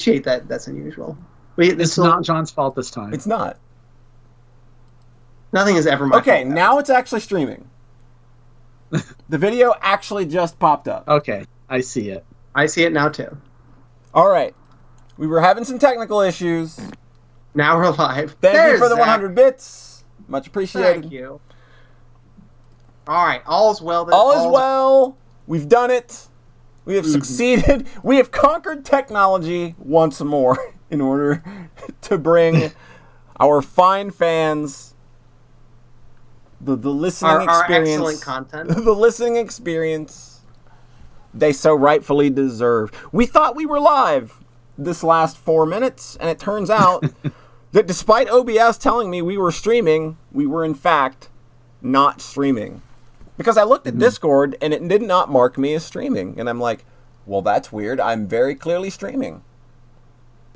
appreciate that. That's unusual. It's not John's fault this time. It's not. Nothing is ever my fault. Okay, now it's actually streaming. The video actually just popped up. Okay, I see it. I see it now too. All right. We were having some technical issues. Now we're live. Thank you for the 100 bits. Much appreciated. Thank you. All right, all's well. All is well. We've done it. We have succeeded. We have conquered technology once more in order to bring our fine fans the listening experience. Our excellent content. The listening experience they so rightfully deserve. We thought we were live this last 4 minutes, and it turns out that despite OBS telling me we were streaming, we were in fact not streaming. Because I looked at Discord, and it did not mark me as streaming. And I'm like, well, that's weird. I'm very clearly streaming.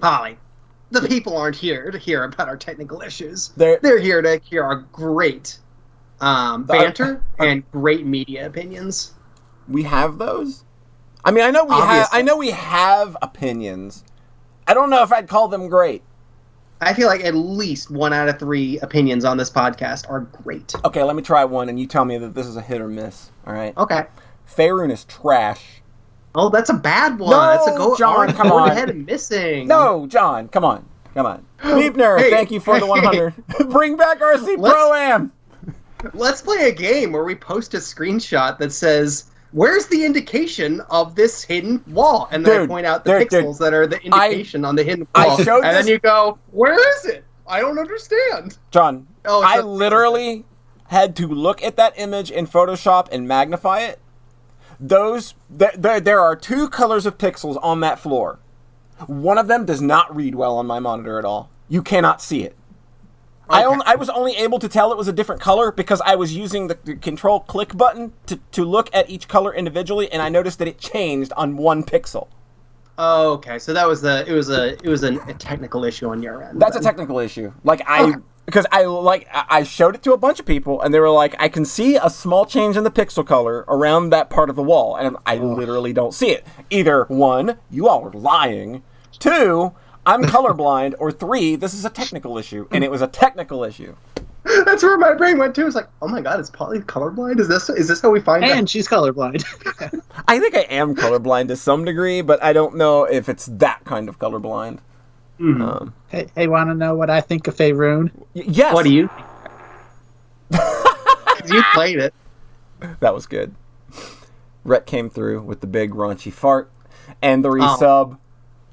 Polly, the people aren't here to hear about our technical issues. They're here to hear our great banter and great media opinions. We have those? I mean, I know we have opinions. I don't know if I'd call them great. I feel like at least 1 out of 3 opinions on this podcast are great. Okay, let me try one, and you tell me that this is a hit or miss. All right? Okay. Faerun is trash. Oh, that's a bad one. No, that's a John, come on. ahead and missing. No, John, come on. Liebner, Hey, thank you for the 100. Bring back RC Pro-Am. Let's play a game where we post a screenshot that says, where's the indication of this hidden wall? And then I point out the pixels that are the indication on the hidden wall. Then you go, where is it? I don't understand. John, I literally had to look at that image in Photoshop and magnify it. There are 2 colors of pixels on that floor. One of them does not read well on my monitor at all. You cannot see it. Okay. I was only able to tell it was a different color because I was using the control click button to look at each color individually, and I noticed that it changed on 1 pixel. Oh, okay. So that was it was a technical issue on your end. That's a technical issue. Because I showed it to a bunch of people, and they were like, I can see a small change in the pixel color around that part of the wall, and I literally don't see it. Either 1, you all are lying. 2, I'm colorblind, or 3, this is a technical issue, and it was a technical issue. That's where my brain went to. It's like, oh my god, is Polly colorblind? Is this how we find out? And she's colorblind. I think I am colorblind to some degree, but I don't know if it's that kind of colorblind. Mm-hmm. Hey, want to know what I think of Faerun? Yes. What do you? You played it. That was good. Rhett came through with the big raunchy fart and the resub.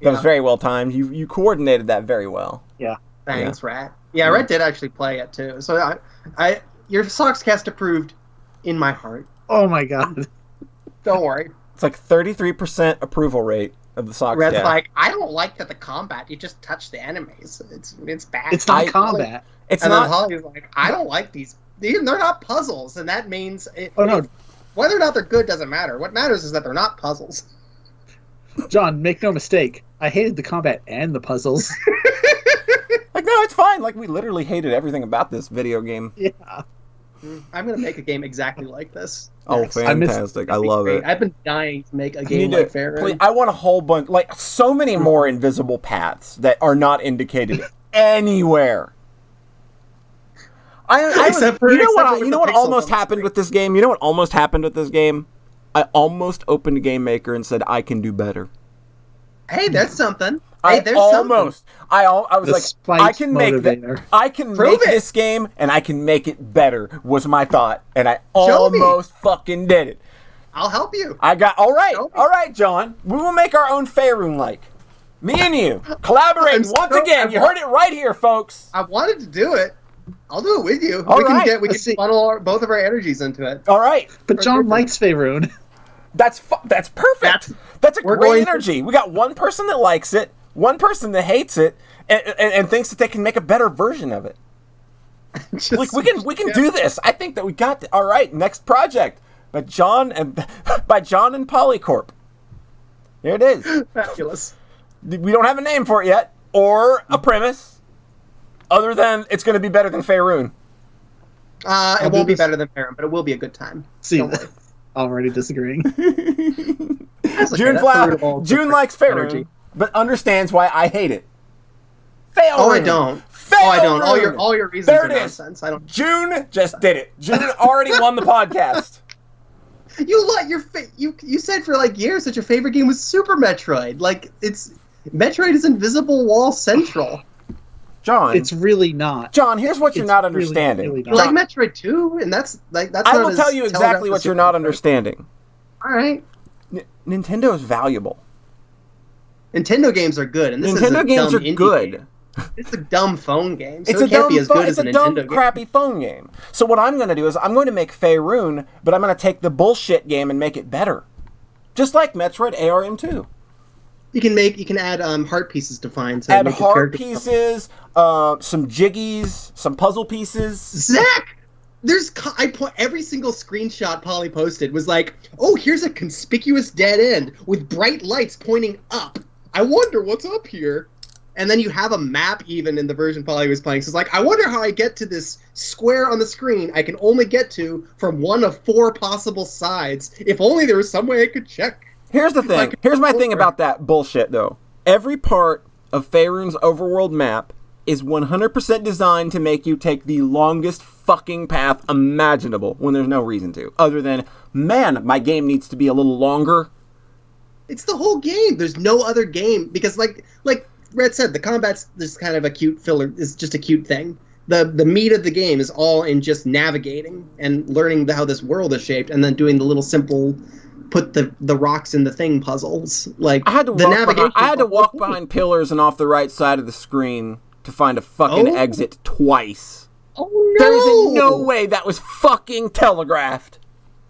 That was very well timed. You coordinated that very well. Yeah. Thanks, Rat. Yeah, Rat did actually play it too. So your Sockscast approved in my heart. Oh my god. Don't worry. It's like 33% approval rate of the Sockscast. Rat's like, I don't like that the combat, you just touch the enemies. It's bad. It's not combat. It's and not. Then Holly's like, I don't like these. They're not puzzles, and that means no. Whether or not they're good doesn't matter. What matters is that they're not puzzles. John, make no mistake. I hated the combat and the puzzles. Like, no, it's fine. Like, we literally hated everything about this video game. Yeah. I'm going to make a game exactly like this. Oh, fantastic. I love it. I've been dying to make a game like Faerun. I want a whole bunch, like, so many more invisible paths that are not indicated anywhere. You know what almost happened with this game? You know what almost happened with this game? I almost opened a Game Maker and said, I can do better. Hey, that's something. I was like, I can make this game, and I can make it better, was my thought. And I almost fucking did it. I'll help you. All right, John. We will make our own Faerun-like. Me and you. Collaborating once again. You heard it right here, folks. I wanted to do it. I'll do it with you. We can funnel both of our energies into it. All right. But John likes Faerun. That's perfect. That's a great energy. We got one person that likes it, one person that hates it, and thinks that they can make a better version of it. We can do this. I think that we got all right. Next project by John and Polycorp. There it is. Fabulous. We don't have a name for it yet, or a premise, other than it's going to be better than Faerun. It won't be better than Faerun, but it will be a good time. See, already disagreeing. June likes Faerun. but understands why I hate it. Fail Oh, Rune. I don't. Fail Oh, I don't. Rune. All your reasons there are it nonsense. I don't. June just did it. June already won the podcast. You said for like years that your favorite game was Super Metroid. Like Metroid is Invisible Wall Central. John, it's really not. John, here's what you're not understanding. Really not. Like Metroid 2, and that's. I will tell you exactly what you're not understanding. All right. Nintendo is valuable. Nintendo games are good, and Nintendo games are good. Game. It's a dumb phone game, so it can't be as good as a Nintendo game. Crappy phone game. So what I'm going to do is I'm going to make Faerun, but I'm going to take the bullshit game and make it better. Just like Metroid ARM2. You can add heart pieces to find. Add heart pieces, some jiggies, some puzzle pieces. Zach! Every single screenshot Polly posted was like, oh, here's a conspicuous dead end with bright lights pointing up. I wonder what's up here. And then you have a map even in the version Polly was playing. So it's like, I wonder how I get to this square on the screen I can only get to from one of 4 possible sides. If only there was some way I could check. Here's the thing. Here's my thing about that bullshit, though. Every part of Faerun's overworld map is 100% designed to make you take the longest fucking path imaginable when there's no reason to. Other than, man, my game needs to be a little longer. It's the whole game. There's no other game. Because like Red said, the combat's just kind of a cute filler. It's just a cute thing. The meat of the game is all in just navigating and learning how this world is shaped, and then doing the little simple put the rocks in the thing puzzles. Like I had to walk behind pillars and off the right side of the screen to find a fucking exit twice. Oh no! There is no way that was fucking telegraphed.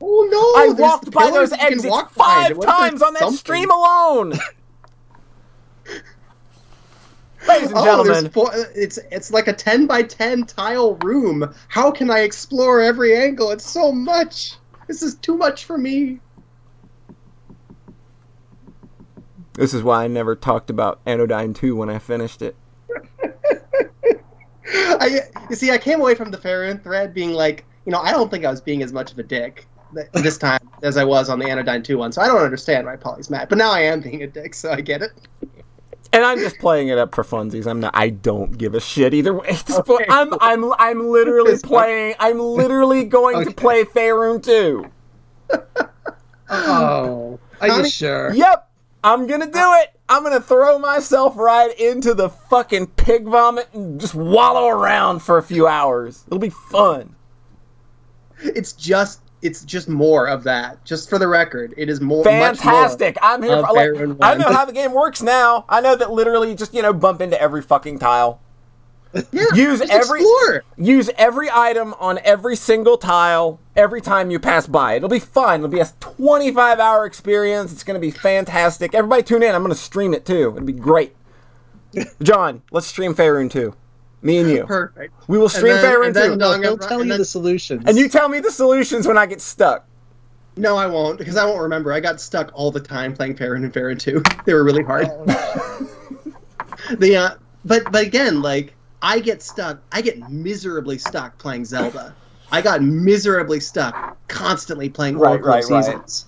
Oh no! I walked by those exits 5 times on that stream alone. Ladies and gentlemen, it's like a 10 by 10 tile room. How can I explore every angle? It's so much. This is too much for me. This is why I never talked about Anodyne 2 when I finished it. I came away from the Faerun thread being like, I don't think I was being as much of a dick this time as I was on the Anodyne 2 one, so I don't understand why Polly's mad. But now I am being a dick, so I get it. And I'm just playing it up for funsies. I don't give a shit either way. Okay. I'm literally playing. I'm literally going to play Faerun 2. Oh, are you sure? Yep, I'm gonna do it. I'm gonna throw myself right into the fucking pig vomit and just wallow around for a few hours. It'll be fun. It's just more of that. Just for the record, it is more. Fantastic! Much more I'm here for. I know how the game works now. I know that literally just bump into every fucking tile. Yeah, use every item on every single tile every time you pass by. It'll be fun. It'll be a 25-hour experience. It's going to be fantastic. Everybody tune in. I'm going to stream it too. It'll be great. John, let's stream Faerun 2. Me and you. Perfect. We will stream Faerun 2. He'll tell you the solutions. And you tell me the solutions when I get stuck. No, I won't, because I won't remember. I got stuck all the time playing Faerun and Faerun 2. They were really hard. But again, like, I get miserably stuck playing Zelda. I got miserably stuck constantly playing Oracle of Seasons.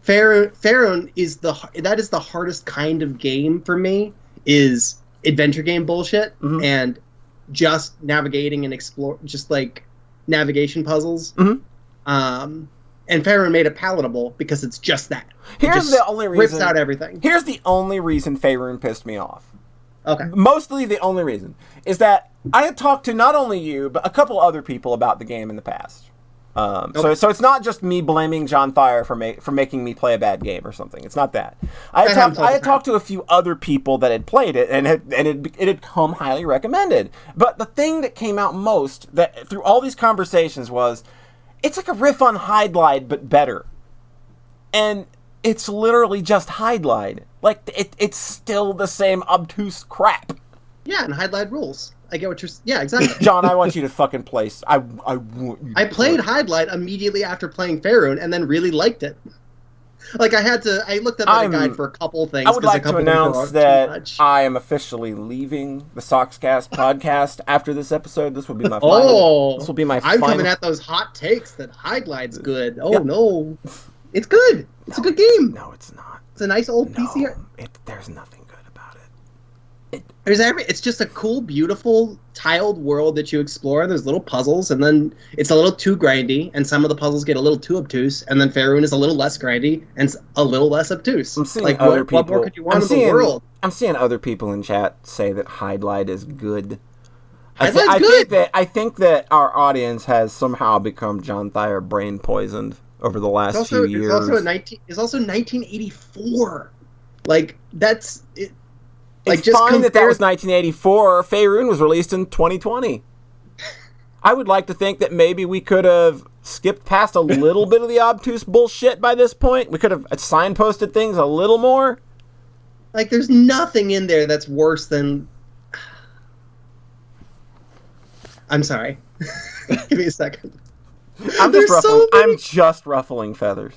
Faerun is the hardest kind of game for me, is adventure game bullshit, and just navigating and explore, just like navigation puzzles. And Faerun made it palatable because it's just that. Here's the only reason. Rips out everything. Here's the only reason Faerun pissed me off. Okay. Mostly the only reason is that I had talked to not only you, but a couple other people about the game in the past. So it's not just me blaming John Thayer for making me play a bad game or something. It's not that. I had talked to a few other people that had played it, and it had come highly recommended. But the thing that came out most that through all these conversations was, it's like a riff on Hydlide, but better. And it's literally just Hydlide. Like, it's still the same obtuse crap. Yeah, and Hydlide rules. I get what you're... Yeah, exactly. John, I want you to fucking play... I want you to I played Hydlide immediately after playing Faerun and then really liked it. Like, I looked up at a guide for a couple things. I would like to announce that I am officially leaving the Sockscast podcast after this episode. This will be my final... This will be my I'm coming at those hot takes that Hydlide's good. Oh, no. It's good. It's a good game. No, it's not. It's a nice old PC. There's nothing good about It's just a cool, beautiful, tiled world that you explore. There's little puzzles, and then it's a little too grindy, and some of the puzzles get a little too obtuse, and then Faerun is a little less grindy and a little less obtuse. I'm seeing other people. What more could you want in the world? I'm seeing other people in chat say that Hydlide is good. Good. I think that our audience has somehow become John Thayer brain poisoned over the last few years. It's also 1984. Like that's it. Like, it's just fine that was 1984. Faerun was released in 2020. I would like to think that maybe we could have skipped past a little bit of the obtuse bullshit by this point. We could have signposted things a little more. Like, there's nothing in there that's worse than... I'm sorry. Give me a second. I'm just ruffling feathers.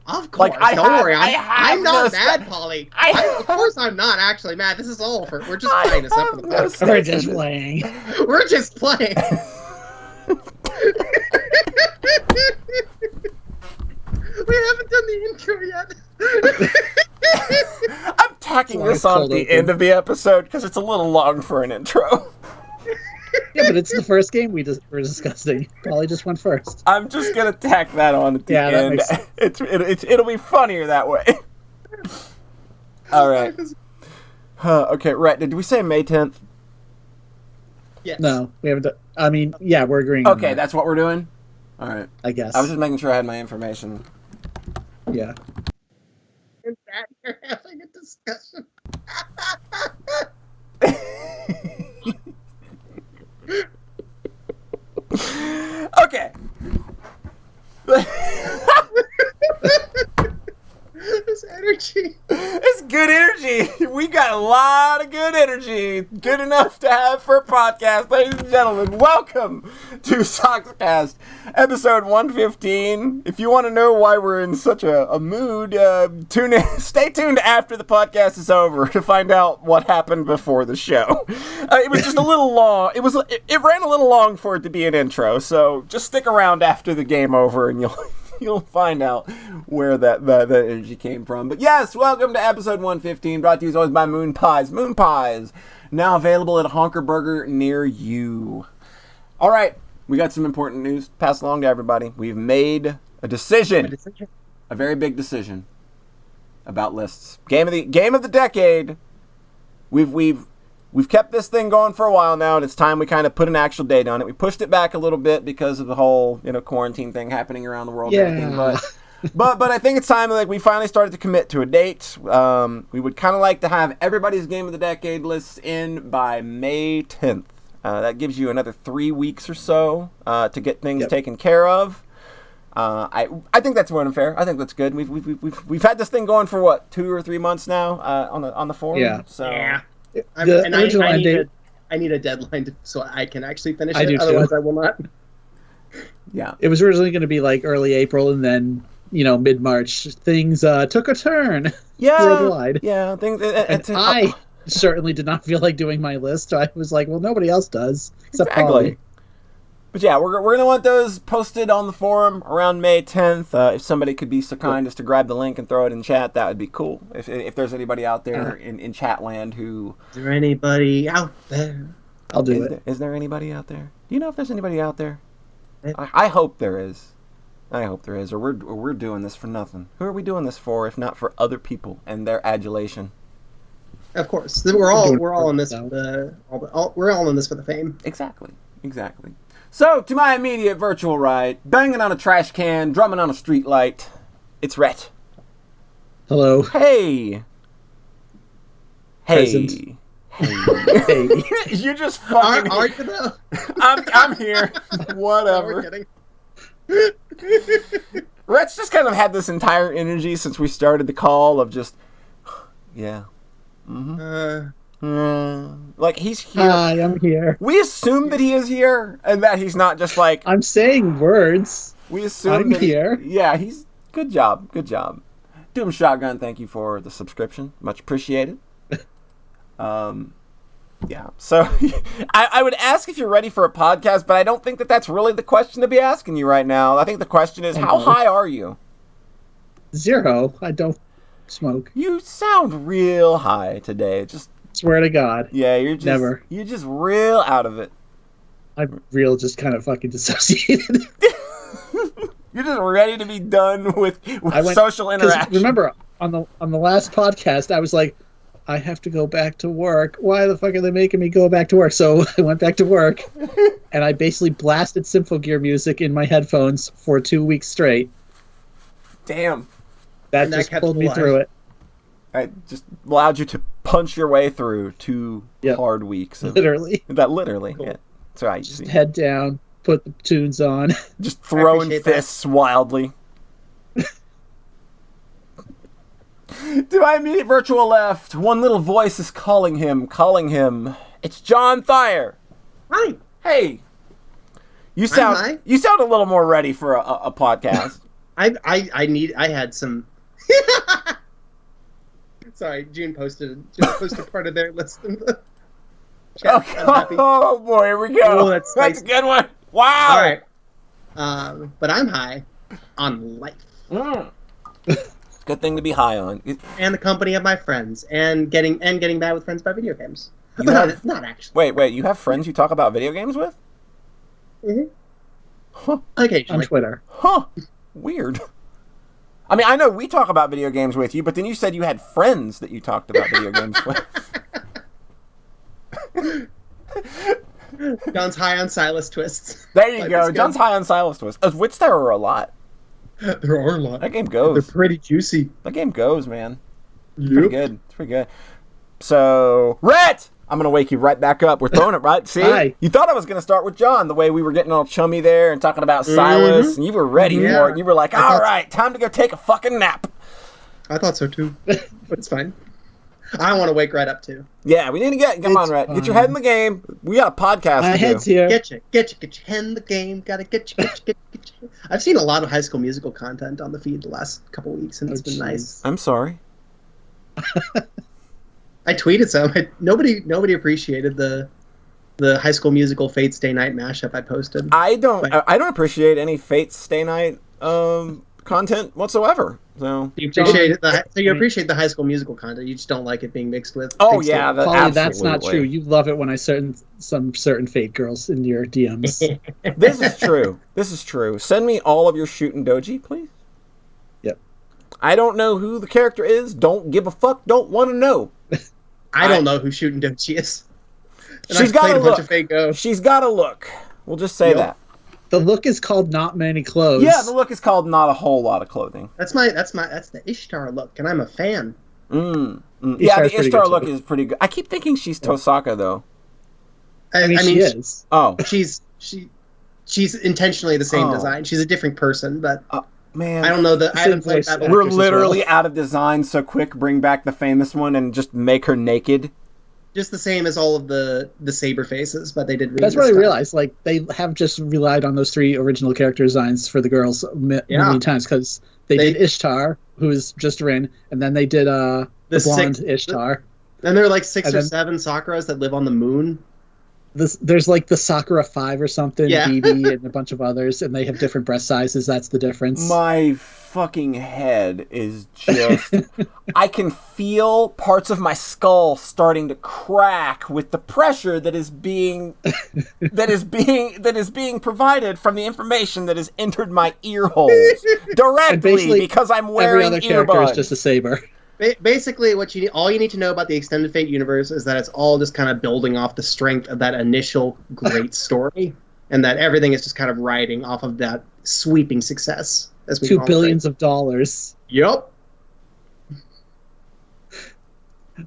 Of course. Like, don't worry. I'm not mad, Polly. Of course I'm not actually mad. This is all for... We're just playing this up for the podcast. We're just playing. We're just playing. We haven't done the intro yet. I'm tacking this on at the end of the episode because it's a little long for an intro. Yeah, but it's the first game we're discussing. Probably just went first. I'm just gonna tack that on at the end. It'll be funnier that way. All right. Okay, Rhett, did we say May 10th? Yes. No, we haven't done... I mean, yeah, we're agreeing. Okay, that's what we're doing? All right. I guess. I was just making sure I had my information. Yeah. In fact, you're having a discussion. Okay. This energy. It's good energy. We got a lot of good energy. Good enough to have for a podcast. Ladies and gentlemen, welcome to Sockscast, episode 115. If you want to know why we're in such a mood, tune in. Stay tuned after the podcast is over to find out what happened before the show. It was just a little long. It ran a little long for it to be an intro, so just stick around after the game over and you'll find out where that energy came from. But yes, welcome to episode 115, brought to you as always by Moon Pies. Moon Pies, now available at a Honker Burger near you. All right, we got some important news to pass along to everybody. We've made a decision, a very big decision about lists. Game of the decade. We've kept this thing going for a while now, and it's time we kind of put an actual date on it. We pushed it back a little bit because of the whole, quarantine thing happening around the world. Yeah. And everything. But I think it's time we finally started to commit to a date. We would kind of like to have everybody's Game of the Decade lists in by May 10th. That gives you another 3 weeks or so to get things taken care of. I think that's more than fair. I think that's good. We've had this thing going for what, 2 or 3 months now on the forum. Yeah. So. Yeah. I need a deadline so I can actually finish it. Otherwise, I will not. Yeah. It was originally going to be like early April, and then mid-March things took a turn. Yeah. Worldwide. Yeah. I certainly did not feel like doing my list. I was like, well, nobody else does except Polly. But yeah, we're going to want those posted on the forum around May 10th. If somebody could be so kind as to grab the link and throw it in chat, that would be cool. If there's anybody out there in chat land who... Is there anybody out there? I'll do it. Is there anybody out there? Do you know if there's anybody out there? I hope there is. Or we're doing this for nothing. Who are we doing this for if not for other people and their adulation? Of course. We're all in this for we're all in this for the fame. Exactly. So, to my immediate virtual right, banging on a trash can, drumming on a street light, it's Rhett. Hello. Hey. Present. Hey. You're just fucking... Are you though? I'm here. Whatever. No, we're kidding. Rhett's just kind of had this entire energy since we started the call of just... Yeah. Mm-hmm. Like, he's here. Hi, I'm here. We assume that he is here, and that he's not just like... I'm saying words. We assume I'm here. Yeah, he's... Good job. Doom Shotgun, thank you for the subscription. Much appreciated. Yeah, so I would ask if you're ready for a podcast, but I don't think that's really the question to be asking you right now. I think the question is, how high are you? 0. I don't smoke. You sound real high today. Just Swear to God. Yeah, you're just real out of it. I'm real just kind of fucking dissociated. You're just ready to be done with social interaction. Remember, on the last podcast, I was like, I have to go back to work. Why the fuck are they making me go back to work? So I went back to work, and I basically blasted Symphogear music in my headphones for 2 weeks straight. Damn. That just pulled me through it. I just allowed you to punch your way through 2 hard weeks. Literally. Cool. Yeah. That's right. Just head down, put the tunes on. Just throwing fists wildly. To my immediate virtual left, one little voice is calling him. It's John Thayer. Hi. Hey. You sound a little more ready for a podcast. I had some. Sorry, June posted part of their list in the chat. Oh boy, here we go. Oh, that's a good one. Wow. All right. But I'm high on life. Good thing to be high on. And the company of my friends, and getting mad with friends about video games. Not actually. Wait, you have friends you talk about video games with? Mm-hmm. Huh. Occasionally. On Twitter. Huh. Weird. I mean, I know we talk about video games with you, but then you said you had friends that you talked about video games with. John's high on Silas twists. There you go. John's high on Silas twists. Of which there are a lot. There are a lot. That game goes. They're pretty juicy. That game goes, man. Yep. It's pretty good. So, Rhett! I'm going to wake you right back up. We're throwing it right. See? Hi. You thought I was going to start with John, the way we were getting all chummy there and talking about Silas, and you were ready for it. And you were like, all right, time to go take a fucking nap. I thought so, too. But it's fine. I want to wake right up, too. Yeah, we need to come on, Rhett. Get your head in the game. We got a podcast My to head's do. here. Get your head in the game. Gotta get you. I've seen a lot of High School Musical content on the feed the last couple weeks, and it's been nice. I'm sorry. I tweeted some. Nobody appreciated the High School Musical Fate Stay Night mashup I posted. I don't appreciate any Fate Stay Night content whatsoever. So you appreciate you appreciate the High School Musical content. You just don't like it being mixed with. Oh yeah, Polly, that's not true. You love it when I some certain Fate girls in your DMs. This is true. Send me all of your shooting doji, please. Yep. I don't know who the character is. Don't give a fuck. Don't want to know. I don't know who shooting doji is. And she's got a look. Fate Go. She's got a look. We'll just say that. The look is called Not Many Clothes. Yeah, the look is called Not a Whole Lot of Clothing. That's the Ishtar look, and I'm a fan. Yeah, the Ishtar look is pretty good. I keep thinking she's Tosaka though. I mean she is. Oh, she's intentionally the same design. She's a different person, but man, I don't know I haven't played that. We're literally out of design. So quick, bring back the famous one and just make her naked. Just the same as all of the saber faces, but they did. That's what I realized. Like they have just relied on those 3 original character designs for the girls many times because they did Ishtar, who is just Rin, and then they did the blonde Ishtar. And there are like 6 or 7 Sakuras that live on the moon. There's like the Sakura 5 or something, BB, and a bunch of others, and they have different breast sizes. That's the difference. My fucking head is just... I can feel parts of my skull starting to crack with the pressure that is being provided from the information that has entered my ear holes directly because I'm wearing every other earbuds. character is just a saber. Basically, all you need to know about the Extended Fate universe is that it's all just kind of building off the strength of that initial great story, and that everything is just kind of riding off of that sweeping success. As we $2 billion of dollars. Yep.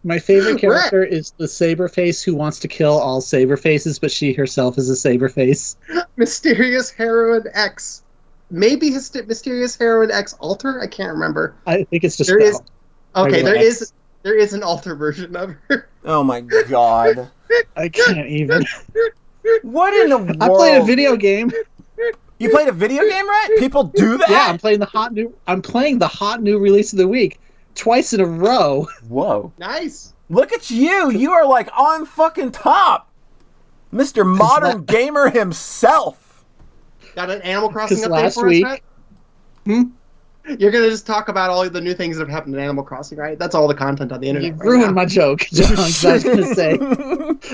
My favorite character is the Saberface who wants to kill all Saberfaces, but she herself is a Saberface. Mysterious Heroine X. Maybe Mysterious Heroine X Alter? I can't remember. I think it's just there is. Okay, there is an alter version of her. Oh my god. I can't even. What in the world? I played a video game. You played a video game, right? People do that? Yeah, I'm playing the hot new release of the week twice in a row. Whoa. Nice. Look at you. You are like on fucking top. Mr. Modern Gamer himself. Got an Animal Crossing update last for week, us, right? You're gonna just talk about all the new things that have happened in Animal Crossing, right? That's all the content on the internet. You ruined my joke, John. 'Cause I was gonna say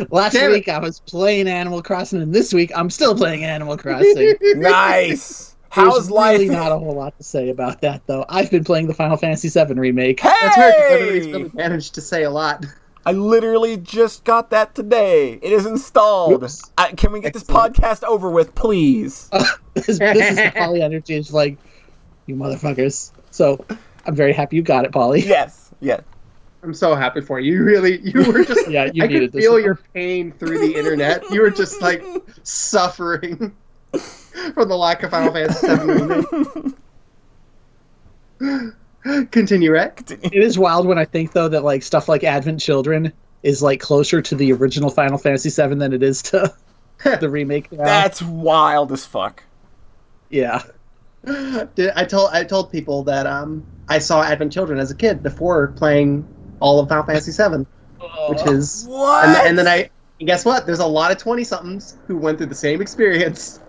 last Damn week I was playing Animal Crossing, and this week I'm still playing Animal Crossing. Nice. How's life? Really not a whole lot to say about that, though. I've been playing the Final Fantasy VII remake. Hey! That's right, because everybody's really managed to say a lot. I literally just got that today. It is installed. Can we get this podcast over with, please? This is the Polly energy. It's like, you motherfuckers. So, I'm very happy you got it, Polly. Yes. I'm so happy for you. You were just, yeah, you I needed could feel this. your pain through the internet. You were just like suffering from the lack of Final Fantasy VII remake. Continue, Rhett. It is wild when I think, though, that like stuff like Advent Children is like closer to the original Final Fantasy VII than it is to the remake now. That's wild as fuck. Yeah. I told people that I saw Advent Children as a kid before playing all of Final Fantasy VII, which is what? And then and guess what? There's a lot of 20-somethings who went through the same experience.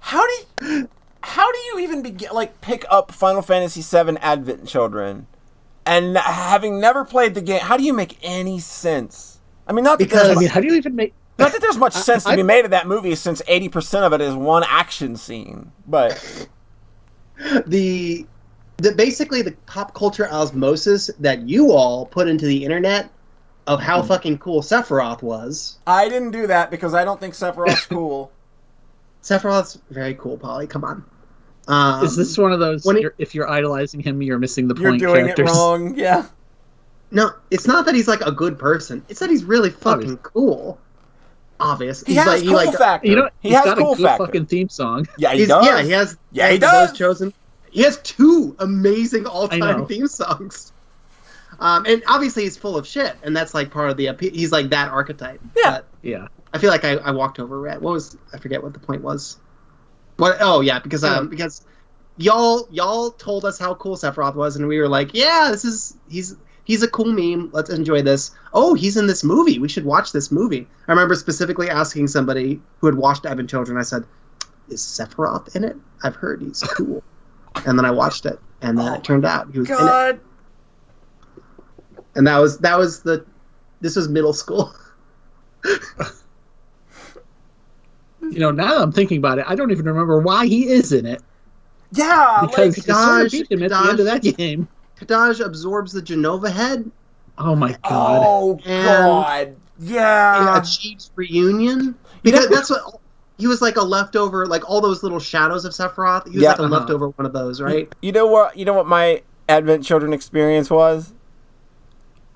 How do you even begin pick up Final Fantasy VII Advent Children, and having never played the game? How do you make any sense? I mean, not that how do you even make? Not that there's much sense to be made of that movie, since 80% of it is one action scene, but. Basically the pop culture osmosis that you all put into the internet of how fucking cool Sephiroth was. I didn't do that because I don't think Sephiroth's cool. Sephiroth's very cool, Polly. Come on. Is this one of those? If you're idolizing him, you're missing the point. You're doing characters. it wrong. Yeah. No, it's not that he's like a good person. It's that he's really fucking cool. Obvious. He has cool factor. You know, he has got cool a good factor. Fucking theme song. Yeah, he does. Yeah, he has. Yeah, he does. Chosen. He has 2 amazing all-time theme songs. And obviously he's full of shit, and that's like part of the he's like that archetype. Yeah. But yeah. I feel like I walked over Red. I forget what the point was. Because y'all told us how cool Sephiroth was, and we were like, yeah, he's a cool meme. Let's enjoy this. Oh, he's in this movie. We should watch this movie. I remember specifically asking somebody who had watched Advent Children. I said, is Sephiroth in it? I've heard he's cool. And then I watched it, and then it turned out he was in it. And this was middle school. Now that I'm thinking about it, I don't even remember why he is in it. Yeah, because you sort of beat him at the end of that game. Kadaj absorbs the Genova head. Oh my god. Oh god. Yeah. And achieves reunion. Because that's what he was, like a leftover, like all those little shadows of Sephiroth. He was like a leftover one of those, right? You know what my Advent Children experience was?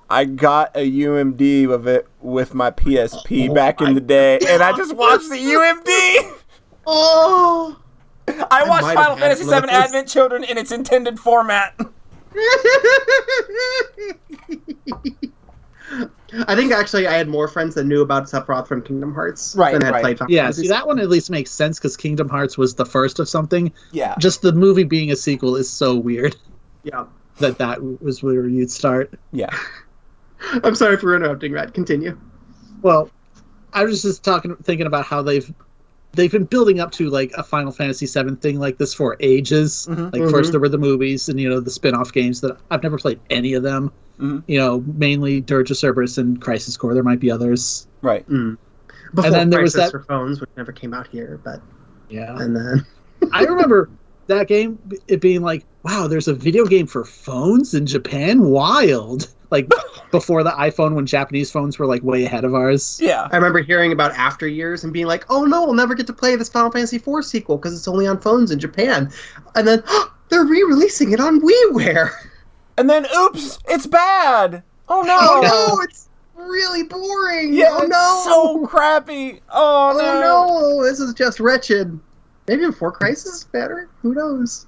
I got a UMD of it with my PSP back in the day, and I just watched the UMD. Oh. I watched Final Fantasy VII Advent Children in its intended format. I think actually I had more friends that knew about Sephiroth from Kingdom Hearts than had played Final Fantasy. See, that one at least makes sense because Kingdom Hearts was the first of something. Yeah. Just the movie being a sequel is so weird. Yeah. That was where you'd start. Yeah. I'm sorry for interrupting, Rat. Continue. Well, I was just thinking about how they've been building up to like a Final Fantasy VII thing like this for ages. Mm-hmm. First there were the movies and the spin-off games that I've never played any of them. Mm-hmm. Mainly Dirge of Cerberus and Crisis Core. There might be others. Right. Mm. Before and then there was that for phones, which never came out here, but yeah. And then I remember that game, it being like, wow, there's a video game for phones in Japan? Wild. Like, before the iPhone, when Japanese phones were, like, way ahead of ours. Yeah. I remember hearing about After Years and being like, oh, no, we'll never get to play this Final Fantasy IV sequel because it's only on phones in Japan. And then, they're re-releasing it on WiiWare. And then, oops, it's bad. Oh, no. Oh, no, it's really boring. Yeah, oh, no. It's so crappy. Oh, no. Oh, no, this is just wretched. Maybe Before Crisis is better. Who knows?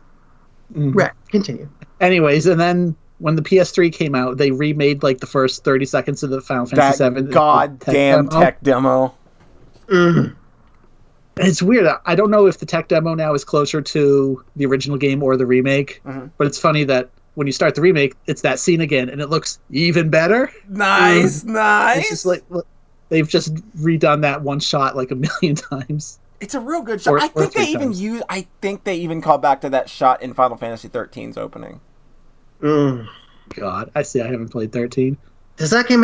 Right, continue. Anyways, and then when the PS3 came out, they remade like the first 30 seconds of the Final Fantasy VII. Goddamn tech demo. Mm-hmm. It's weird. I don't know if the tech demo now is closer to the original game or the remake, but it's funny that when you start the remake, it's that scene again, and it looks even better. Nice. It's just like they've just redone that one shot like a million times. It's a real good shot. I think they even call back to that shot in Final Fantasy 13's opening. God, I haven't played 13. Does that game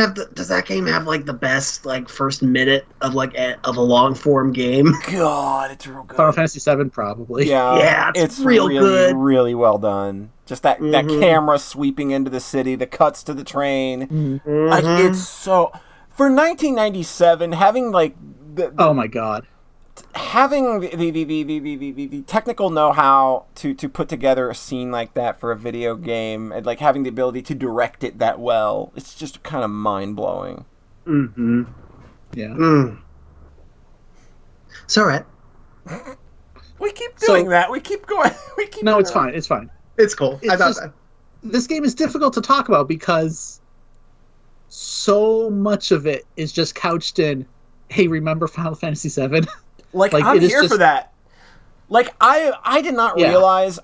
have like the best like first minute of a long form game? God, it's real good. Final Fantasy 7 probably. Yeah, it's real really good. Really well done. Just that camera sweeping into the city, the cuts to the train. Like it's so for 1997 having like oh my God. Having the technical know-how to put together a scene like that for a video game and like having the ability to direct it that well, it's just kind of mind-blowing. Yeah. It's all right. We keep doing that. We keep going. No, it's fine. It's fine. It's cool. I thought that. This game is difficult to talk about because so much of it is just couched in, hey, remember Final Fantasy VII? Like I'm here for that. Like I did not realize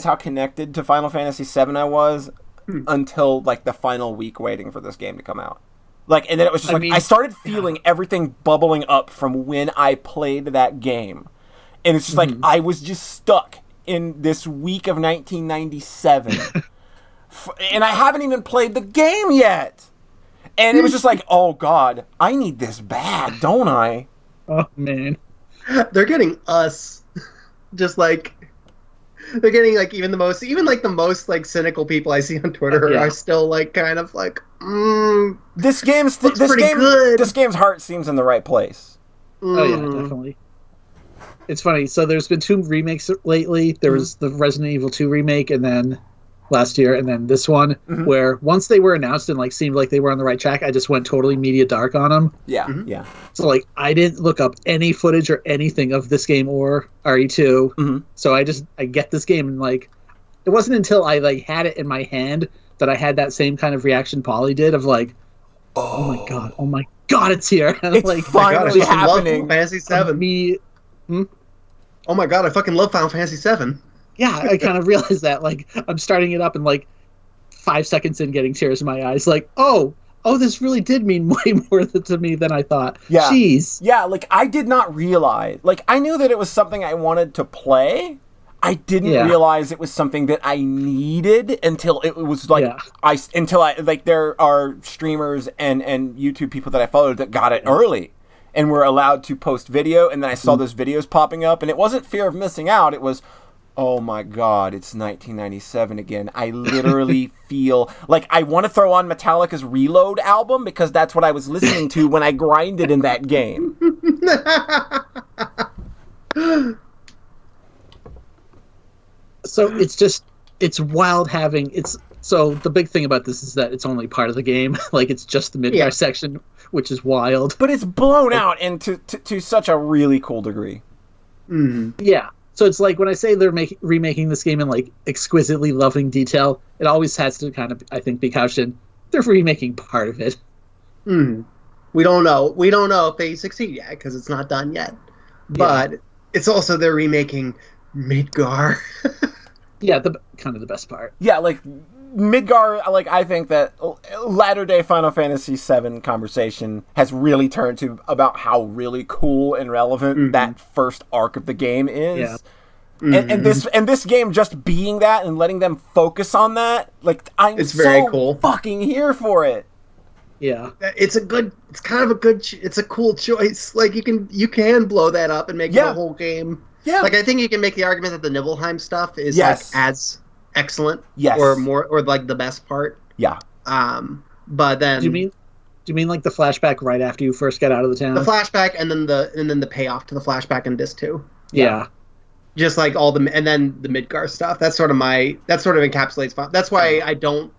how connected to Final Fantasy VII I was until like the final week waiting for this game to come out. Like, and then it was just I started feeling everything bubbling up from when I played that game, and it's just like I was just stuck in this week of 1997, and I haven't even played the game yet, and it was just like, oh God, I need this bad, don't I? Oh man, they're getting us. Just like they're getting like even the most like cynical people I see on Twitter are still like kind of like this game's good. This game's heart seems in the right place. Oh yeah, definitely. It's funny. So there's been 2 remakes lately. There was the Resident Evil 2 remake, and then last year, and then this one, where once they were announced and like seemed like they were on the right track, I just went totally media dark on them. Yeah. So like I didn't look up any footage or anything of this game or RE2. So I get this game, and like it wasn't until I like had it in my hand that I had that same kind of reaction Polly did of like, oh my god, it's here! And it's like finally happening. Final Fantasy VII. Oh my god, I fucking love Final Fantasy VII. Yeah, I kind of realized that. Like, I'm starting it up and, like, 5 seconds in getting tears in my eyes. Like, oh, this really did mean way more to me than I thought. Yeah. Jeez. Yeah, like, I did not realize. Like, I knew that it was something I wanted to play. I didn't realize it was something that I needed until it was, like, there are streamers and YouTube people that I followed that got it early and were allowed to post video, and then I saw those videos popping up, and it wasn't fear of missing out, it was, oh my god, it's 1997 again. I literally feel like I want to throw on Metallica's Reload album because that's what I was listening to when I grinded in that game. So it's wild having so the big thing about this is that it's only part of the game. Like it's just the Midgar section, which is wild. But it's blown out into to such a really cool degree. Yeah. So it's like when I say they're remaking this game in like exquisitely loving detail, it always has to kind of, I think, be couched in they're remaking part of it. We don't know. We don't know if they succeed yet because it's not done yet. But it's also they're remaking Midgar. Yeah, the kind of the best part. Yeah, like Midgar. Like I think that latter-day Final Fantasy VII conversation has really turned to about how really cool and relevant that first arc of the game is. Yeah. And this game just being that and letting them focus on that, like it's very cool. Fucking here for it. Yeah, it's a cool choice. Like you can blow that up and make it a whole game. Yeah, like I think you can make the argument that the Nibelheim stuff is like as excellent, or more, or like the best part. Yeah. But then do you mean like the flashback right after you first get out of the town? The flashback and then the payoff to the flashback in Disc 2. Yeah. Just like and then the Midgar stuff. That sort of encapsulates. That's why I don't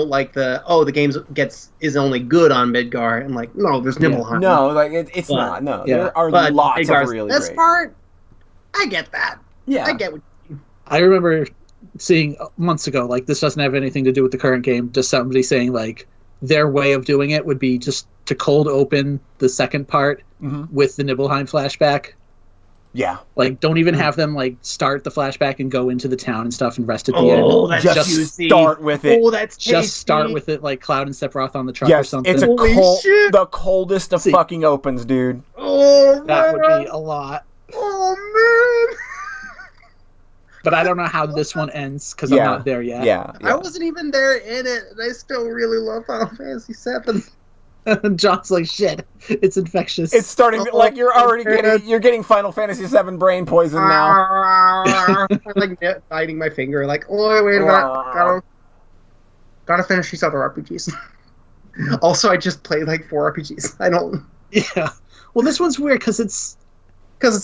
like the game is only good on Midgar, and like no, there's Nibelheim. No, like it's not. No, there are lots Midgar's of really this great. Part. I get that. Yeah, I get what. I remember seeing months ago, like this doesn't have anything to do with the current game. Just somebody saying like their way of doing it would be just to cold open the second part with the Nibelheim flashback. Yeah. Like, don't even have them, like, start the flashback and go into the town and stuff and rest at the end. Oh, that's just start with it. Oh, that's tasty. Just start with it, like Cloud and Sephiroth on the truck or something. It's the coldest of fucking opens, dude. Oh, that would be a lot. Oh, man. But I don't know how this one ends because I'm not there yet. Yeah. I wasn't even there in it, and I still really love Final Fantasy VII. John's like, shit, it's infectious. It's starting like you're already getting Final Fantasy VII brain poison now. I'm like biting my finger, like, oh wait a minute, gotta finish these other RPGs. Also, I just played like 4 RPGs. I don't. Yeah. Well, this one's weird because it's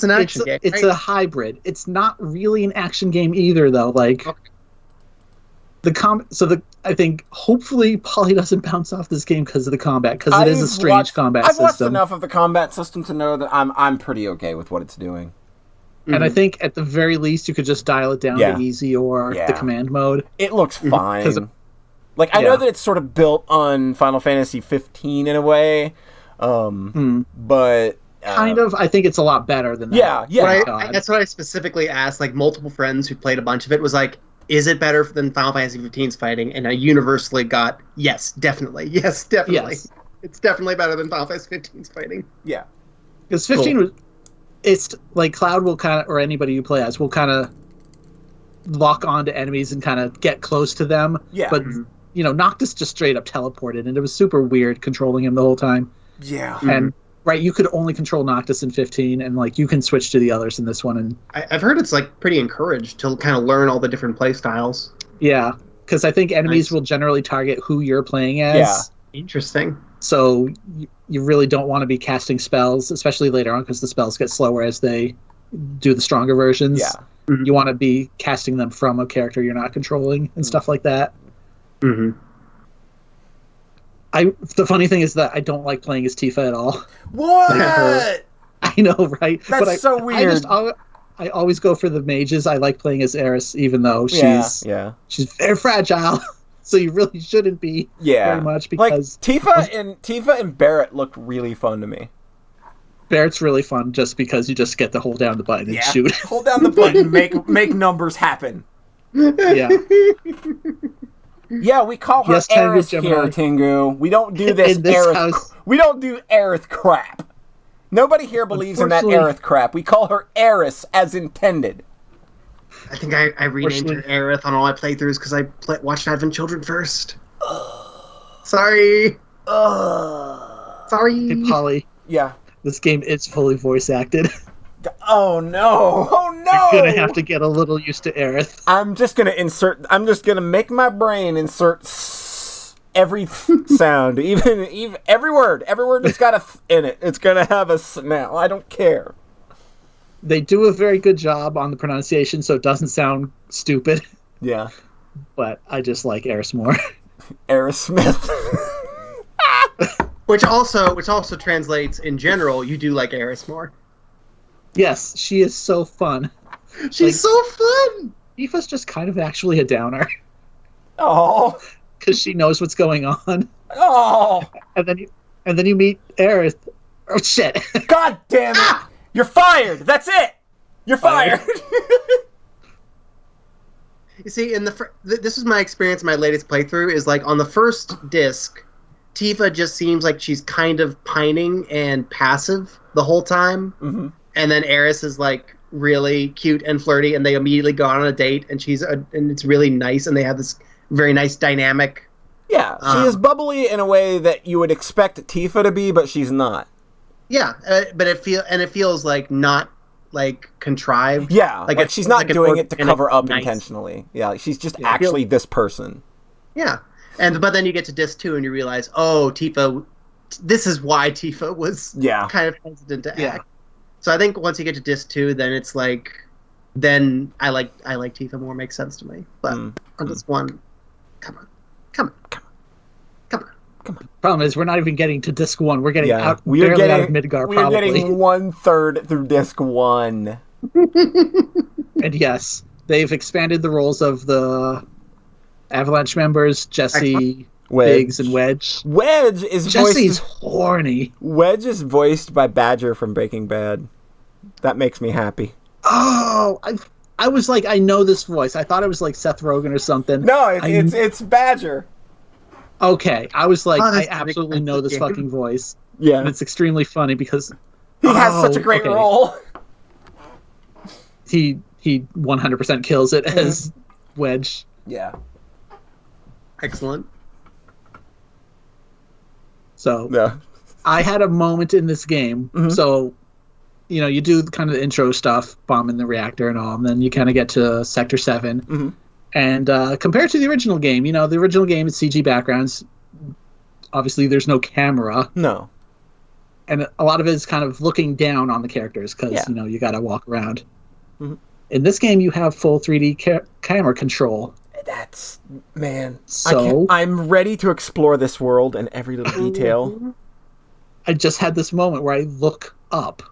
an action game. It's a hybrid. It's not really an action game either, though. Like I think hopefully Polly doesn't bounce off this game because of the combat, because it is a strange combat system. I've watched enough of the combat system to know that I'm pretty okay with what it's doing. And I think at the very least you could just dial it down to easy or the command mode. It looks fine. I know that it's sort of built on Final Fantasy 15 in a way, but kind of. I think it's a lot better than that. Yeah. That's what I specifically asked. Like multiple friends who played a bunch of it was like, "Is it better than Final Fantasy 15's fighting?" And I universally got yes, definitely. Yes. It's definitely better than Final Fantasy 15's fighting. Yeah, because 15 was. It's like Cloud will kind of, or anybody you play as will kind of lock onto enemies and kind of get close to them. Yeah. But Noctis just straight up teleported, and it was super weird controlling him the whole time. Yeah. And you could only control Noctis in 15, and like you can switch to the others in this one. And I've heard it's like pretty encouraged to kind of learn all the different play styles. Yeah, because I think enemies will generally target who you're playing as. Yeah. Interesting. So you really don't want to be casting spells, especially later on, because the spells get slower as they do the stronger versions. Yeah. You want to be casting them from a character you're not controlling and stuff like that. Mm-hmm. The funny thing is that I don't like playing as Tifa at all. What? I know, right? That's so weird. I always go for the mages. I like playing as Aeris, even though she's very fragile. So you really shouldn't be very much, because Tifa and Barrett looked really fun to me. Barrett's really fun just because you just get to hold down the button and shoot. Hold down the button, make numbers happen. Yeah. Yeah, we call her Aerith here, Tengu. We don't do this Aerith. We don't do Aerith crap. Nobody here believes in that Aerith crap. We call her Aeris as intended. I think I renamed her Aerith on all my playthroughs because I watched Advent Children first. Sorry. Sorry. Hey, Polly. Yeah. This game is fully voice acted. Oh no! Oh no! You're gonna have to get a little used to Aerith. I'm just gonna make my brain insert every sound, even every word. Every word that's got a in it. It's gonna have a now. I don't care. They do a very good job on the pronunciation, so it doesn't sound stupid. Yeah. But I just like Aerith more. Aerosmith. Which also translates in general, you do like Aerith more. Yes, she is so fun. She's so fun! Tifa's just kind of actually a downer. Oh. Because she knows what's going on. Oh. And then you meet Aerith. Oh shit. God damn it! You're fired! That's it! You're fired! You see, this is my experience in my latest playthrough, is like on the first disc, Tifa just seems like she's kind of pining and passive the whole time. Mm-hmm. And then Aerith is like really cute and flirty, and they immediately go on a date, and and it's really nice, and they have this very nice dynamic. Yeah, she is bubbly in a way that you would expect Tifa to be, but she's not. Yeah, but it feels like not like contrived. Yeah, like she's not doing it to cover up nice. Intentionally. Yeah, like she's just actually this person. Yeah, but then you get to disc 2 and you realize, oh, Tifa. This is why Tifa was kind of hesitant to act. So I think once you get to disc 2, then it's like, then I like Tifa more. Makes sense to me. But on this one, come on. Problem is, we're not even getting to disc 1. We're getting out of Midgar. We are getting 1/3 through disc 1. And yes, they've expanded the roles of the Avalanche members: Jesse, Biggs, and Wedge. Jesse's horny. Wedge is voiced by Badger from Breaking Bad. That makes me happy. Oh, I was like, I know this voice. I thought it was like Seth Rogen or something. No, it's Badger. Okay, I was like, I absolutely know this fucking voice. Yeah. And it's extremely funny because He has such a great role. He 100% kills it as Wedge. Yeah. Excellent. So yeah. I had a moment in this game. So, you do kind of the intro stuff, bombing the reactor and all, and then you kind of get to Sector 7. And compared to the original game, the original game is CG backgrounds. Obviously, there's no camera. No. And a lot of it is kind of looking down on the characters because, you got to walk around. In this game, you have full 3D camera control. That's, man. So I'm ready to explore this world and every little detail. I just had this moment where I look up.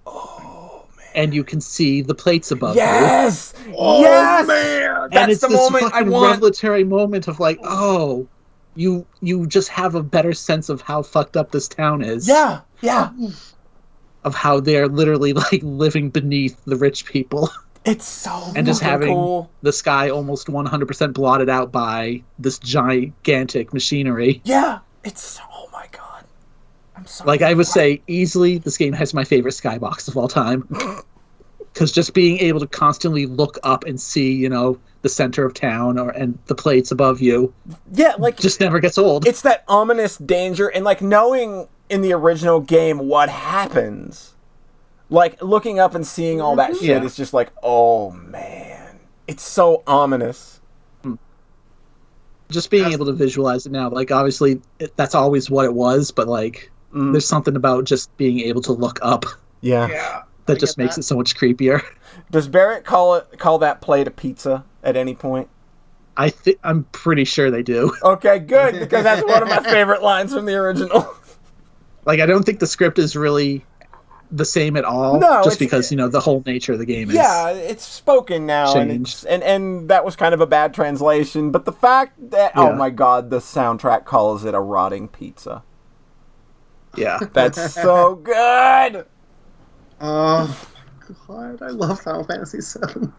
Oh, man. And you can see the plates above you. Yes! Oh, yes! man! That's the moment I want. Revelatory moment of like, oh, you just have a better sense of how fucked up this town is. Yeah. Of how they're literally like living beneath the rich people. It's so and just having cool. The sky almost 100% blotted out by this gigantic machinery. Yeah, oh my god. I'm sorry. Like I would say, easily this game has my favorite skybox of all time. Because just being able to constantly look up and see, the center of town and the plates above you. Yeah, like just never gets old. It's that ominous danger and like knowing in the original game what happens. Like, looking up and seeing all that shit is just like, oh, man. It's so ominous. Just being able to visualize it now. Like, obviously, that's always what it was, but, like, there's something about just being able to look up. Yeah. That just makes it so much creepier. Does Barrett call that plate a pizza at any point? I'm pretty sure they do. Okay, good, because that's one of my favorite lines from the original. Like, I don't think the script is really the same at all. No, just because the whole nature of the game is it's spoken now changed. and that was kind of a bad translation, but the fact that oh my god, the soundtrack calls it a rotting pizza. Yeah. That's so good. Oh god, I love Final Fantasy VII.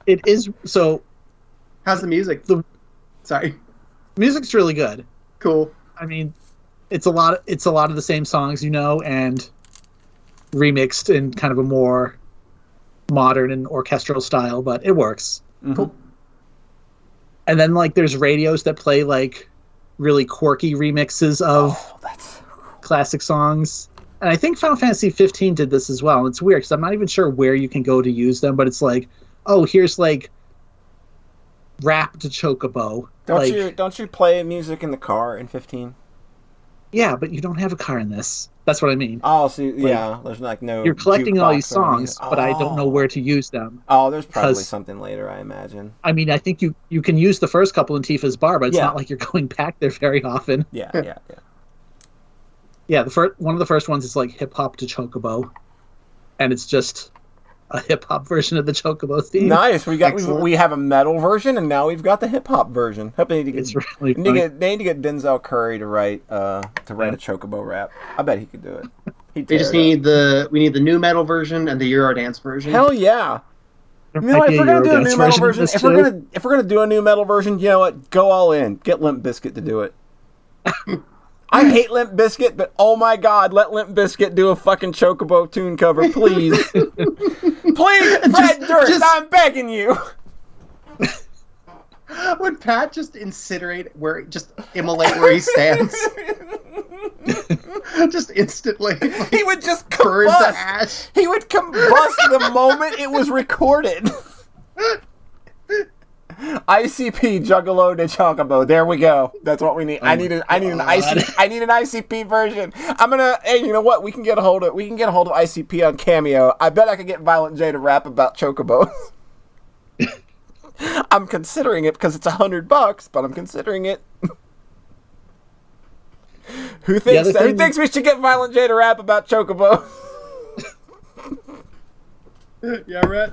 It is so. How's the music? Sorry. Music's really good. Cool. I mean, it's a lot of the same songs, and remixed in kind of a more modern and orchestral style, but it works. Cool. And then like there's radios that play like really quirky remixes of classic songs. And I think Final Fantasy 15 did this as well. And it's weird because I'm not even sure where you can go to use them, but it's like, oh, here's like Rap to Chocobo. Don't you play music in the car in 15? Yeah, but you don't have a car in this. That's what I mean. Oh, so there's like no. You're collecting all these songs, but I don't know where to use them. Oh, there's probably something later, I imagine. I mean, I think you can use the first couple in Tifa's bar, but it's not like you're going back there very often. Yeah. Yeah, one of the first ones is like Hip Hop to Chocobo, and it's just a hip hop version of the Chocobo theme. Nice. We have a metal version, and now we've got the hip hop version. Hope they need to get really they need to get Denzel Curry to write a Chocobo rap. I bet he could do it. We need the new metal version and the Eurodance version. Hell yeah. If we're gonna do a new metal version, if we're gonna do a new metal version, you know what? Go all in. Get Limp Bizkit to do it. I hate Limp Bizkit, but oh my god, let Limp Bizkit do a fucking Chocobo tune cover, please. Please, Fred Durst, I'm begging you. Would Pat just immolate where he stands? Just instantly. He would just combust. He would combust the moment it was recorded. ICP Juggalo de Chocobo. There we go. That's what we need. I need an ICP version. Hey, you know what? We can get a hold of ICP on Cameo. I bet I could get Violent J to rap about Chocobos. I'm considering it because it's $100, but I'm considering it. Who thinks we should get Violent J to rap about Chocobo? Yeah, Rhett.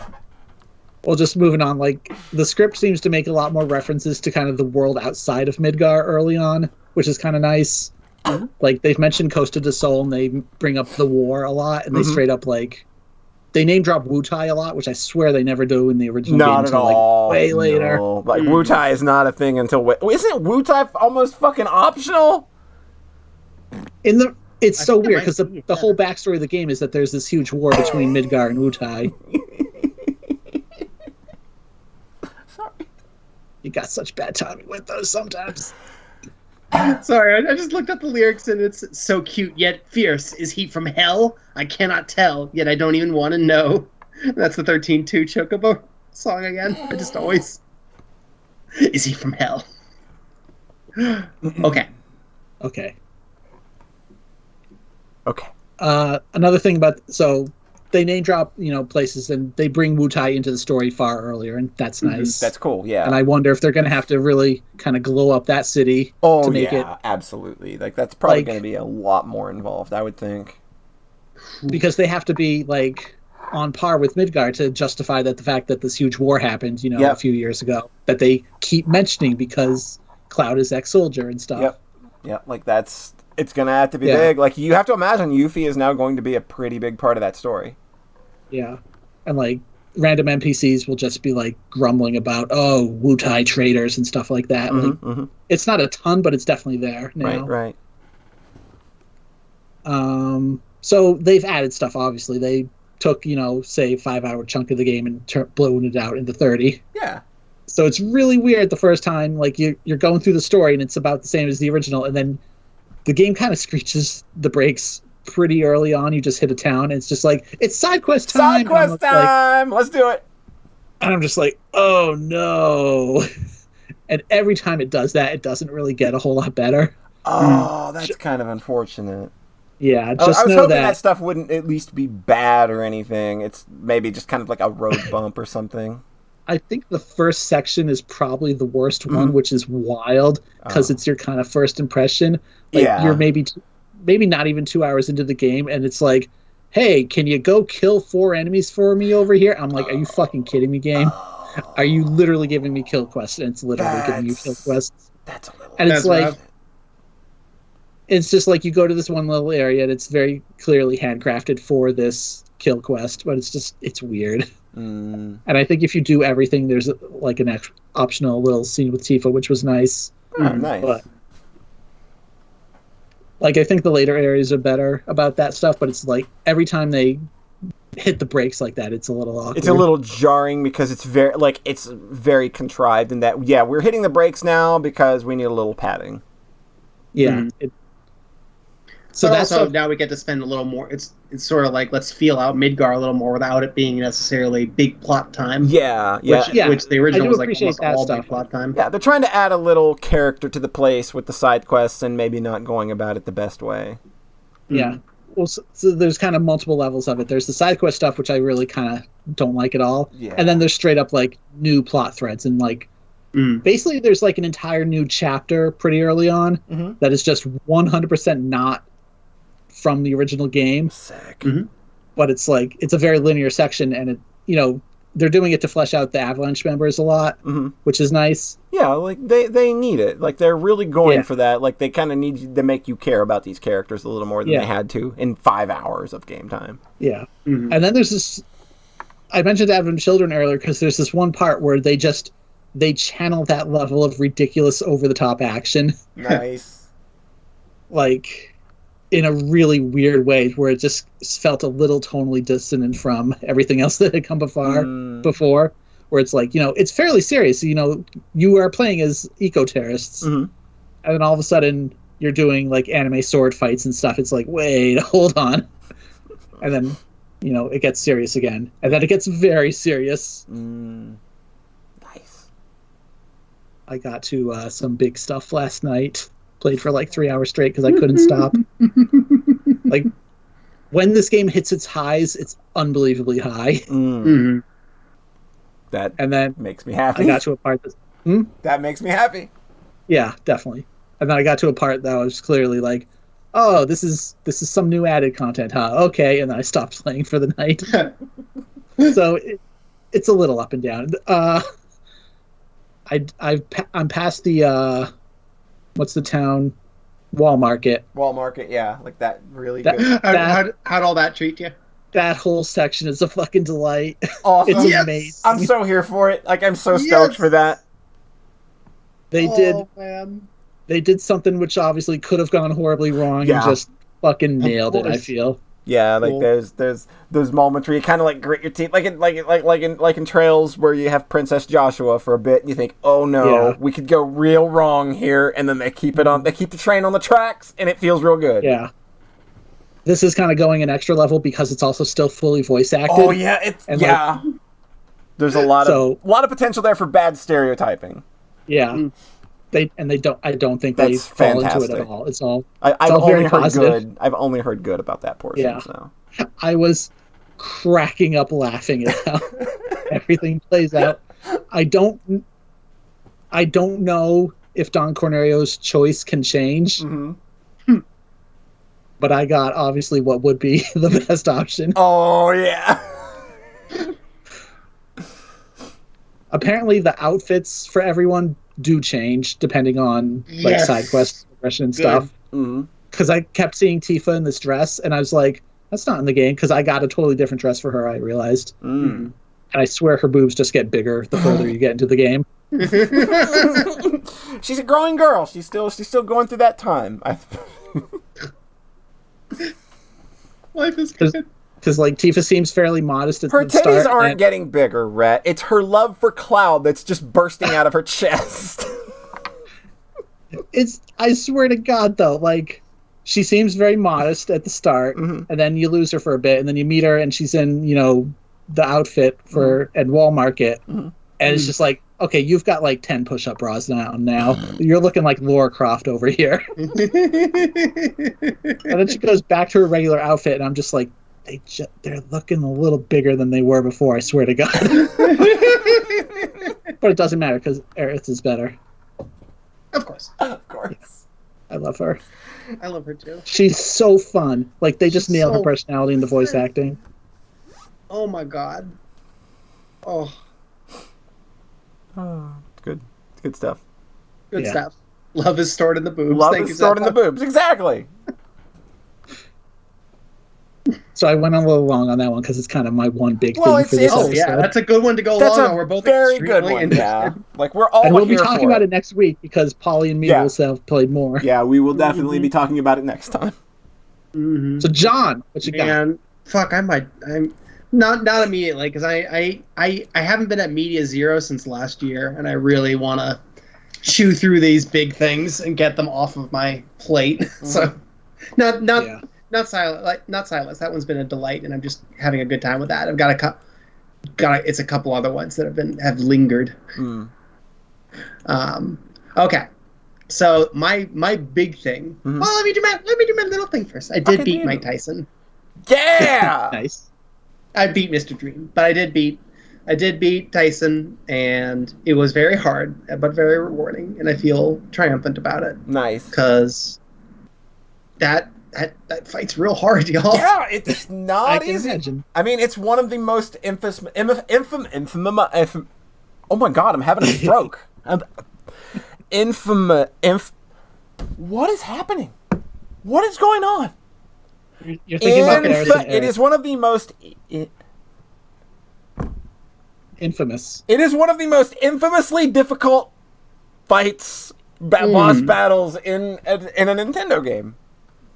Well, just moving on, like, the script seems to make a lot more references to kind of the world outside of Midgar early on, which is kind of nice. Like, they've mentioned Costa del Sol, and they bring up the war a lot, and they straight up, like, they name drop Wutai a lot, which I swear they never do in the original game until, like, way later. No. Like, Wutai is not a thing until... Isn't Wutai almost fucking optional? It's so weird because the whole backstory of the game is that there's this huge war between Midgar and Wutai. Sorry. You got such bad timing with those sometimes. Sorry, I just looked up the lyrics and it's so cute yet fierce. Is he from hell? I cannot tell, yet I don't even want to know. That's the 13-2 Chocobo song again. I just always... Is he from hell? Okay. Another thing about... So, they name drop, places, and they bring Wutai into the story far earlier, and that's nice. That's cool, yeah. And I wonder if they're going to have to really kind of glow up that city to make it... absolutely. Like, that's probably going to be a lot more involved, I would think. Because they have to be, on par with Midgard to justify the fact that this huge war happened, a few years ago, that they keep mentioning because Cloud is ex-soldier and stuff. Yep, it's going to have to be big. Like, you have to imagine Yuffie is now going to be a pretty big part of that story. Yeah. And, random NPCs will just be, grumbling about, Wutai traders and stuff like that. It's not a ton, but it's definitely there now. Right. So they've added stuff, obviously. They took, say, a 5-hour chunk of the game and blown it out into 30. Yeah. So it's really weird the first time, you're going through the story and it's about the same as the original, and then the game kind of screeches the brakes pretty early on. You just hit a town, and it's just it's side quest time. Side quest time! Let's do it! And I'm just oh no. And every time it does that, it doesn't really get a whole lot better. Oh, that's kind of unfortunate. Yeah, I was hoping that stuff wouldn't at least be bad or anything. It's maybe just kind of like a road bump or something. I think the first section is probably the worst one, which is wild because it's your kind of first impression. You're maybe not even 2 hours into the game, and it's hey, can you go kill 4 enemies for me over here? I'm are you fucking kidding me, game? Are you literally giving me kill quests? And it's literally giving you kill quests. That's a little. And it's it's just you go to this one little area, and it's very clearly handcrafted for this kill quest, but it's weird. And I think if you do everything, there's an optional little scene with Tifa, which was nice. Nice. But, I think the later areas are better about that stuff, but it's every time they hit the brakes like that, it's a little awkward. It's a little jarring because it's very contrived in that, we're hitting the brakes now because we need a little padding. Yeah. So that's also now we get to spend a little more. It's sort of let's feel out Midgar a little more without it being necessarily big plot time. Yeah. Which the original was almost all stuff. Big plot time. Yeah, they're trying to add a little character to the place with the side quests and maybe not going about it the best way. Yeah. Well, so there's kind of multiple levels of it. There's the side quest stuff, which I really kind of don't like at all. Yeah. And then there's straight up new plot threads and basically there's an entire new chapter pretty early on that is just 100% not from the original game. Sick. But it's it's a very linear section, and it they're doing it to flesh out the Avalanche members a lot, which is nice. Yeah, they need it. They're really going for that. They kind of need to make you care about these characters a little more than they had to in 5 hours of game time. Yeah. And then there's this, I mentioned Advent Children earlier because there's this one part where they channel that level of ridiculous over-the-top action. Nice. In a really weird way where it just felt a little tonally dissonant from everything else that had come before, where it's it's fairly serious. You are playing as eco-terrorists, and then all of a sudden you're doing anime sword fights and stuff. It's wait, hold on. And then, it gets serious again. And then it gets very serious. Nice. I got to some big stuff last night. Played for 3 hours straight because I couldn't stop. When this game hits its highs, it's unbelievably high. That and then makes me happy. I got to a part that makes me happy. Yeah, definitely. And then I got to a part that was clearly oh, this is some new added content, huh? Okay, and then I stopped playing for the night. So it's a little up and down. I'm past the what's the town? Wall Market. Wall Market, yeah. That really good. How'd all that treat you? That whole section is a fucking delight. Awesome. It's amazing. I'm so here for it. I'm so stoked for that. They did. Man. they did something which obviously could have gone horribly wrong and just fucking nailed it, I feel. Yeah, like there's those moments where you kind of like grit your teeth, like in Trails where you have Princess Joshua for a bit, and you think, oh no, we could go real wrong here, and then they keep the train on the tracks, and it feels real good. Yeah. This is kind of going an extra level because it's also still fully voice acted. Oh yeah, there's a lot of potential there for bad stereotyping. Yeah. I don't think they fall into it at all. It's all very positive. I've only heard good about that portion. Yeah. So I was cracking up laughing at how everything plays out. I don't know if Don Cornelio's choice can change. Mm-hmm. But I got obviously what would be the best option. Oh yeah. Apparently the outfits for everyone do change depending on like side quest progression and stuff. Because I kept seeing Tifa in this dress, and I was like, "That's not in the game." Because I got a totally different dress for her. I realized, and I swear her boobs just get bigger the further you get into the game. She's a growing girl. She's still going through that time. Life is good. Because like Tifa seems fairly modest at her the start. Her titties aren't getting bigger, Rhett. It's her love for Cloud that's just bursting out of her chest. I swear to God, though, like she seems very modest at the start, and then you lose her for a bit, and then you meet her, and she's in the outfit for at Wall Market, and it's just like, okay, you've got like 10 push-up bras now. You're looking like Lara Croft over here. And then she goes back to her regular outfit, and I'm just like, they're looking a little bigger than they were before, I swear to God. But it doesn't matter because Aerith is better. Of course. I love her. I love her too. She's so fun. Like they just nail her personality into voice acting. Oh my God. Oh. It's good. It's good stuff. Good stuff. Love is stored in the boobs. Love is stored in the boobs. Exactly. So I went a little long on that one because it's kind of my one big thing for this episode. Yeah, that's a good one to go long on. We're both very good one. Yeah, like we're all. And we'll be talking about it next week because Polly and me will have played more. Yeah, we will definitely be talking about it next time. So John, what you got? Fuck, I'm not immediately because I haven't been at Media Zero since last year, and I really want to chew through these big things and get them off of my plate. So Not Silas. That one's been a delight, and I'm just having a good time with that. I've got it's a couple other ones that have lingered. Okay, so my big thing. Well, let me do my little thing first. I did beat Mike Tyson. Yeah, nice. I beat Mr. Dream, but I did beat Tyson, and it was very hard, but very rewarding, and I feel triumphant about it. Nice, because that fight's real hard, y'all. Yeah, it's not easy. Imagine. I mean, it's one of the most oh my God, I'm having a stroke. What is happening? What is going on? You're thinking about it is one of the most infamous. It is one of the most infamously difficult fights, boss battles in a Nintendo game.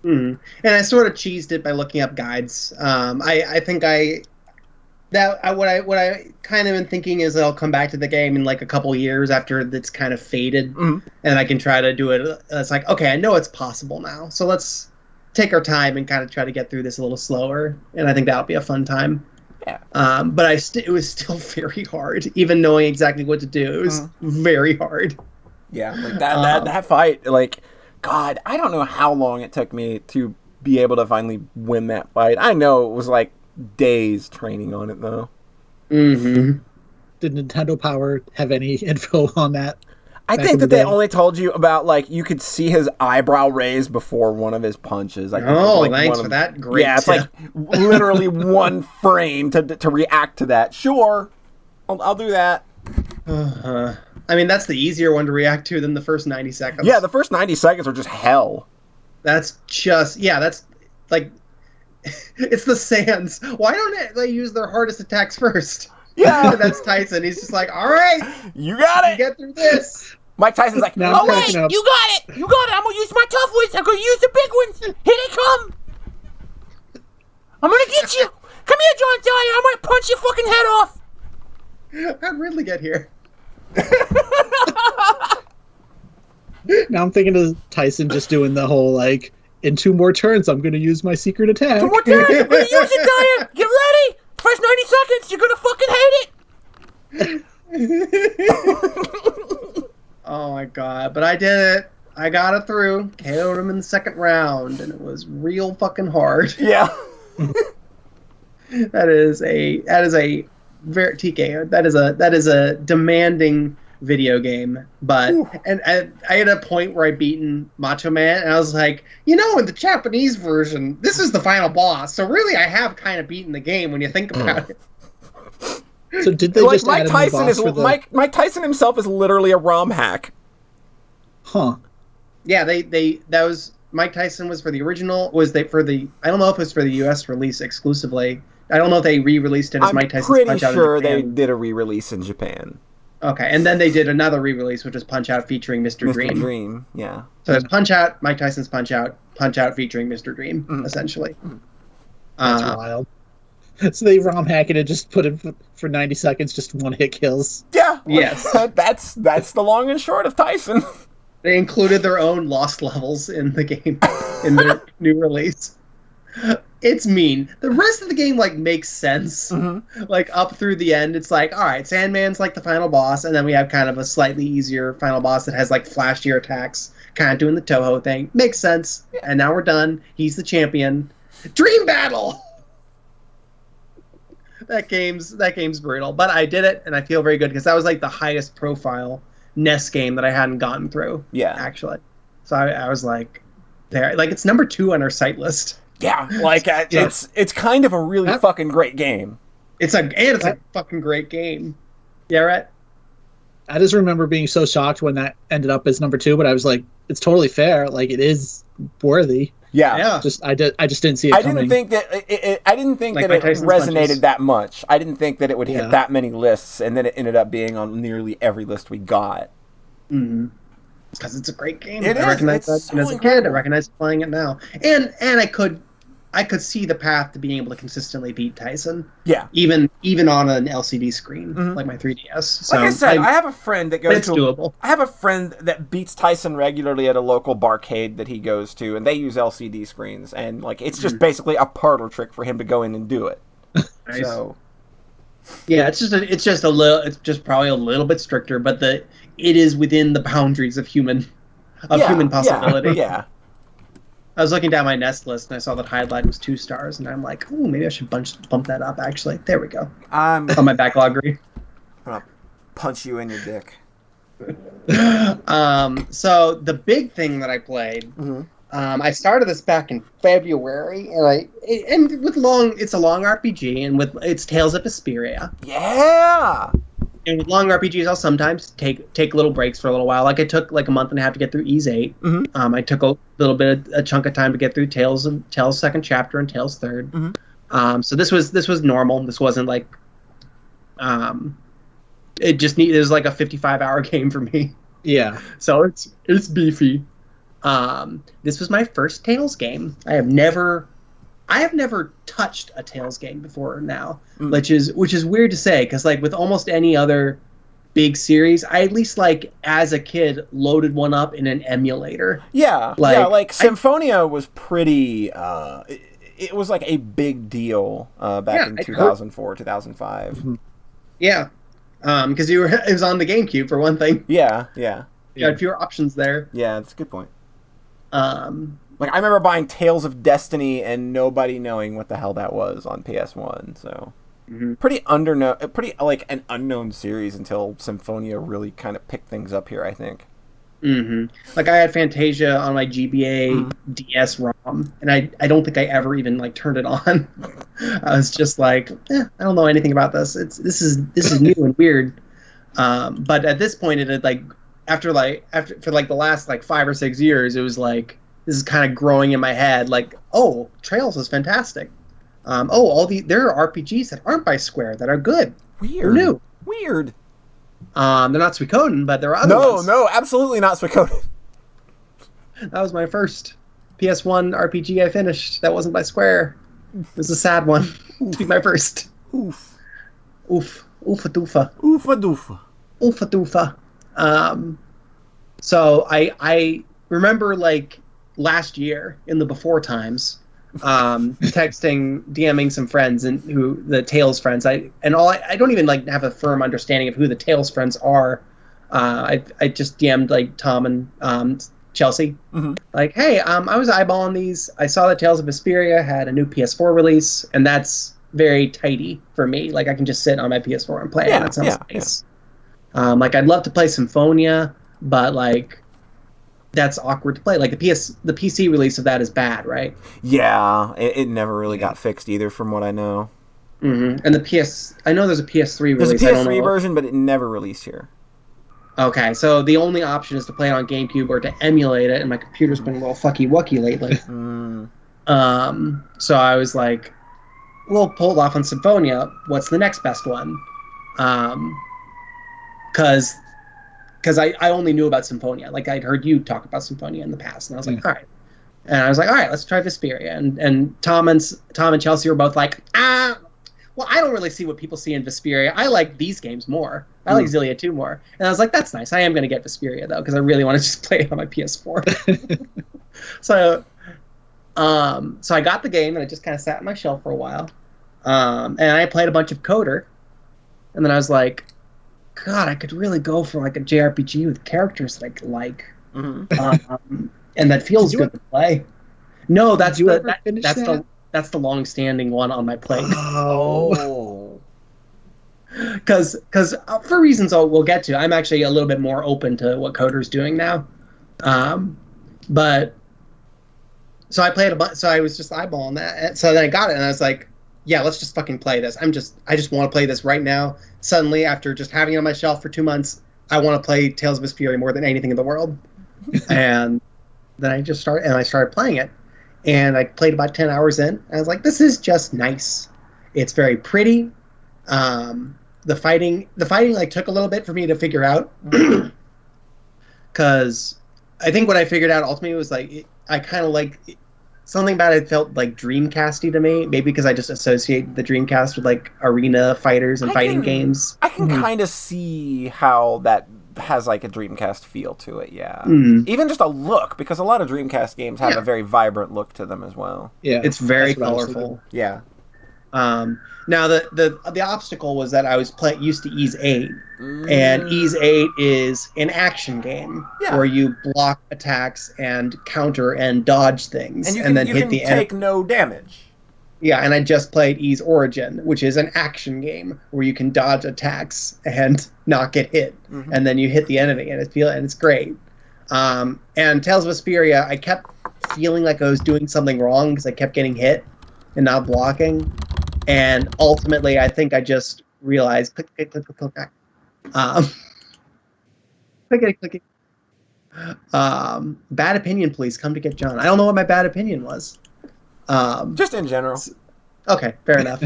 And I sort of cheesed it by looking up guides. I think what I kind of am thinking is I'll come back to the game in like a couple years after it's kind of faded, and I can try to do it. It's like, okay, I know it's possible now, so let's take our time and kind of try to get through this a little slower, and I think that'll be a fun time. Yeah. But it was still very hard, even knowing exactly what to do. It was very hard. Yeah, like that fight, like. God, I don't know how long it took me to be able to finally win that fight. I know it was like days training on it, though. Did Nintendo Power have any info on that? I think that they only told you about, like, you could see his eyebrow raise before one of his punches. Thanks for that great tip. It's like literally one frame to react to that. Sure, I'll do that. I mean, that's the easier one to react to than the first 90 seconds. Yeah, the first 90 seconds are just hell. That's like, it's the Sands. Why don't they use their hardest attacks first? Yeah. That's Tyson. He's just like, all right. You got it. Get through this. Mike Tyson's like, No, oh wait, you got it. I'm gonna use my tough ones. I'm gonna use the big ones. Here they come. I'm gonna get you. Come here, John Dyer. I'm gonna punch your fucking head off. How'd Ridley get here? Now I'm thinking of Tyson just doing the whole like, in 2 more turns, I'm gonna use my secret attack. 2 more turns, I'm gonna use it, Dyer. Get ready. First 90 seconds, you're gonna fucking hate it. Oh my god! But I did it. I got it through. KO'd him in the second round, and it was real fucking hard. Yeah. That is a very TK. That is a demanding video game. But and I had a point where I beaten Macho Man, and I was like, in the Japanese version, this is the final boss. So really, I have kind of beaten the game when you think about it. So did they just Mike add Tyson is Mike Tyson himself is literally a ROM hack. Huh. Yeah, that was Mike Tyson was for the original. I don't know if it was for the US release exclusively. I don't know if they re-released it as Mike Tyson's Punch-Out! I'm pretty sure they did a re-release in Japan. Okay, and then they did another re-release, which was Punch-Out! Featuring Mr. Dream. Mr. Dream, yeah. So it's Punch-Out!, Mike Tyson's Punch-Out!, Punch-Out! Featuring Mr. Dream, essentially. That's wild. So they ROM hack it and just put it for 90 seconds, just one-hit kills. Yeah. Yes. That's the long and short of Tyson. They included their own lost levels in the game, in their new release. It's mean. The rest of the game makes sense. Mm-hmm. Up through the end, it's all right, Sandman's the final boss, and then we have kind of a slightly easier final boss that has flashier attacks, kind of doing the Toho thing. Makes sense. Yeah. And now we're done. He's the champion. Dream Battle. That game's brutal, but I did it, and I feel very good because that was the highest profile NES game that I hadn't gotten through. Yeah, actually. So I was there. It's number 2 on our site list. Yeah, it's kind of a really fucking great game. It's a fucking great game. Yeah, right. I just remember being so shocked when that ended up as number 2, but I was like, it's totally fair. It is worthy. Yeah. I just didn't see it coming. Didn't think that it resonated that much. I didn't think that it would hit that many lists, and then it ended up being on nearly every list we got. Mm-hmm. Because it's a great game. I recognized that as a kid. I recognize playing it now, and I could see the path to being able to consistently beat Tyson. Yeah. Even on an LCD screen, like my 3DS. So I said, I have a friend that goes it's doable. I have a friend that beats Tyson regularly at a local barcade that he goes to, and they use LCD screens, and it's just basically a parlor trick for him to go in and do it. Nice. So. Yeah, it's just probably a little bit stricter, but it is within the boundaries of human possibility. Yeah. I was looking down my NES list and I saw that Highlight was 2 stars, and I'm like, oh, maybe I should bump that up. Actually, there we go. On my backlog tree. I'm gonna punch you in your dick. So the big thing that I played, I started this back in February, and it's a long RPG, and it's Tales of Vesperia. Yeah. And with long RPGs, I'll sometimes take little breaks for a little while. I took a month and a half to get through Ys 8. Mm-hmm. I took a little bit a chunk of time to get through Tales second chapter and Tales third. Mm-hmm. So this was normal. This wasn't it was a 55-hour game for me. Yeah. So it's beefy. This was my first Tales game. I have never touched a Tales game before now, which is weird to say, because with almost any other big series, I at least as a kid loaded one up in an emulator. Yeah, Symphonia was pretty. It was a big deal back in 2004, 2005. Mm-hmm. Yeah, because it was on the GameCube for one thing. Yeah. You had fewer options there. Yeah, that's a good point. I remember buying Tales of Destiny and nobody knowing what the hell that was on PS1. So pretty an unknown series until Symphonia really kind of picked things up here, I think. Mm-hmm. I had Fantasia on my GBA DS ROM, and I don't think I ever even turned it on. I was just I don't know anything about this. This is new and weird. But at this point, it had after for the last 5 or 6 years, it was this is kind of growing in my head. Oh, Trails is fantastic. There are RPGs that aren't by Square that are good. Weird. Who knew? Weird. They're not Suikoden, but there are other ones. No, absolutely not Suikoden. That was my first PS1 RPG I finished. That wasn't by Square. It was a sad one to be my first. Oof. Oof. Oofa doofa. Oofa doofa. Oofa doofa. So I remember like last year in the before times, texting, DMing some friends and who the Tales friends. I don't even like have a firm understanding of who the Tales friends are. I just DM'd like Tom and Chelsea. Mm-hmm. Like, hey, I was eyeballing these. I saw that Tales of Vesperia had a new PS4 release, and that's very tidy for me. Like, I can just sit on my PS4 and play it. That sounds nice. Yeah. Like, I'd love to play Symphonia, but like, that's awkward to play. Like the PC release of that is bad, right? Yeah, it never really got fixed either, from what I know. Mm-hmm. And I know there's a PS3 release. There's a PS3 version, but it never released here. Okay, so the only option is to play it on GameCube or to emulate it, and my computer's been a little fucky-wucky lately. So I was like, we'll pull it off on Symphonia. What's the next best one? Because I only knew about Symphonia. Like, I'd heard you talk about Symphonia in the past, and I was like, all right. And I was like, all right, let's try Vesperia. And Tom and Chelsea were both like, well, I don't really see what people see in Vesperia. I like these games more. I like Xillia 2 more. And I was like, that's nice. I am going to get Vesperia, though, because I really want to just play it on my PS4. So I got the game, and it just kind of sat on my shelf for a while. And I played a bunch of Coder. And then I was like, God, I could really go for like a JRPG with characters that I like. Mm-hmm. And that feels good to play. No, that's the long-standing one on my plate. Oh. Because for reasons we'll get to, I'm actually a little bit more open to what Coder's doing now. But so I played a bunch. So I was just eyeballing that. So then I got it, and I was like, yeah, let's just fucking play this. I just want to play this right now. Suddenly, after just having it on my shelf for 2 months, I want to play Tales of Vesperia more than anything in the world. And then I started playing it. And I played about 10 hours in. And I was like, this is just nice. It's very pretty. The fighting like took a little bit for me to figure out. Because I think what I figured out ultimately was like, I kind of like... Something about it felt like Dreamcasty to me. Maybe because I just associate the Dreamcast with like arena fighters and fighting games. I can kind of see how that has like a Dreamcast feel to it, yeah. Even just a look, because a lot of Dreamcast games have a very vibrant look to them as well. Yeah, it's very colorful. Yeah. Now the obstacle was that I was used to Ys 8, and Ys 8 is an action game where you block attacks and counter and dodge things, and then hit the take no damage. Yeah, and I just played Ys Origin, which is an action game where you can dodge attacks and not get hit, and then you hit the enemy, and it's great. And Tales of Vesperia, I kept feeling like I was doing something wrong because I kept getting hit and not blocking. And ultimately, I think I just realized, click. Click. Bad opinion, please come to get John. I don't know what my bad opinion was. Just in general. Okay, fair enough.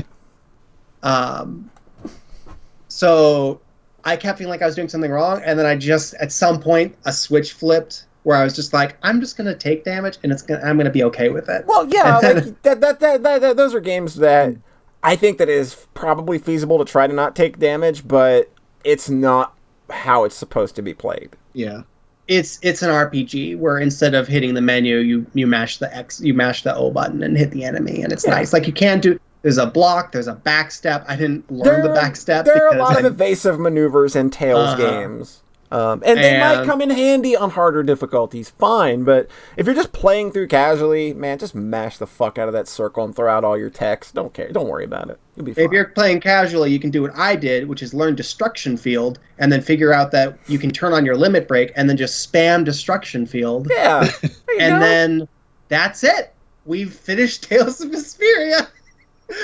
So I kept feeling like I was doing something wrong, and then at some point, a switch flipped where I was just like, I'm just gonna take damage, and I'm gonna be okay with it. Well, yeah, like that those are games that I think that it is probably feasible to try to not take damage, but it's not how it's supposed to be played. Yeah. It's an RPG where instead of hitting the menu, you mash the O button and hit the enemy, and it's nice. Like, you can't do... There's a block, there's a backstep. I didn't learn the backstep. There are a lot of evasive maneuvers in Tales games. And they might come in handy on harder difficulties, fine, but if you're just playing through casually, man, just mash the fuck out of that circle and throw out all your text. Don't care. Don't worry about it. You'll be fine. If you're playing casually, you can do what I did, which is learn Destruction Field, and then figure out that you can turn on your limit break and then just spam Destruction Field. Yeah. And then that's it. We've finished Tales of Vesperia.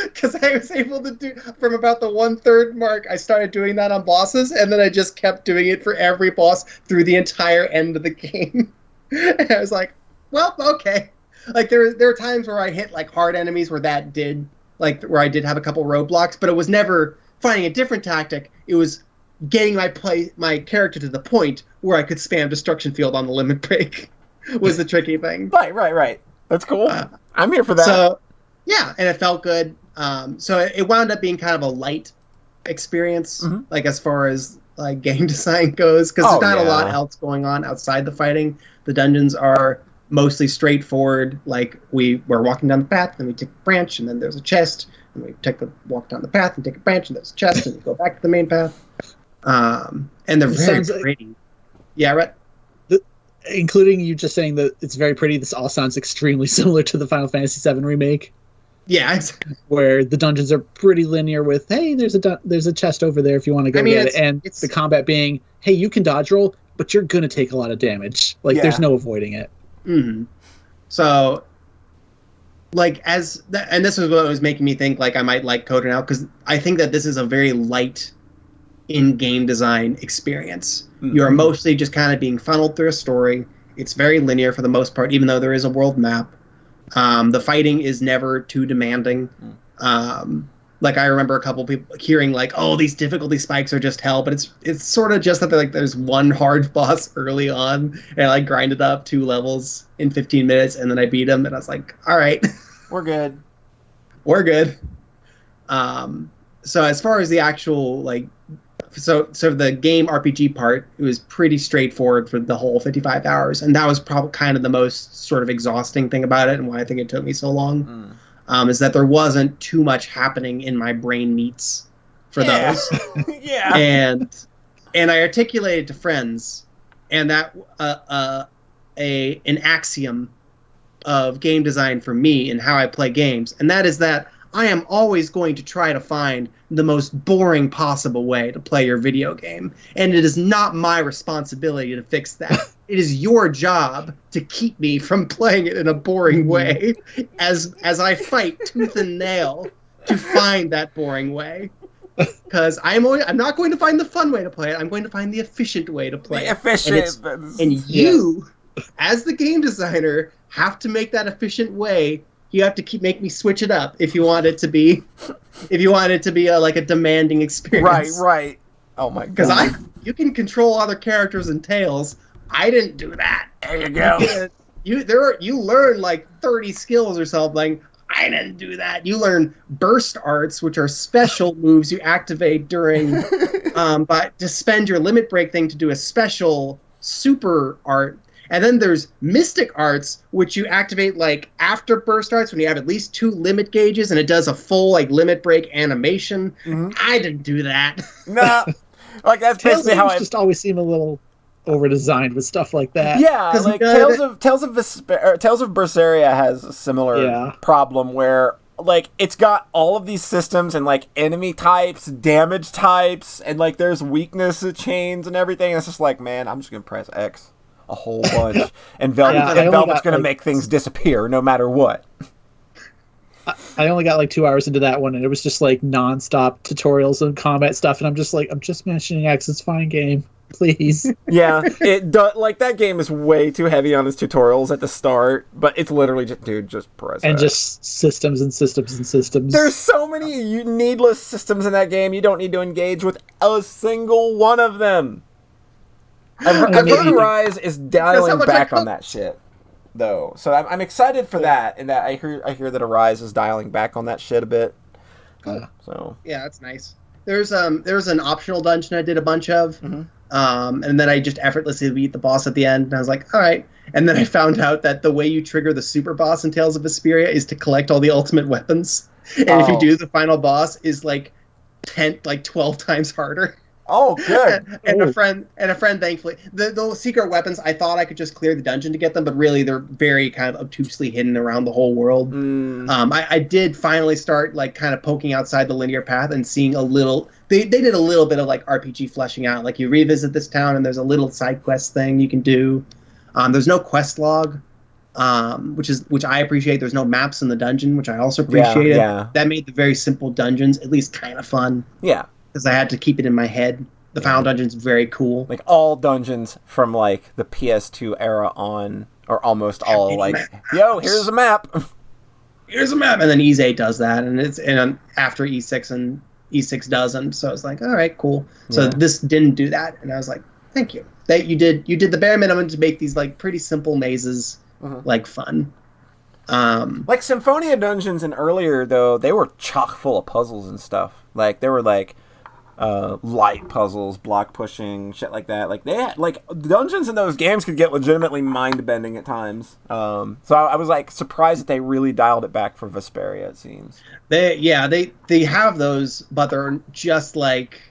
Because I was able to do, from about the 1/3 mark, I started doing that on bosses, and then I just kept doing it for every boss through the entire end of the game. And I was like, well, okay. Like, there were times where I hit, like, hard enemies where I did have a couple roadblocks, but it was never finding a different tactic. It was getting my character to the point where I could spam destruction field on the limit break was the tricky thing. Right. That's cool. I'm here for that. So, yeah, and it felt good. So it wound up being kind of a light experience, like as far as like game design goes, because there's not a lot else going on outside the fighting. The dungeons are mostly straightforward. Like we're walking down the path, and we take a branch, and then there's a chest, and we walk down the path and take a branch, and there's a chest, and we go back to the main path. And they're very pretty. Yeah, right. Including you just saying that it's very pretty. This all sounds extremely similar to the Final Fantasy VII remake. Yeah, where the dungeons are pretty linear with, hey, there's a chest over there if you want to go get it, and the combat being, hey, you can dodge roll, but you're gonna take a lot of damage. Like there's no avoiding it. Mm-hmm. So, like and this was what was making me think like I might like Coda now, because I think that this is a very light in-game design experience. You are mostly just kind of being funneled through a story. It's very linear for the most part, even though there is a world map. The fighting is never too demanding. Like I remember a couple people hearing like, "Oh, these difficulty spikes are just hell," but it's sort of just that there's one hard boss early on, and I like grinded up 2 levels in 15 minutes, and then I beat him, and I was like, "All right, we're good." So as far as the actual like, so the game RPG part, it was pretty straightforward for the whole 55 hours, and that was probably kind of the most sort of exhausting thing about it, and why I think it took me so long, is that there wasn't too much happening in my brain meats for those. Yeah. And I articulated to friends, and that an axiom of game design for me and how I play games, and that is that I am always going to try to find the most boring possible way to play your video game. And it is not my responsibility to fix that. It is your job to keep me from playing it in a boring way as I fight tooth and nail to find that boring way. Because I'm not going to find the fun way to play it. I'm going to find the efficient way to play it. And you, as the game designer, have to make that efficient way. You have to make me switch it up if you want it to be, like a demanding experience. Right. Oh my god. Because you can control other characters and tails. I didn't do that. There you go. You learn like 30 skills or something. I didn't do that. You learn burst arts, which are special moves you activate during, but to spend your limit break thing to do a special super art. And then there's Mystic Arts, which you activate like after Burst Arts when you have at least 2 limit gauges, and it does a full like limit break animation. I didn't do that. No, like that's basically how I just always seem a little over designed with stuff like that. Yeah, like Tales of Berseria has a similar problem where like it's got all of these systems and like enemy types, damage types, and like there's weakness chains and everything. And it's just like, man, I'm just gonna press X a whole bunch, and Velvet's gonna make things disappear no matter what. I only got like 2 hours into that one, and it was just like non-stop tutorials and combat stuff, and I'm just mashing X. It's fine, game, please. Yeah, like that game is way too heavy on its tutorials at the start, but it's literally just press and X. Just systems and systems and systems. There's so many needless systems in that game. You don't need to engage with a single one of them. I've heard Rise is dialing back on that shit, though. So I'm excited for that, and that I hear that Arise is dialing back on that shit a bit. So yeah, that's nice. There's an optional dungeon I did a bunch of, and then I just effortlessly beat the boss at the end, and I was like, all right. And then I found out that the way you trigger the super boss in Tales of Vesperia is to collect all the ultimate weapons, and if you do, the final boss is like 12 times harder. Oh, good. and a friend, thankfully. The secret weapons, I thought I could just clear the dungeon to get them, but really they're very kind of obtusely hidden around the whole world. I did finally start like kind of poking outside the linear path and seeing a little. They did a little bit of like RPG fleshing out. Like you revisit this town and there's a little side quest thing you can do. There's no quest log, which I appreciate. There's no maps in the dungeon, which I also appreciated. Yeah. That made the very simple dungeons at least kind of fun. Yeah. Because I had to keep it in my head. The final dungeon's very cool. Like all dungeons from like the PS2 era on, or almost all, like, yo, here's a map. Here's a map, and then Ys 8 does that, and after E6 and E6 doesn't. So I was like, all right, cool. So this didn't do that, and I was like, thank you. That you did the bare minimum to make these like pretty simple mazes like fun. Like Symphonia dungeons and earlier though, they were chock full of puzzles and stuff. Like there were like light puzzles, block pushing, shit like that. Like they had, like dungeons in those games could get legitimately mind bending at times. So I was like surprised that they really dialed it back for Vesperia. It seems they have those, but they're just like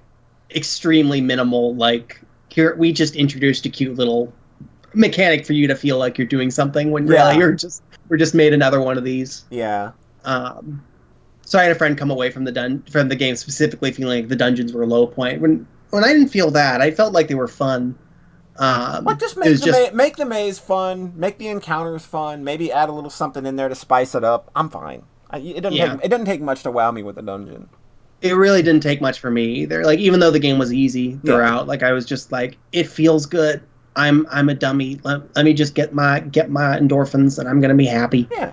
extremely minimal. Like here, we just introduced a cute little mechanic for you to feel like you're doing something when really we're just made another one of these. Yeah. So I had a friend come away from the game specifically feeling like the dungeons were a low point. When I didn't feel that, I felt like they were fun. Like just make the maze fun, make the encounters fun, maybe add a little something in there to spice it up. I'm fine. It doesn't take much to wow me with a dungeon. It really didn't take much for me either. Like even though the game was easy throughout, like I was just like, it feels good. I'm a dummy. Let me just get my endorphins and I'm gonna be happy. Yeah.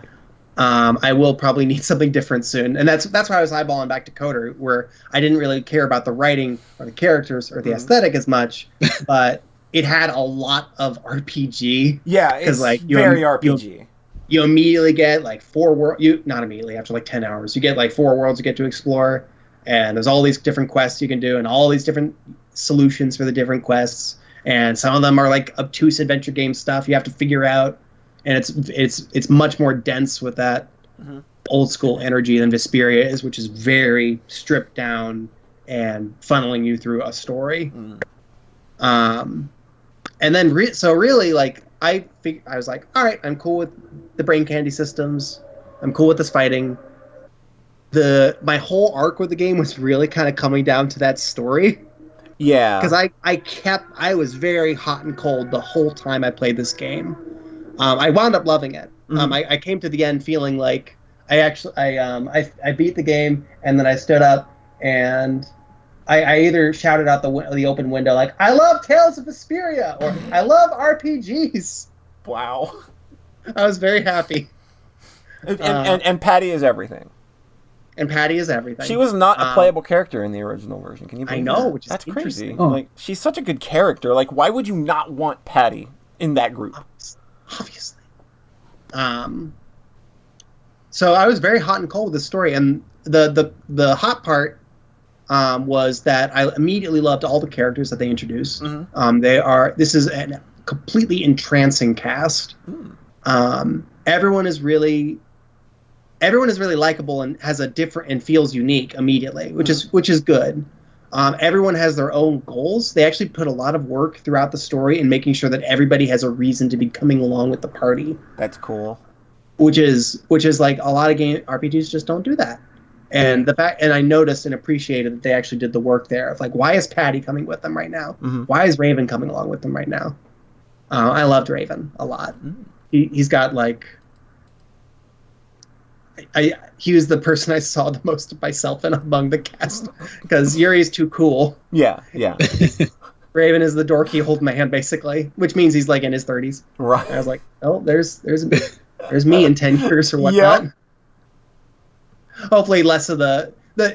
I will probably need something different soon, and that's why I was eyeballing back to Coder, where I didn't really care about the writing or the characters or the aesthetic as much, but it had a lot of RPG. Yeah, it's like very RPG. You immediately get like 4 worlds. Not immediately, after like 10 hours, you get like 4 worlds you get to explore, and there's all these different quests you can do, and all these different solutions for the different quests, and some of them are like obtuse adventure game stuff you have to figure out. And it's much more dense with that old school energy than Vesperia is, which is very stripped down and funneling you through a story. And then really like I was like, all right, I'm cool with the brain candy systems. I'm cool with this fighting. My whole arc with the game was really kind of coming down to that story. Yeah, because I was very hot and cold the whole time I played this game. I wound up loving it. I came to the end feeling like I beat the game, and then I stood up and I either shouted out the open window like, I love Tales of Vesperia, or I love RPGs. Wow. I was very happy. And Patty is everything. And Patty is everything. She was not a playable character in the original version. Can you believe that? Which is That's crazy. Oh. Like, she's such a good character. Like, why would you not want Patty in that group? Obviously. So I was very hot and cold with this story, and the hot part was that I immediately loved all the characters that they introduced. This is a completely entrancing cast. Everyone is really likable and has a different and feels unique immediately, which is good. Everyone has their own goals. They actually put a lot of work throughout the story in making sure that everybody has a reason to be coming along with the party. That's cool. Which is like a lot of RPGs just don't do that. And I noticed and appreciated that they actually did the work there of like, why is Patty coming with them right now? Why is Raven coming along with them right now? I loved Raven a lot. He's got like, he was the person I saw the most of myself in among the cast, because Yuri's too cool. Yeah. Raven is the dorky holding my hand basically, which means he's like in his 30s. Right. And I was like, oh, there's me in 10 years or whatnot. Yep. Hopefully less of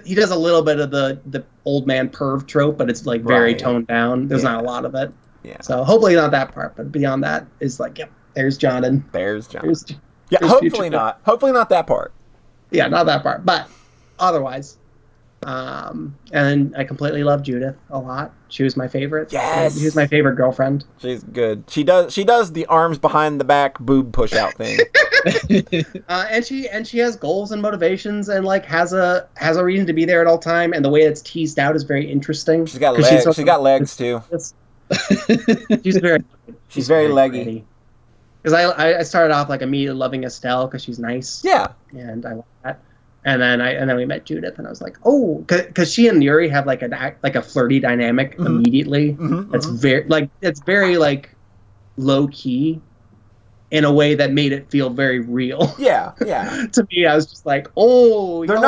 he does a little bit of the old man perv trope, but it's like very toned down. There's not a lot of it. Yeah. So hopefully not that part, but beyond that is like, yep, there's John. Yeah, hopefully not. Hopefully not that part. Yeah, not that part, but otherwise. And I completely love Judith a lot. She was my favorite. Yes. She was my favorite girlfriend. She's good. She does the arms behind the back boob push out thing. And she has goals and motivations and like has a reason to be there at all time, and the way it's teased out is very interesting. She's got legs. She's got legs too. She's very leggy. Because I started off like immediately loving Estelle because she's nice. Yeah. And I love that. And then we met Judith, and I was like, oh, because she and Yuri have like a flirty dynamic immediately. That's very like low key, in a way that made it feel very real. Yeah. To me, I was just like, oh, they're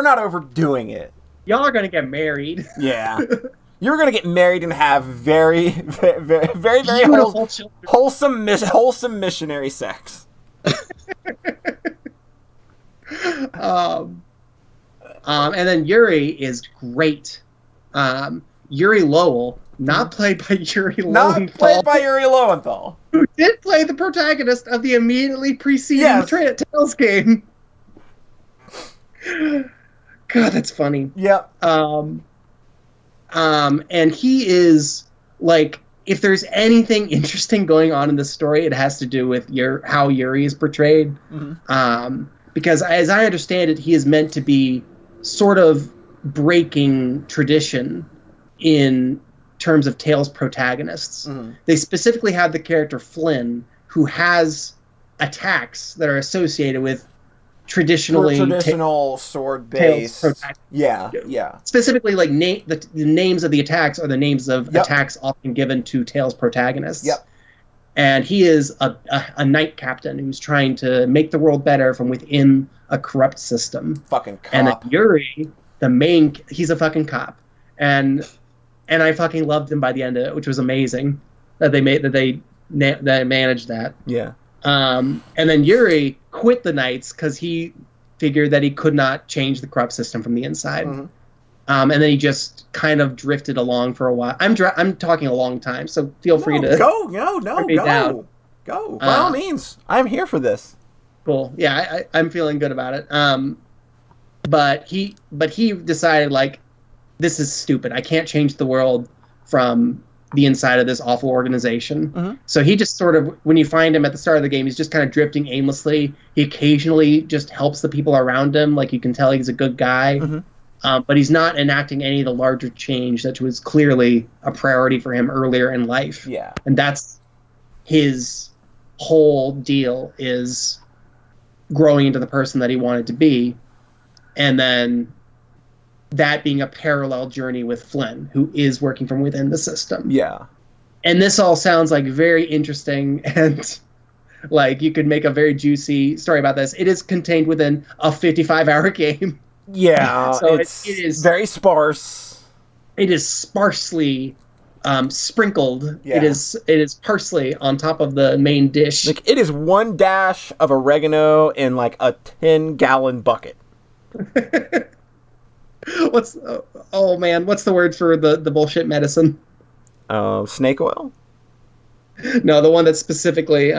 not overdoing it. Y'all are gonna get married. Yeah. You're gonna get married and have very, very, very, very wholesome missionary sex. And then Yuri is great. Yuri Lowell, not played by Yuri Lowenthal. Not played by Yuri Lowenthal. Who did play the protagonist of the immediately preceding Tales game. God, that's funny. Yep. And he is, like, if there's anything interesting going on in this story, it has to do with how Yuri is portrayed. Mm-hmm. Because as I understand it, he is meant to be sort of breaking tradition in terms of Tales protagonists. Mm-hmm. They specifically have the character Flynn, who has attacks that are associated with traditional sword-based. Yeah. Specifically, like the names of the attacks are the names of attacks often given to Tales protagonists. Yep. And he is a knight captain who's trying to make the world better from within a corrupt system. Fucking cop. And then Yuri, he's a fucking cop. And I fucking loved him by the end of it, which was amazing that they managed that. Yeah. And then Yuri quit the Knights because he figured that he could not change the corrupt system from the inside. Mm-hmm. And then he just kind of drifted along for a while. I'm talking a long time, so feel free to go. Go. By all means, I'm here for this. Cool. Yeah, I'm feeling good about it. But he decided, like, this is stupid. I can't change the world from the inside of this awful organization. Mm-hmm. So he just sort of, when you find him at the start of the game, he's just kind of drifting aimlessly. He occasionally just helps the people around him. Like, you can tell he's a good guy. Mm-hmm. But he's not enacting any of the larger change that was clearly a priority for him earlier in life. Yeah. And that's his whole deal, is growing into the person that he wanted to be. And then that being a parallel journey with Flynn, who is working from within the system. Yeah. And this all sounds like very interesting, and like you could make a very juicy story about this. It is contained within a 55-hour game. Yeah, so it is very sparse. It is sparsely sprinkled. Yeah. It is parsley on top of the main dish. Like, it is one dash of oregano in like a 10-gallon bucket. What's the word for the bullshit medicine? Snake oil? No, the one that's specifically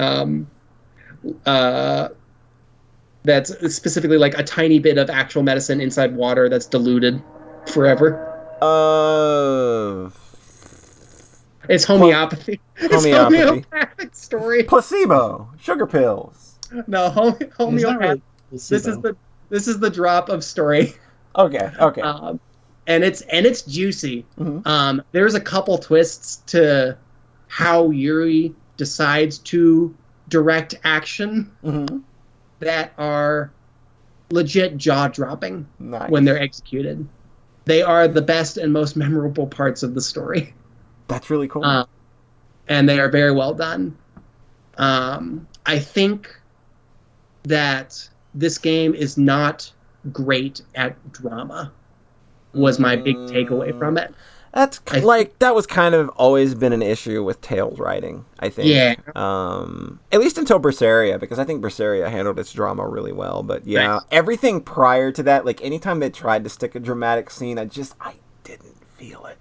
like a tiny bit of actual medicine inside water that's diluted forever. It's homeopathy. It's homeopathic story. Placebo. Sugar pills. No, homeopathy. This is the drop of story. Okay. And it's juicy. Mm-hmm. There's a couple twists to how Yuri decides to direct action. Mm-hmm. That are legit jaw-dropping when they're executed. They are the best and most memorable parts of the story. That's really cool. And they are very well done. I think that this game is not great at drama, was my big takeaway from it. That's that was kind of always been an issue with Tales writing, I think. Yeah. At least until Berseria, because I think Berseria handled its drama really well. But yeah, everything prior to that, like anytime they tried to stick a dramatic scene, I didn't feel it.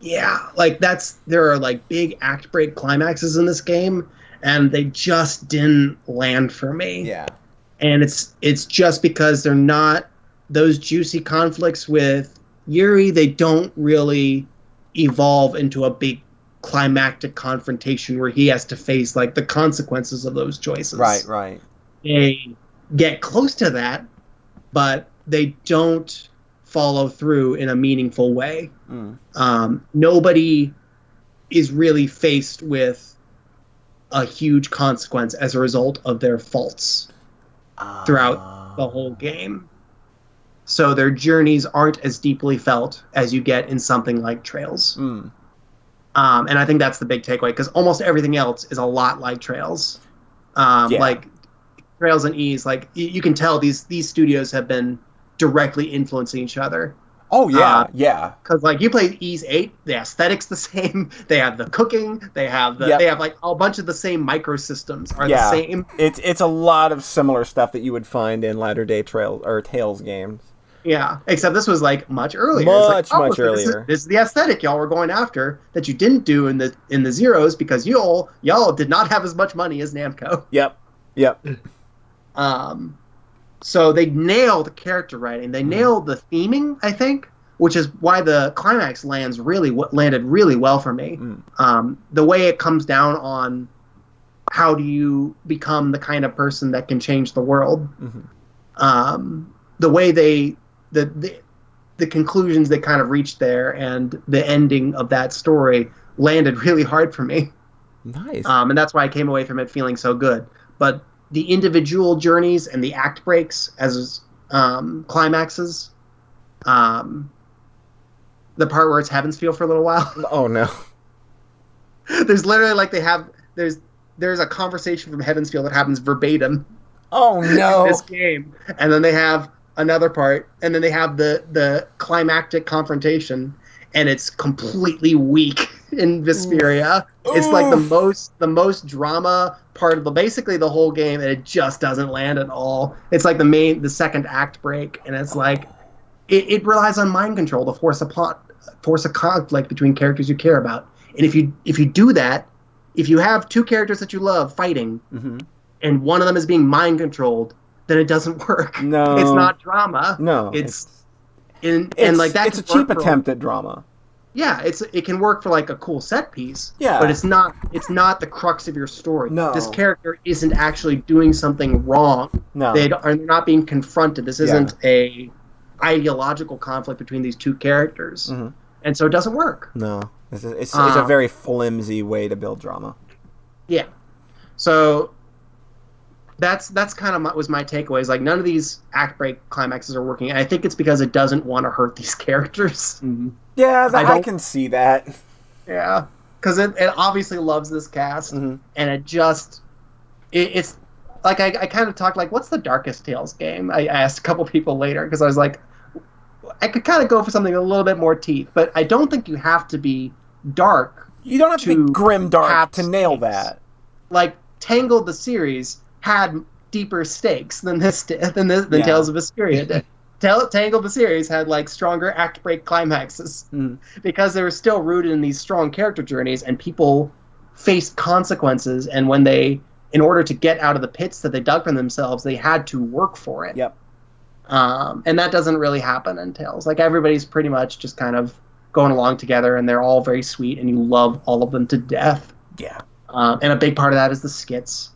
Yeah, like there are like big act break climaxes in this game, and they just didn't land for me. Yeah. And it's just because they're not those juicy conflicts with Yuri. They don't really evolve into a big climactic confrontation where he has to face like the consequences of those choices. Right. They get close to that, but they don't follow through in a meaningful way. Nobody is really faced with a huge consequence as a result of their faults throughout the whole game. So their journeys aren't as deeply felt as you get in something like Trails. And I think that's the big takeaway, because almost everything else is a lot like Trails. Like Trails and Ys, like you can tell these studios have been directly influencing each other. Oh yeah, yeah. Because like you play Ys 8, the aesthetics the same. They have the cooking. They have they have like a bunch of the same microsystems are the same. It's a lot of similar stuff that you would find in latter day Tales games. Yeah, except this was like much earlier. Much earlier. This is the aesthetic y'all were going after that you didn't do in the Zeros because y'all did not have as much money as Namco. Yep. So they nailed the character writing. They nailed the theming, I think, which is why the climax landed really well for me. The way it comes down on how do you become the kind of person that can change the world. The way the conclusions they kind of reached there and the ending of that story landed really hard for me. Nice. And that's why I came away from it feeling so good. But the individual journeys and the act breaks as climaxes, the part where it's Heaven's Feel for a little while. Oh no. There's literally there's a conversation from Heaven's Feel that happens verbatim. Oh no. In this game. And then they have another part, and then they have the climactic confrontation, and it's completely weak in Vesperia. It's like the most drama part of basically the whole game, and it just doesn't land at all. It's like the second act break, and it's like it relies on mind control to force a conflict between characters you care about. And if you do that, if you have two characters that you love fighting, and one of them is being mind controlled, then it doesn't work. No, it's not drama. No, it's like that. It's a cheap attempt at drama. Yeah, it can work for like a cool set piece. Yeah, but it's not the crux of your story. No, this character isn't actually doing something wrong. No, they are not being confronted. This isn't a ideological conflict between these two characters, and so it doesn't work. No, it's a very flimsy way to build drama. Yeah, so. That's kind of was my takeaway. Is like none of these act break climaxes are working, and I think it's because it doesn't want to hurt these characters. Yeah, I can see that. Yeah, because it obviously loves this cast, and it's like I kind of talked like, what's the Darkest Tales game? I asked a couple people later because I was like, I could kind of go for something a little bit more teeth, but I don't think you have to be dark. You don't have to be grim dark to nail that. Like Tangled the series had deeper stakes than Tales of Vesperia did. Tangled the series had like stronger act break climaxes because they were still rooted in these strong character journeys, and people faced consequences, and when in order to get out of the pits that they dug for themselves, they had to work for it. Yep. And that doesn't really happen in Tales. Like everybody's pretty much just kind of going along together, and they're all very sweet, and you love all of them to death. Yeah. And a big part of that is the skits.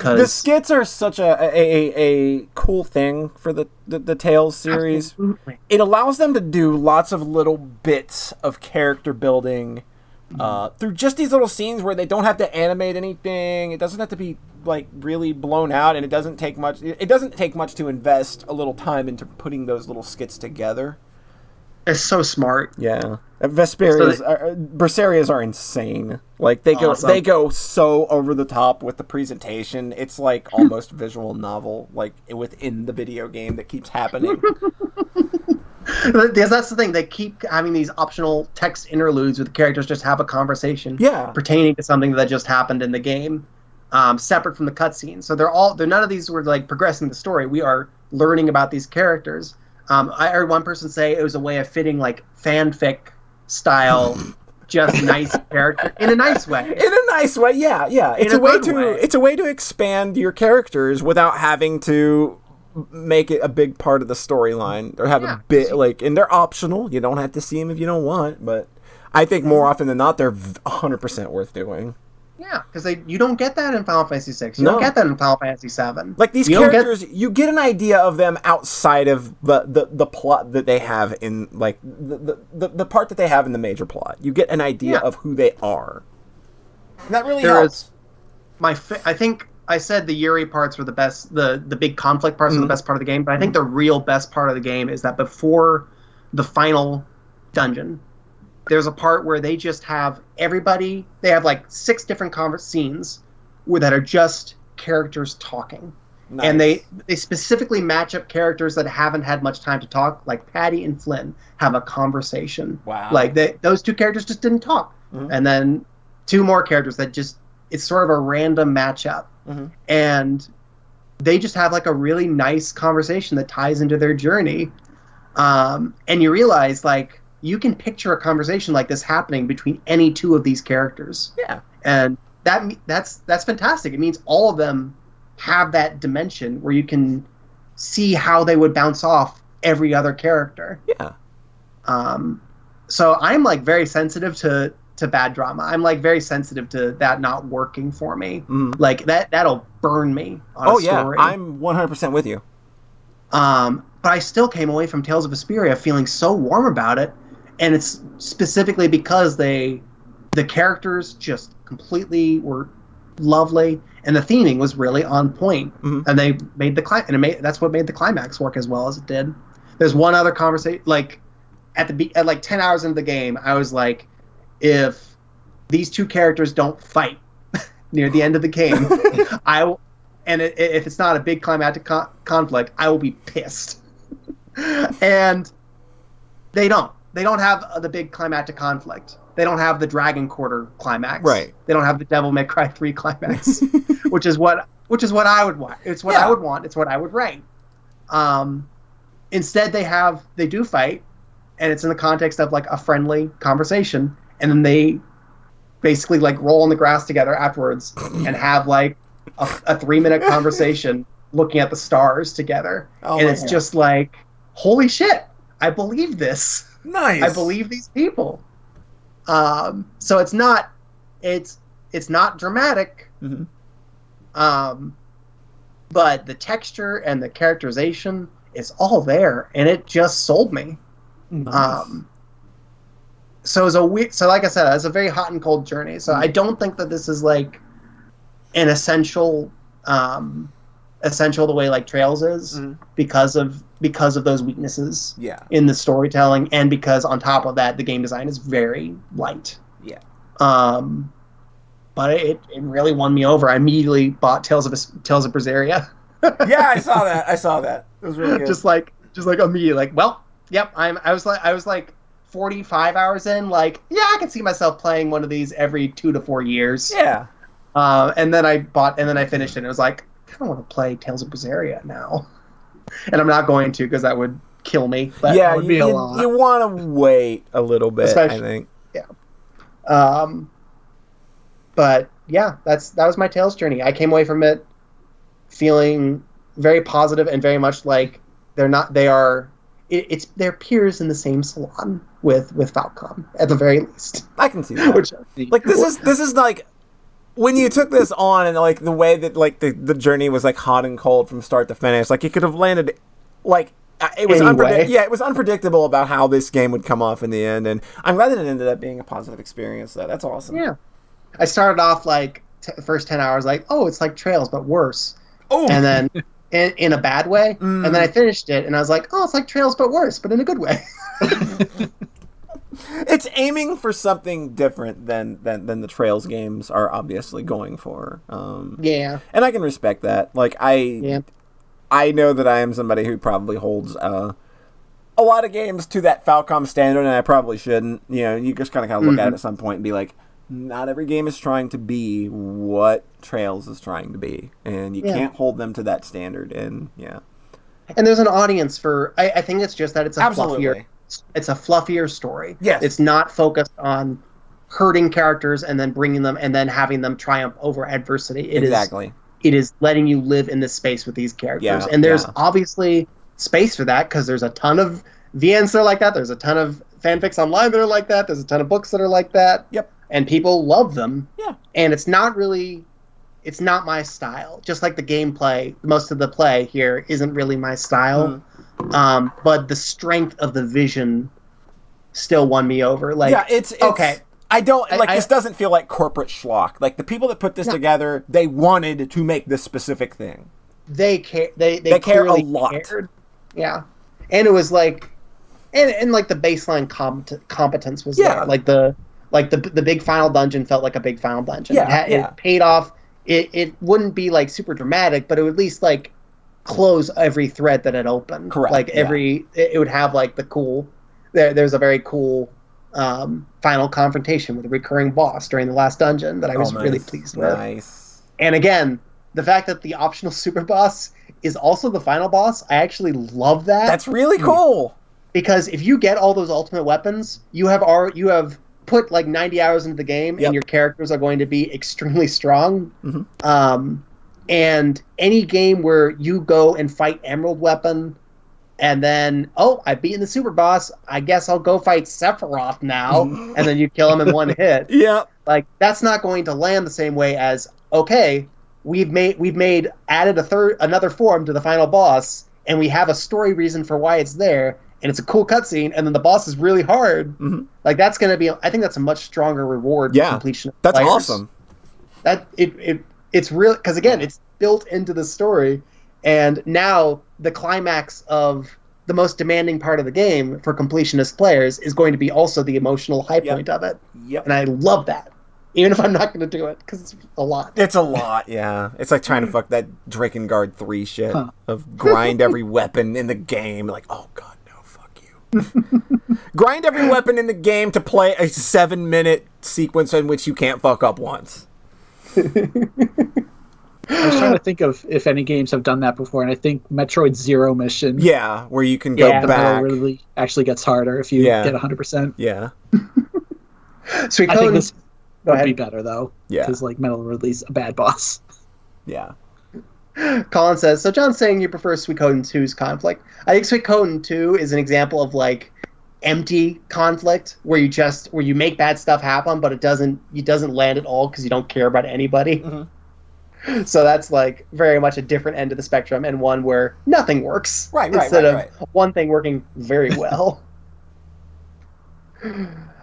The skits are such a cool thing for the Tales series. Absolutely. It allows them to do lots of little bits of character building through just these little scenes where they don't have to animate anything. It doesn't have to be like really blown out, and it doesn't take much. It doesn't take much to invest a little time into putting those little skits together. It's so smart. Yeah, Berserias are insane. Like they go so over the top with the presentation. It's like almost visual novel, like within the video game that keeps happening. Because that's the thing, they keep having these optional text interludes where the characters just have a conversation, pertaining to something that just happened in the game, separate from the cutscenes. So none of these were like progressing the story. We are learning about these characters. I heard one person say it was a way of fitting like fanfic style, just nice character in a nice way. In a nice way, yeah. It's a way to expand your characters without having to make it a big part of the storyline or have a bit like. And they're optional. You don't have to see them if you don't want. But I think more often than not, they're 100% worth doing. Yeah, because you don't get that in Final Fantasy VI. You don't get that in Final Fantasy VII. Like these characters, you get an idea of them outside of the plot that they have in like the part that they have in the major plot. You get an idea of who they are. And that really helps. I think I said the Yuri parts were the best. The big conflict parts were the best part of the game. But I think the real best part of the game is that before the final dungeon, there's a part where they just have everybody. They have like 6 different scenes that are just characters talking, and they specifically match up characters that haven't had much time to talk. Like Patty and Flynn have a conversation. Wow! Like those 2 characters just didn't talk, and then 2 more characters that it's sort of a random matchup, and they just have like a really nice conversation that ties into their journey. And you realize, like, you can picture a conversation like this happening between any two of these characters. Yeah. And that's fantastic. It means all of them have that dimension where you can see how they would bounce off every other character. Yeah. So I'm, like, very sensitive to bad drama. I'm, like, very sensitive to that not working for me. Mm-hmm. Like, that'll burn me on a story. Yeah, I'm 100% with you. But I still came away from Tales of Vesperia feeling so warm about it, and it's specifically because the characters just completely were lovely, and the theming was really on point. Mm-hmm. And they made that's what made the climax work as well as it did. There's one other conversation, like at like 10 hours into the game, I was like, if these two characters don't fight near the end of the game, if it's not a big climactic conflict, I will be pissed. And they don't have the big climactic conflict. They don't have the Dragon Quarter climax. Right. They don't have the Devil May Cry 3 climax, which is what I would want. It's what I would want. It's what I would write. Instead, they do fight, and it's in the context of, like, a friendly conversation, and then they basically, like, roll on the grass together afterwards and have, like, a 3-minute conversation looking at the stars together. And it's just like, holy shit, I believe this. Nice. I believe these people. So it's not dramatic. Mm-hmm. But the texture and the characterization is all there, and it just sold me. Nice. So like I said, it's a very hot and cold journey. So I don't think that this is, like, an essential the way, like, Trails is, because of those weaknesses in the storytelling, and because on top of that the game design is very light. But it really won me over. I immediately bought Tales of Berseria. Yeah, I saw that. It was really good. just like immediately, like, well, yep, I was like 45 hours in, like, yeah, I can see myself playing one of these every 2 to 4 years. Yeah. And then I finished it, and it was like, I kind of want to play Tales of Berseria now. And I'm not going to, because that would kill me. But yeah, would be a lot. You want to wait a little bit, I think. Yeah. But yeah, that was my Tales journey. I came away from it feeling very positive and very much like they're peers in the same salon with Falcom at the very least. I can see that. This is like, when you took this on, and, like, the way that, like, the journey was, like, hot and cold from start to finish, like, it could have landed, like, it was it was unpredictable about how this game would come off in the end, and I'm glad that it ended up being a positive experience. That's awesome. Yeah, I started off, like, the first 10 hours, like, oh, it's like Trails but worse. Oh, and then in a bad way, and then I finished it, and I was like, oh, it's like Trails but worse, but in a good way. It's aiming for something different than the Trails games are obviously going for. Yeah. And I can respect that. Like, I know that I am somebody who probably holds a lot of games to that Falcom standard, and I probably shouldn't. You know, you just kind of look at it at some point and be like, not every game is trying to be what Trails is trying to be, and you can't hold them to that standard. And and there's an audience for. I think it's just that it's a Absolutely. fluffier story. Yes. It's not focused on hurting characters and then bringing them and then having them triumph over adversity. It is letting you live in this space with these characters. And there's obviously space for that, because there's a ton of VNs that are like that. There's a ton of fanfics online that are like that. There's a ton of books that are like that. Yep. And people love them. Yeah. And it's not my style. Just like the gameplay, most of the play here isn't really my style. But the strength of the vision still won me over. Like, yeah, it's okay. I don't like this. Doesn't feel like corporate schlock. Like, the people that put this together, they wanted to make this specific thing. They care. They care a lot. Cared. Yeah, and it was like, and like the baseline competence was there. Like the big final dungeon felt like a big final dungeon. It paid off. It wouldn't be, like, super dramatic, but it would at least, like, close every thread that it opened. Correct. Like, it would have, like, the cool. There's a very cool final confrontation with a recurring boss during the last dungeon that I was really pleased with. Nice. And again, the fact that the optional super boss is also the final boss, I actually love that. That's really cool. Because if you get all those ultimate weapons, you have put like 90 hours into the game, and your characters are going to be extremely strong. And any game where you go and fight Emerald Weapon, and then, I've beaten the super boss, I guess I'll go fight Sephiroth now, and then you kill him in one hit. Yeah. Like, that's not going to land the same way as, okay, we've added another form to the final boss, and we have a story reason for why it's there, and it's a cool cutscene, and then the boss is really hard. Like, that's going to be, I think that's a much stronger reward for completion of that's players. Awesome. It's real, because again, it's built into the story, and now the climax of the most demanding part of the game for completionist players is going to be also the emotional high point of it. And I love that, even if I'm not going to do it, because it's a lot. It's a lot, yeah. It's like trying to fuck that Drakengard 3 shit of grind every weapon in the game. Like, oh god, no, fuck you. Grind every weapon in the game to play a 7-minute sequence in which you can't fuck up once. I was trying to think of if any games have done that before, and I think Metroid Zero Mission. Yeah, where you can go back. Really actually gets harder if you get 100%. Yeah. Sweet I think this would be better, though. Yeah. Because, like, Metal Release, a bad boss. Yeah. Colin says, so John's saying you prefer Suikoden 2's conflict. I think Suikoden 2 is an example of, like, empty conflict where you make bad stuff happen, but it doesn't land at all because you don't care about anybody. So that's like very much a different end of the spectrum, and one where nothing works. Instead of one thing working very well.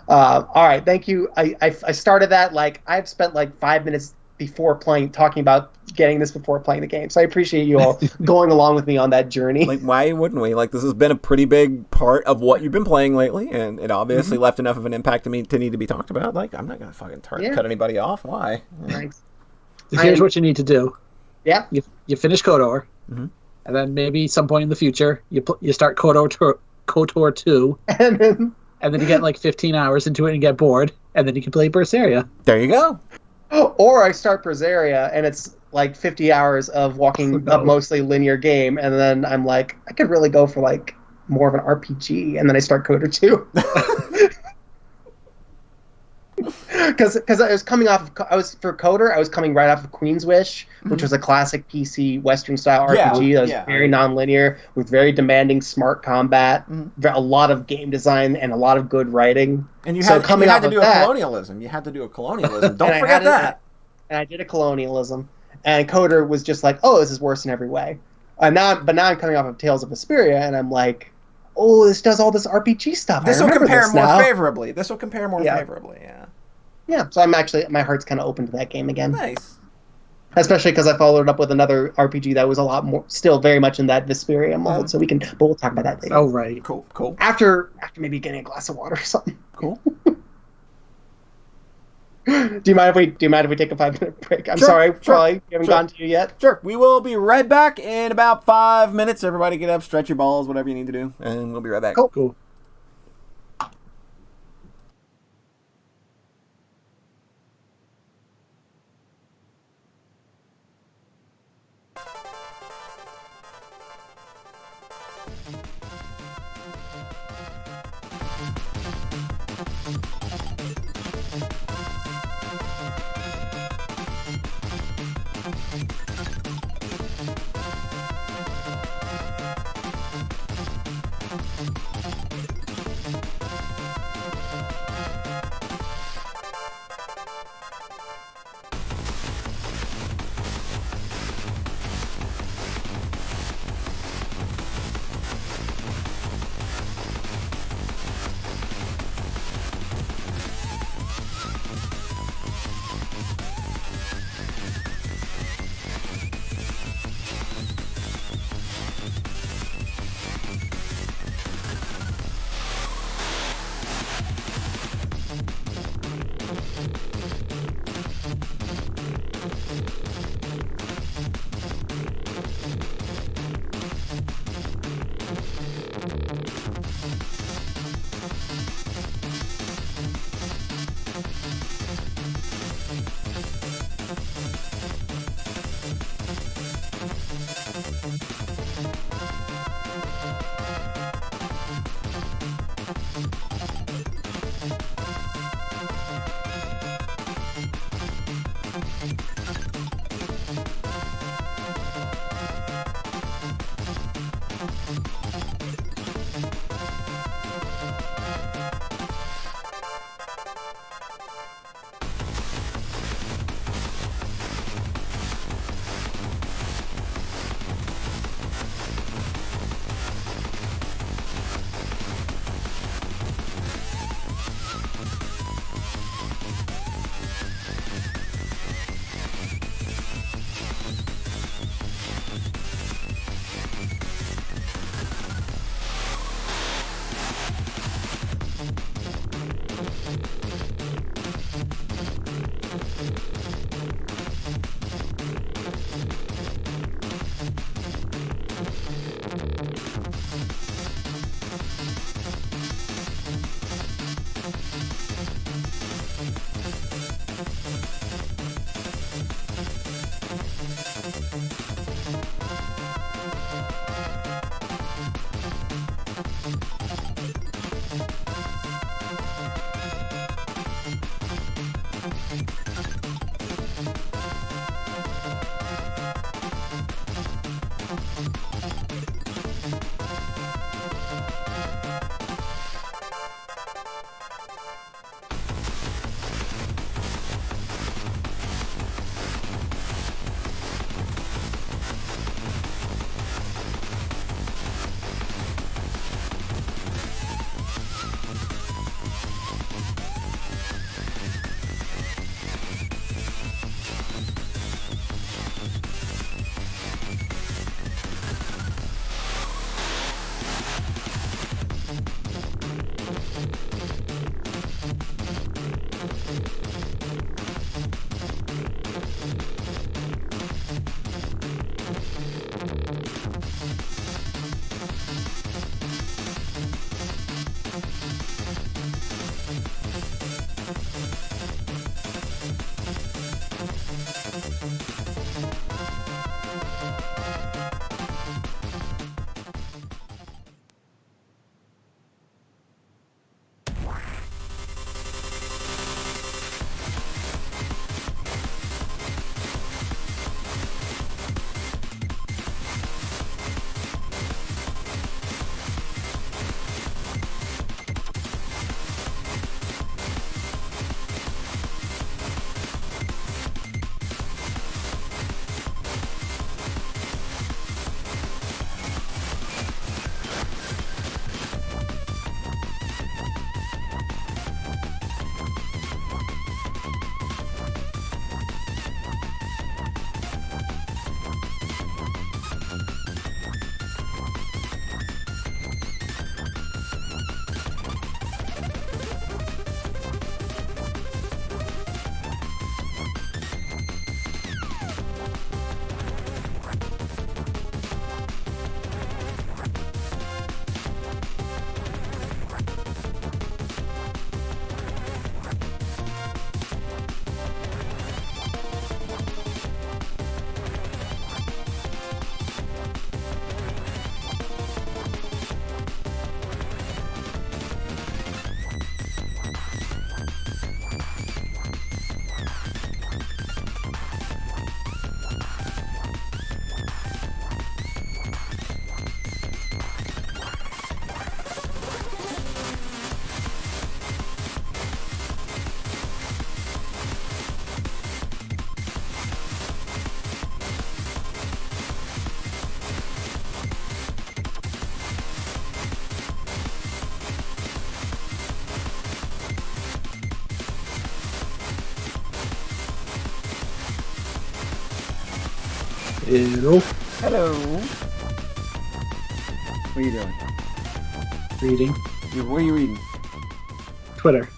All right, thank you. I started that, like, I've spent like 5 minutes before talking about getting this before playing the game. So I appreciate you all going along with me on that journey. Like, why wouldn't we? Like, this has been a pretty big part of what you've been playing lately, and it obviously left enough of an impact to me to need to be talked about. Like, I'm not going to fucking cut anybody off. Why? Thanks. Here's what you need to do. Yeah. You finish KOTOR, and then maybe some point in the future you start KOTOR 2, and then you get like 15 hours into it and get bored, and then you can play Berseria. There you go. Or I start Berseria and it's like 50 hours of walking a mostly linear game, and then I'm like, I could really go for like more of an RPG, and then I start KOTOR 2. Because I was coming off of, for KOTOR, I was coming right off of Queen's Wish, which was a classic PC Western style RPG that was very non-linear, with very demanding smart combat, a lot of game design, and a lot of good writing. And you had to do a colonialism. You had to do a colonialism. Don't forget that. And I did a colonialism. And KOTOR was just like, oh, this is worse in every way. But now I'm coming off of Tales of Vesperia, and I'm like, oh, this does all this RPG stuff. This will compare more favorably. Yeah. Yeah, so I'm actually, my heart's kind of open to that game again. Nice. Especially because I followed it up with another RPG that was a lot more, still very much in that Vesperia mold, so but we'll talk about that later. Oh, right. Cool. After maybe getting a glass of water or something. Cool. Do you mind if we take a 5-minute break? I'm sorry, probably haven't gotten to you yet. Sure. We will be right back in about 5 minutes. Everybody get up, stretch your balls, whatever you need to do, and we'll be right back. Cool. Hello. Hello. What are you doing? Reading. What are you reading? Twitter.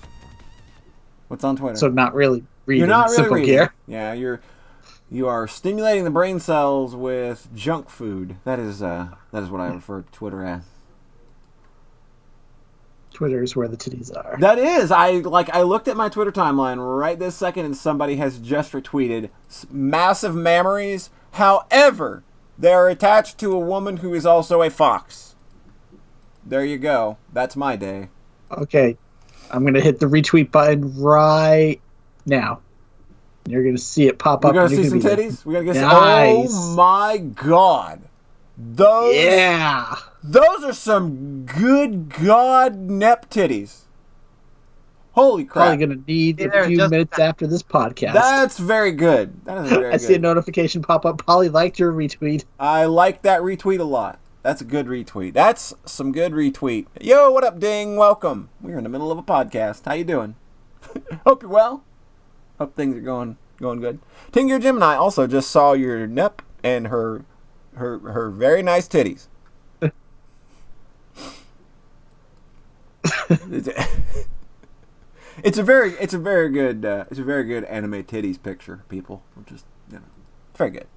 What's on Twitter? So not really reading. You're not really Simple reading. Gear. Yeah, you are stimulating the brain cells with junk food. That is what I refer to Twitter as. Twitter is where the titties are. That is. I looked at my Twitter timeline right this second, and somebody has just retweeted massive mammaries. However, they are attached to a woman who is also a fox. There you go. That's my day. Okay, I'm gonna hit the retweet button right now. You're gonna see it pop up. We're gonna see some titties. Like, We're gonna get nice. Oh my god! Those are some good god nep titties. Holy crap! Probably gonna need a few minutes after this podcast. That's very good. That is very good. I see a notification pop up. Polly liked your retweet. I like that retweet a lot. That's a good retweet. That's some good retweet. Yo, what up, Ding? Welcome. We're in the middle of a podcast. How you doing? Hope you're well. Hope things are going good. Tinker Gemini also just saw your nep and her very nice titties. It's a very good anime titties picture, people. Just it's very good.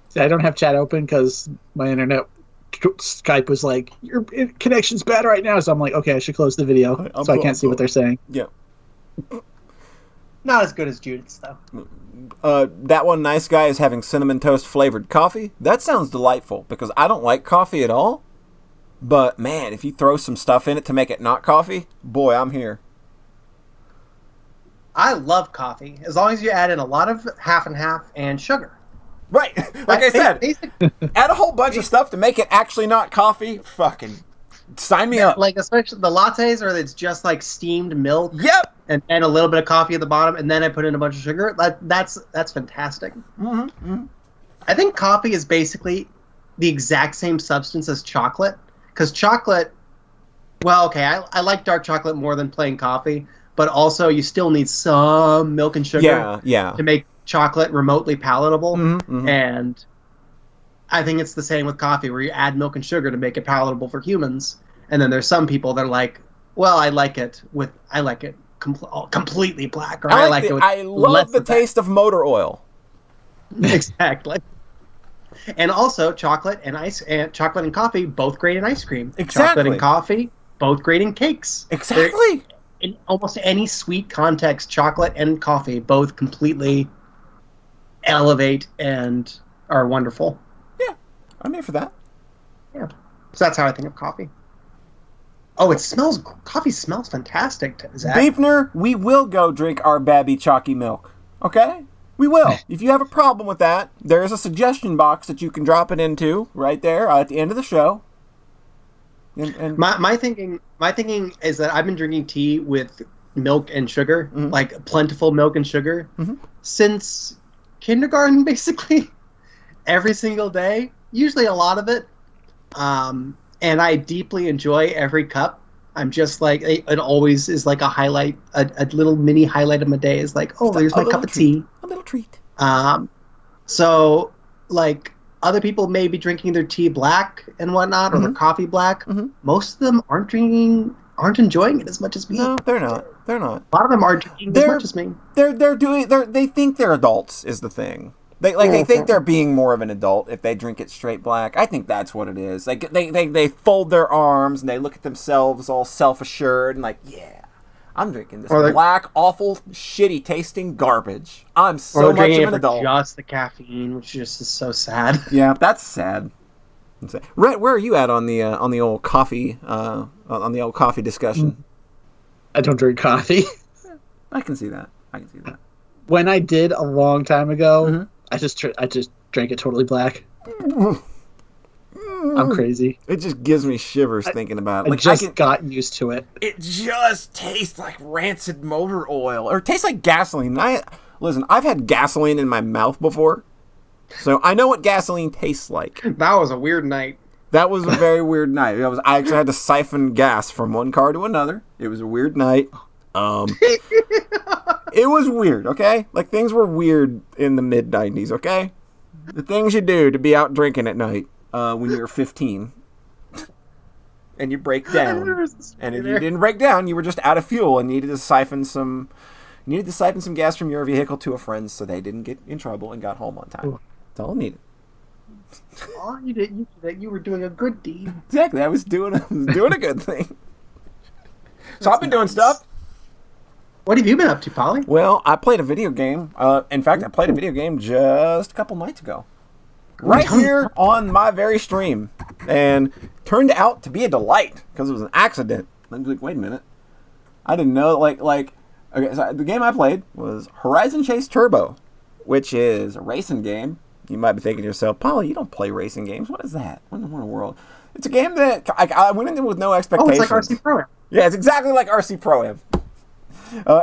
See, I don't have chat open because my internet Skype was like, your connection's bad right now, so I'm like, okay, I should close the video so I can't see what they're saying. Yeah. Not as good as Judith's though. That one nice guy is having cinnamon toast flavored coffee. That sounds delightful because I don't like coffee at all. But man, if you throw some stuff in it to make it not coffee, boy, I'm here. I love coffee as long as you add in a lot of half and half and sugar. Right. Like I said, add a whole bunch of stuff to make it actually not coffee. Fucking sign me up. Like, especially the lattes, or it's just like steamed milk. Yep. And a little bit of coffee at the bottom, and then I put in a bunch of sugar. That's fantastic. I think coffee is basically the exact same substance as chocolate. Because chocolate, well, okay, I like dark chocolate more than plain coffee, but also you still need some milk and sugar to make chocolate remotely palatable. And I think it's the same with coffee, where you add milk and sugar to make it palatable for humans. And then there's some people that are like, well, I like it completely black, or I like it with I love the taste of motor oil. Exactly. And also chocolate and coffee both great in ice cream. Exactly. Chocolate and coffee both great in cakes. Exactly. In almost any sweet context, chocolate and coffee both completely elevate and are wonderful. Yeah, I'm here for that. Yeah. So that's how I think of coffee. Oh, coffee smells fantastic, Zach. Beepner, we will go drink our Babby Chalky milk. Okay? We will. If you have a problem with that, there is a suggestion box that you can drop it into right there at the end of the show. And my thinking is that I've been drinking tea with milk and sugar, like plentiful milk and sugar, since kindergarten, basically. Every single day, usually a lot of it. And I deeply enjoy every cup. I'm just like, it always is like a highlight, a little mini highlight of my day is like, oh, there's my cup of tea. A little treat. So, like, other people may be drinking their tea black and whatnot, or their coffee black. Most of them aren't enjoying it as much as me. No, they're not. They're not. A lot of them aren't drinking as much as me. They think they're adults is the thing. They think they're being more of an adult if they drink it straight black. I think that's what it is. Like they fold their arms and they look at themselves all self-assured and like, yeah, I'm drinking this black, awful, shitty tasting garbage. I'm so much of an adult. Just the caffeine, which just is so sad. Yeah, that's sad. Rhett, where are you at on the old coffee discussion? I don't drink coffee. I can see that. When I did a long time ago, I just drank it totally black. I'm crazy. It just gives me shivers thinking about it. I just gotten used to it. It just tastes like rancid motor oil, or it tastes like gasoline. Listen, I've had gasoline in my mouth before, so I know what gasoline tastes like. That was a weird night. That was a very weird night. I actually had to siphon gas from one car to another. It was a weird night. It was weird, okay? Like, things were weird in the mid-90s, okay? The things you do to be out drinking at night when you're 15. And you break down. And if you didn't break down, you were just out of fuel and needed to siphon some gas from your vehicle to a friend so they didn't get in trouble and got home on time. That's all I needed. Oh, you did. You were doing a good deed. Exactly. I was doing a good thing. So I've been doing stuff. What have you been up to, Polly? Well, I played a video game. In fact, I played a video game just a couple nights ago. Right here on my very stream. And turned out to be a delight because it was an accident. I was like, wait a minute. I didn't know, okay, so the game I played was Horizon Chase Turbo, which is a racing game. You might be thinking to yourself, Polly, you don't play racing games. What is that? What in the world? It's a game that I went into with no expectations. Oh, it's like RC Pro-Am. Yeah, it's exactly like RC Pro-Am.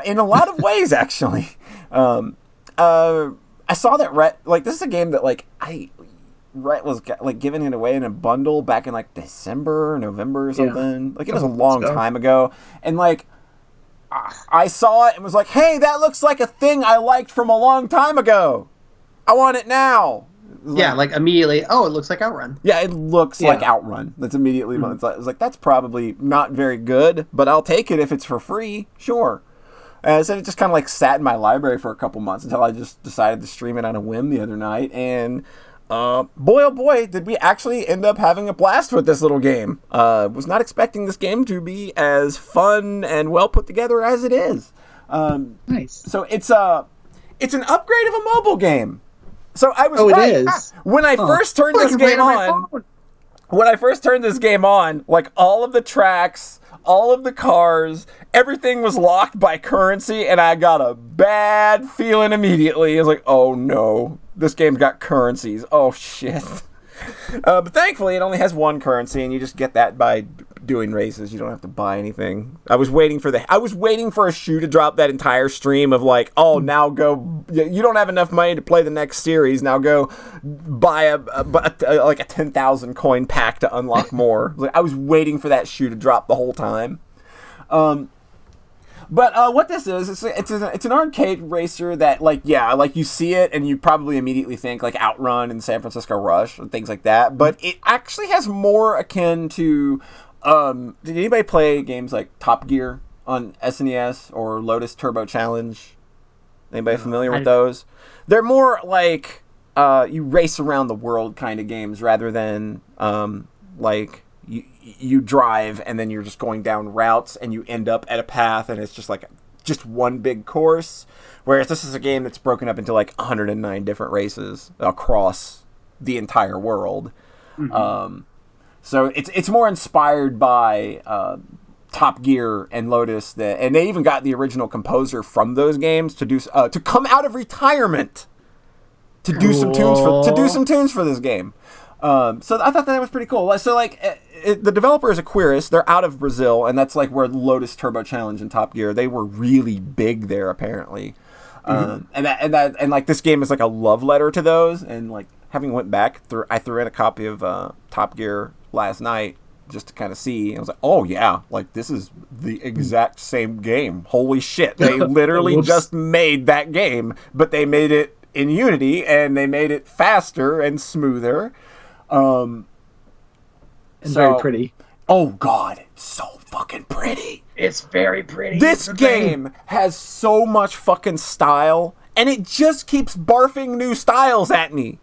In a lot of ways, actually. I saw that Rhett, this is a game that, Rhett was, giving it away in a bundle back in, December or November or something. Yeah. It was a long time ago. And, I saw it and was like, hey, that looks like a thing I liked from a long time ago. I want it now. Immediately, oh, it looks like Outrun. Yeah, it looks like Outrun. That's immediately, I was like, that's probably not very good, but I'll take it if it's for free. Sure. So it just kind of sat in my library for a couple months until I just decided to stream it on a whim the other night. And boy, oh boy, did we actually end up having a blast with this little game. Was not expecting this game to be as fun and well put together as it is. Nice. So it's an upgrade of a mobile game. So I was right. It is. When I first turned this game on, when I first turned this game on, like all of the tracks, all of the cars, everything was locked by currency, and I got a bad feeling immediately. I was like, oh no, this game's got currencies. Oh shit. But thankfully, it only has one currency, and you just get that by doing races. You don't have to buy anything. I was waiting for a shoe to drop that entire stream of like, oh, now go. You don't have enough money to play the next series. Now go buy like a 10,000 coin pack to unlock more. Like, I was waiting for that shoe to drop the whole time. But what this is, it's an arcade racer that, like, yeah, like you see it and you probably immediately think like Outrun and San Francisco Rush and things like that. But it actually has more akin to. Did anybody play games like Top Gear on SNES or Lotus Turbo Challenge? Anybody familiar with those? They're more like you race around the world kind of games rather than like. You drive and then you're just going down routes and you end up at a path and it's just one big course. Whereas this is a game that's broken up into like 109 different races across the entire world. Mm-hmm. So it's more inspired by Top Gear and Lotus, and they even got the original composer from those games to come out of retirement to do some tunes for this game. So I thought that was pretty cool. So like the developer is Aquiris. They're out of Brazil, and that's like where Lotus Turbo Challenge and Top Gear, they were really big there apparently. Mm-hmm. And like this game is like a love letter to those. And like having went back I threw in a copy of Top Gear last night just to kind of see. I was like, oh yeah, like this is the exact same game. Holy shit! They literally just made that game, but they made it in Unity and they made it faster and smoother. And very pretty. Oh god, it's so fucking pretty. It's very pretty. This game has so much fucking style, and it just keeps barfing new styles at me.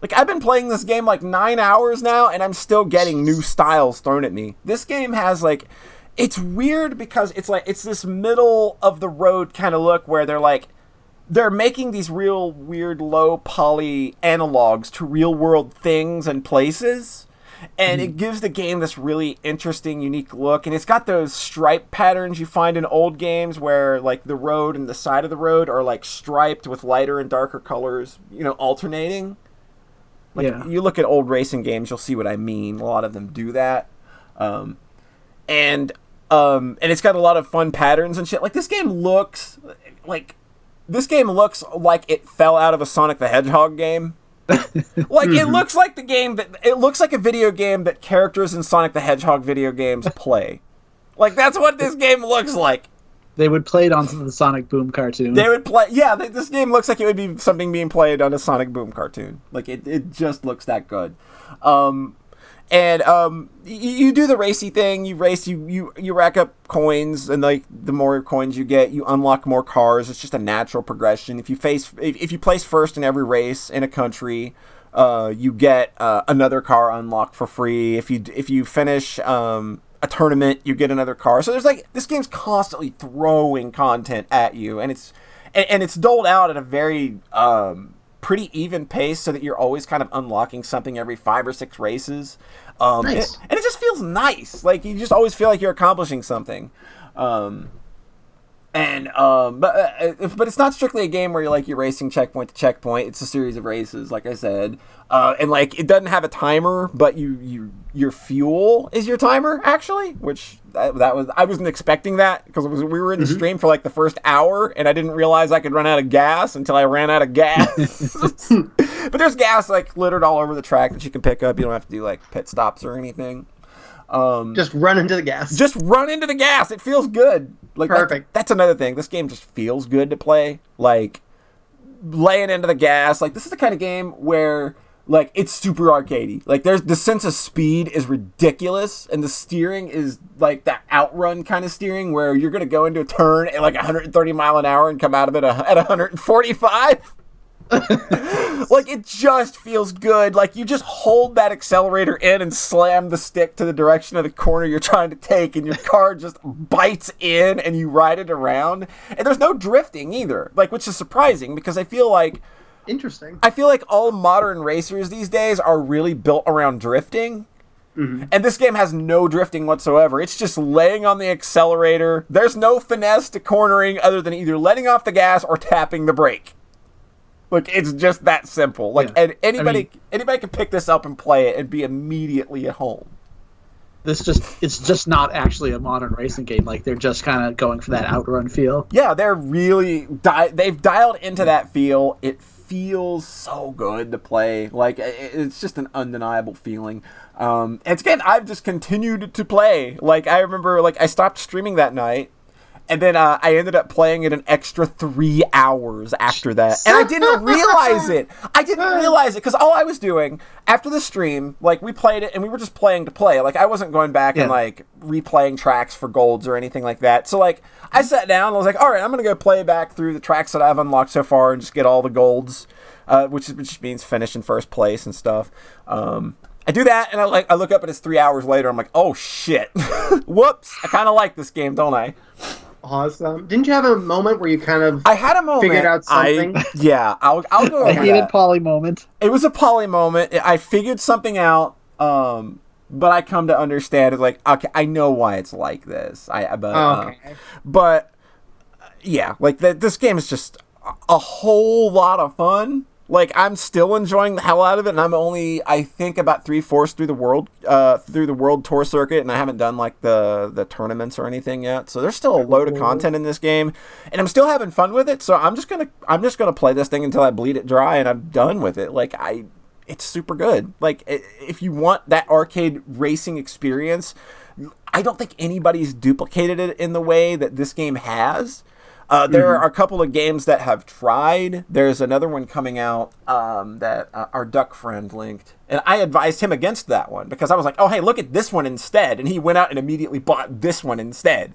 Like, I've been playing this game like 9 hours now, and I'm still getting new styles thrown at me. This game has like, it's weird because it's this middle of the road kind of look where they're making these real weird low poly analogs to real world things and places. And it gives the game this really interesting, unique look. And it's got those stripe patterns you find in old games where like the road and the side of the road are like striped with lighter and darker colors, alternating. Like you look at old racing games, you'll see what I mean. A lot of them do that. And it's got a lot of fun patterns and shit. Like this game looks like it fell out of a Sonic the Hedgehog game. Like it looks like a video game that characters in Sonic the Hedgehog video games play. Like that's what this game looks like. They would play it on the Sonic Boom cartoon. They would play, this game looks like it would be something being played on a Sonic Boom cartoon. Like it just looks that good. You do the racy thing. You race. You rack up coins, and like the more coins you get, you unlock more cars. It's just a natural progression. If you place first in every race in a country, you get another car unlocked for free. If you finish a tournament, you get another car. So there's like this game's constantly throwing content at you, and it's doled out at a very pretty even pace so that you're always kind of unlocking something every 5 or 6 races. Nice. And it just feels nice. Like you just always feel like you're accomplishing something. But it's not strictly a game where you're racing checkpoint to checkpoint. It's a series of races, like I said. And like it doesn't have a timer, but your fuel is your timer actually, which I wasn't expecting that because we were in the stream for like the first hour and I didn't realize I could run out of gas until I ran out of gas. But there's gas like littered all over the track that you can pick up. You don't have to do like pit stops or anything. Just run into the gas. Just run into the gas. It feels good. Like perfect. That's another thing. This game just feels good to play. Like laying into the gas. Like this is the kind of game where like it's super arcadey. Like there's the sense of speed is ridiculous, and the steering is like that Outrun kind of steering where you're gonna go into a turn at like 130 mile an hour and come out of it at 145. Like it just feels good. Like you just hold that accelerator in and slam the stick to the direction of the corner you're trying to take, and your car just bites in and you ride it around. And there's no drifting either, like, which is surprising because I feel like interesting. I feel like all modern racers these days are really built around drifting. Mm-hmm. And this game has no drifting whatsoever. It's just laying on the accelerator. There's no finesse to cornering other than either letting off the gas or tapping the brake. Like, it's just that simple. Like, and anybody can pick this up and play it and be immediately at home. It's just not actually a modern racing game. Like, they're just kind of going for that outrun feel. Yeah, they're really they've dialed into that feel. It feels so good to play. Like, it's just an undeniable feeling. And again, I've just continued to play. Like, I remember, like, I stopped streaming that night, and then I ended up playing it an extra 3 hours after that. And I didn't realize it. Because all I was doing after the stream, like, we played it and we were just playing to play. Like, I wasn't going back and, like, replaying tracks for golds or anything like that. So, like, I sat down and I was like, all right, I'm going to go play back through the tracks that I've unlocked so far and just get all the golds, which means finish in first place and stuff. I do that, and I look up and it's 3 hours later. I'm like, oh, shit. Whoops. I kind of like this game, don't I? Awesome. Didn't you have a moment where you kind of I had a moment. Figured out something? I'll go over A heated poly moment. It was a poly moment. I figured something out, but I come to understand it. Like, okay, I know why it's like this. But yeah, like this game is just a whole lot of fun. Like, I'm still enjoying the hell out of it, and I'm only, I think, about 3/4 through the world tour circuit, and I haven't done, like, the tournaments or anything yet. So there's still a load of content in this game, and I'm still having fun with it. So I'm just gonna play this thing until I bleed it dry, and I'm done with it. Like, it's super good. Like, if you want that arcade racing experience, I don't think anybody's duplicated it in the way that this game has. There are a couple of games that have tried. There's another one coming out that our duck friend linked. And I advised him against that one because I was like, oh, hey, look at this one instead. And he went out and immediately bought this one instead.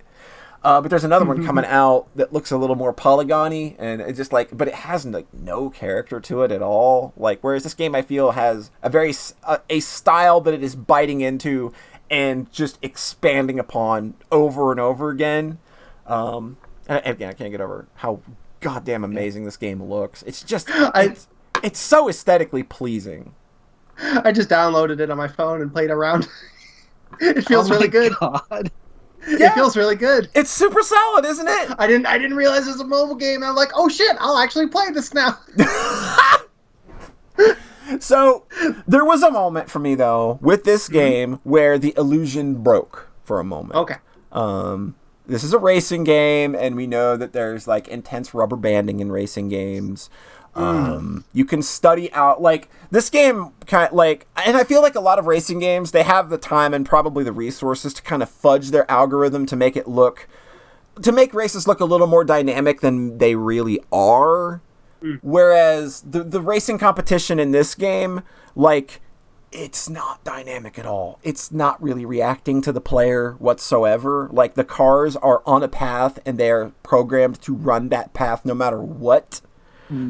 But there's another one coming out that looks a little more polygon-y. And it's just like, but it has like no character to it at all. Like, whereas this game I feel has a style that it is biting into and just expanding upon over and over again. And again, I can't get over how goddamn amazing this game looks. It's just, it's so aesthetically pleasing. I just downloaded it on my phone and played around. It feels really good. God. Yeah. It feels really good. It's super solid, isn't it? I didn't realize it was a mobile game. I'm like, oh shit, I'll actually play this now. So, there was a moment for me, though, with this game where the illusion broke for a moment. Okay. This is a racing game, and we know that there's, like, intense rubber banding in racing games. You can study out, like, this game, kind of, like, and I feel like a lot of racing games, they have the time and probably the resources to kind of fudge their algorithm to make races look a little more dynamic than they really are. Whereas the racing competition in this game, like, it's not dynamic at all. It's not really reacting to the player whatsoever. Like, the cars are on a path and they're programmed to run that path no matter what.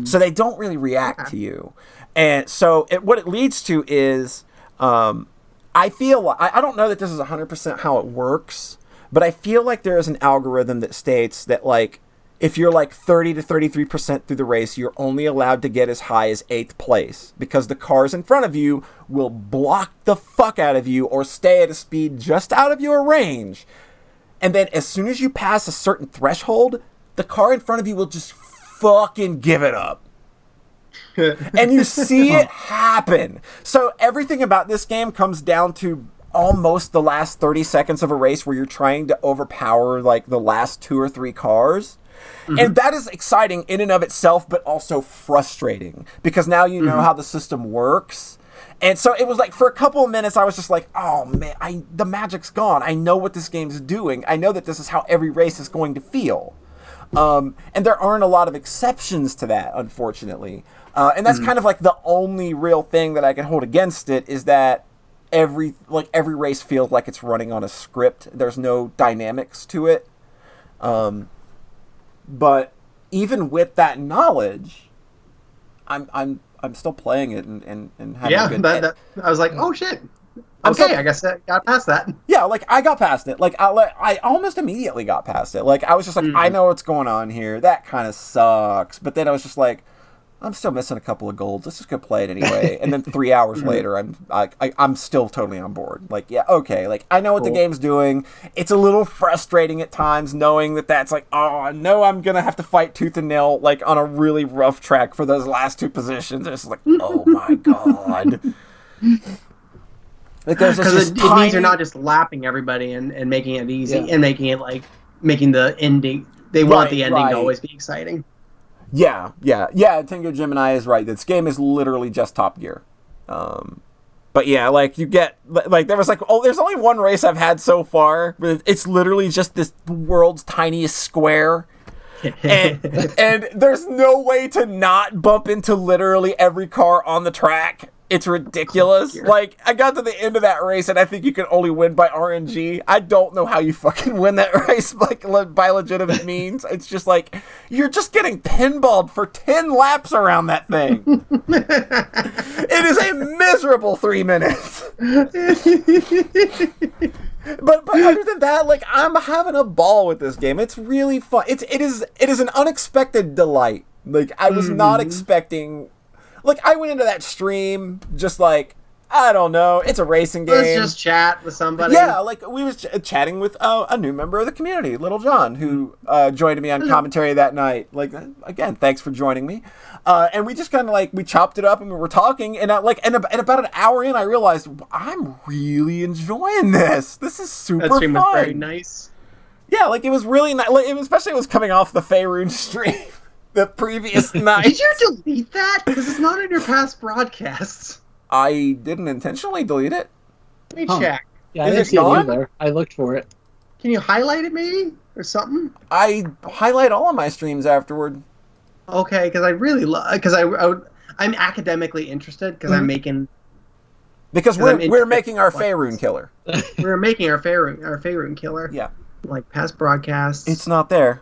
So they don't really react to you. And so what it leads to is, I feel, I don't know that this is 100% how it works, but I feel like there is an algorithm that states that, like, if you're like 30 to 33% through the race, you're only allowed to get as high as 8th place because the cars in front of you will block the fuck out of you or stay at a speed just out of your range. And then as soon as you pass a certain threshold, the car in front of you will just fucking give it up. And you see it happen. So everything about this game comes down to almost the last 30 seconds of a race where you're trying to overpower like the last 2 or 3 cars. And that is exciting in and of itself, but also frustrating because now you know how the system works. And so it was like for a couple of minutes, I was just like, oh man, the magic's gone. I know what this game's doing. I know that this is how every race is going to feel. And there aren't a lot of exceptions to that, unfortunately. And that's kind of like the only real thing that I can hold against it is that every race feels like it's running on a script. There's no dynamics to it. But even with that knowledge, I'm still playing it and having a good I was like, oh shit. Okay, I guess I got past that. Yeah, like I got past it. Like I almost immediately got past it. Like I was just like, I know what's going on here. That kind of sucks. But then I was just like, I'm still missing a couple of golds. Let's just go play it anyway. And then 3 hours later, I'm still totally on board. Like, yeah, okay. Like, I know what the game's doing. It's a little frustrating at times knowing that that's like, oh, I know I'm going to have to fight tooth and nail, like, on a really rough track for those last 2 positions. It's like, oh my God. Because it means you're not just lapping everybody and making it easy and making it, like, making the ending. They want the ending to always be exciting. Yeah. Tengu Gemini is right. This game is literally just Top Gear. But yeah, like you get like there was like there's only one race I've had so far, but it's literally just this world's tiniest square. and there's no way to not bump into literally every car on the track. It's ridiculous. Like, I got to the end of that race, and I think you can only win by RNG. I don't know how you fucking win that race like by legitimate means. It's just like, you're just getting pinballed for 10 laps around that thing. It is a miserable 3 minutes. But other than that, like, I'm having a ball with this game. It's really fun. It is an unexpected delight. Like, I was not expecting... Like, I went into that stream just like, I don't know, it's a racing game. Let's just chat with somebody. Yeah, like, we was chatting with a new member of the community, Little John, who joined me on commentary that night. Like, again, thanks for joining me. And we just kind of, like, we chopped it up and we were talking. And, and about an hour in, I realized, I'm really enjoying this. This is super fun. That stream was very nice. Yeah, like, it was really nice. Like, especially it was coming off the Faerun stream. The previous night. Did you delete that? Because it's not in your past broadcasts. I didn't intentionally delete it. Let me check. Yeah, I didn't see it either. I looked for it. Can you highlight it maybe? Or something? I highlight all of my streams afterward. Okay, because I really love... Because I'm academically interested, because I'm making... Because we're making our Faerun killer. We're making our Faerun killer. Yeah. Like past broadcasts. It's not there.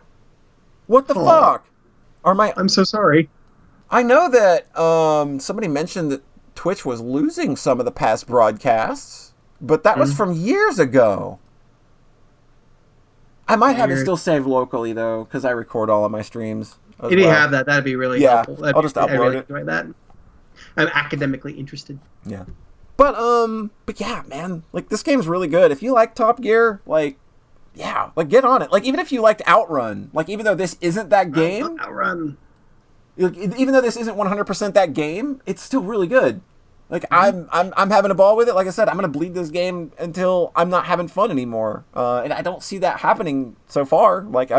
What the fuck? I'm so sorry. I know that somebody mentioned that Twitch was losing some of the past broadcasts, but that was from years ago. I might have it still saved locally, though, because I record all of my streams. If you have that, that'd be really helpful. I'll just upload I really it. enjoy that. I'm academically interested. Yeah. But yeah, man, like, this game's really good. If you like Top Gear, like, yeah, like, get on it. Like, even if you liked Outrun, like, even though this isn't that game, Outrun. Even though this isn't 100% that game, it's still really good. Like, I'm having a ball with it. Like I said, I'm gonna bleed this game until I'm not having fun anymore. And I don't see that happening so far. Like,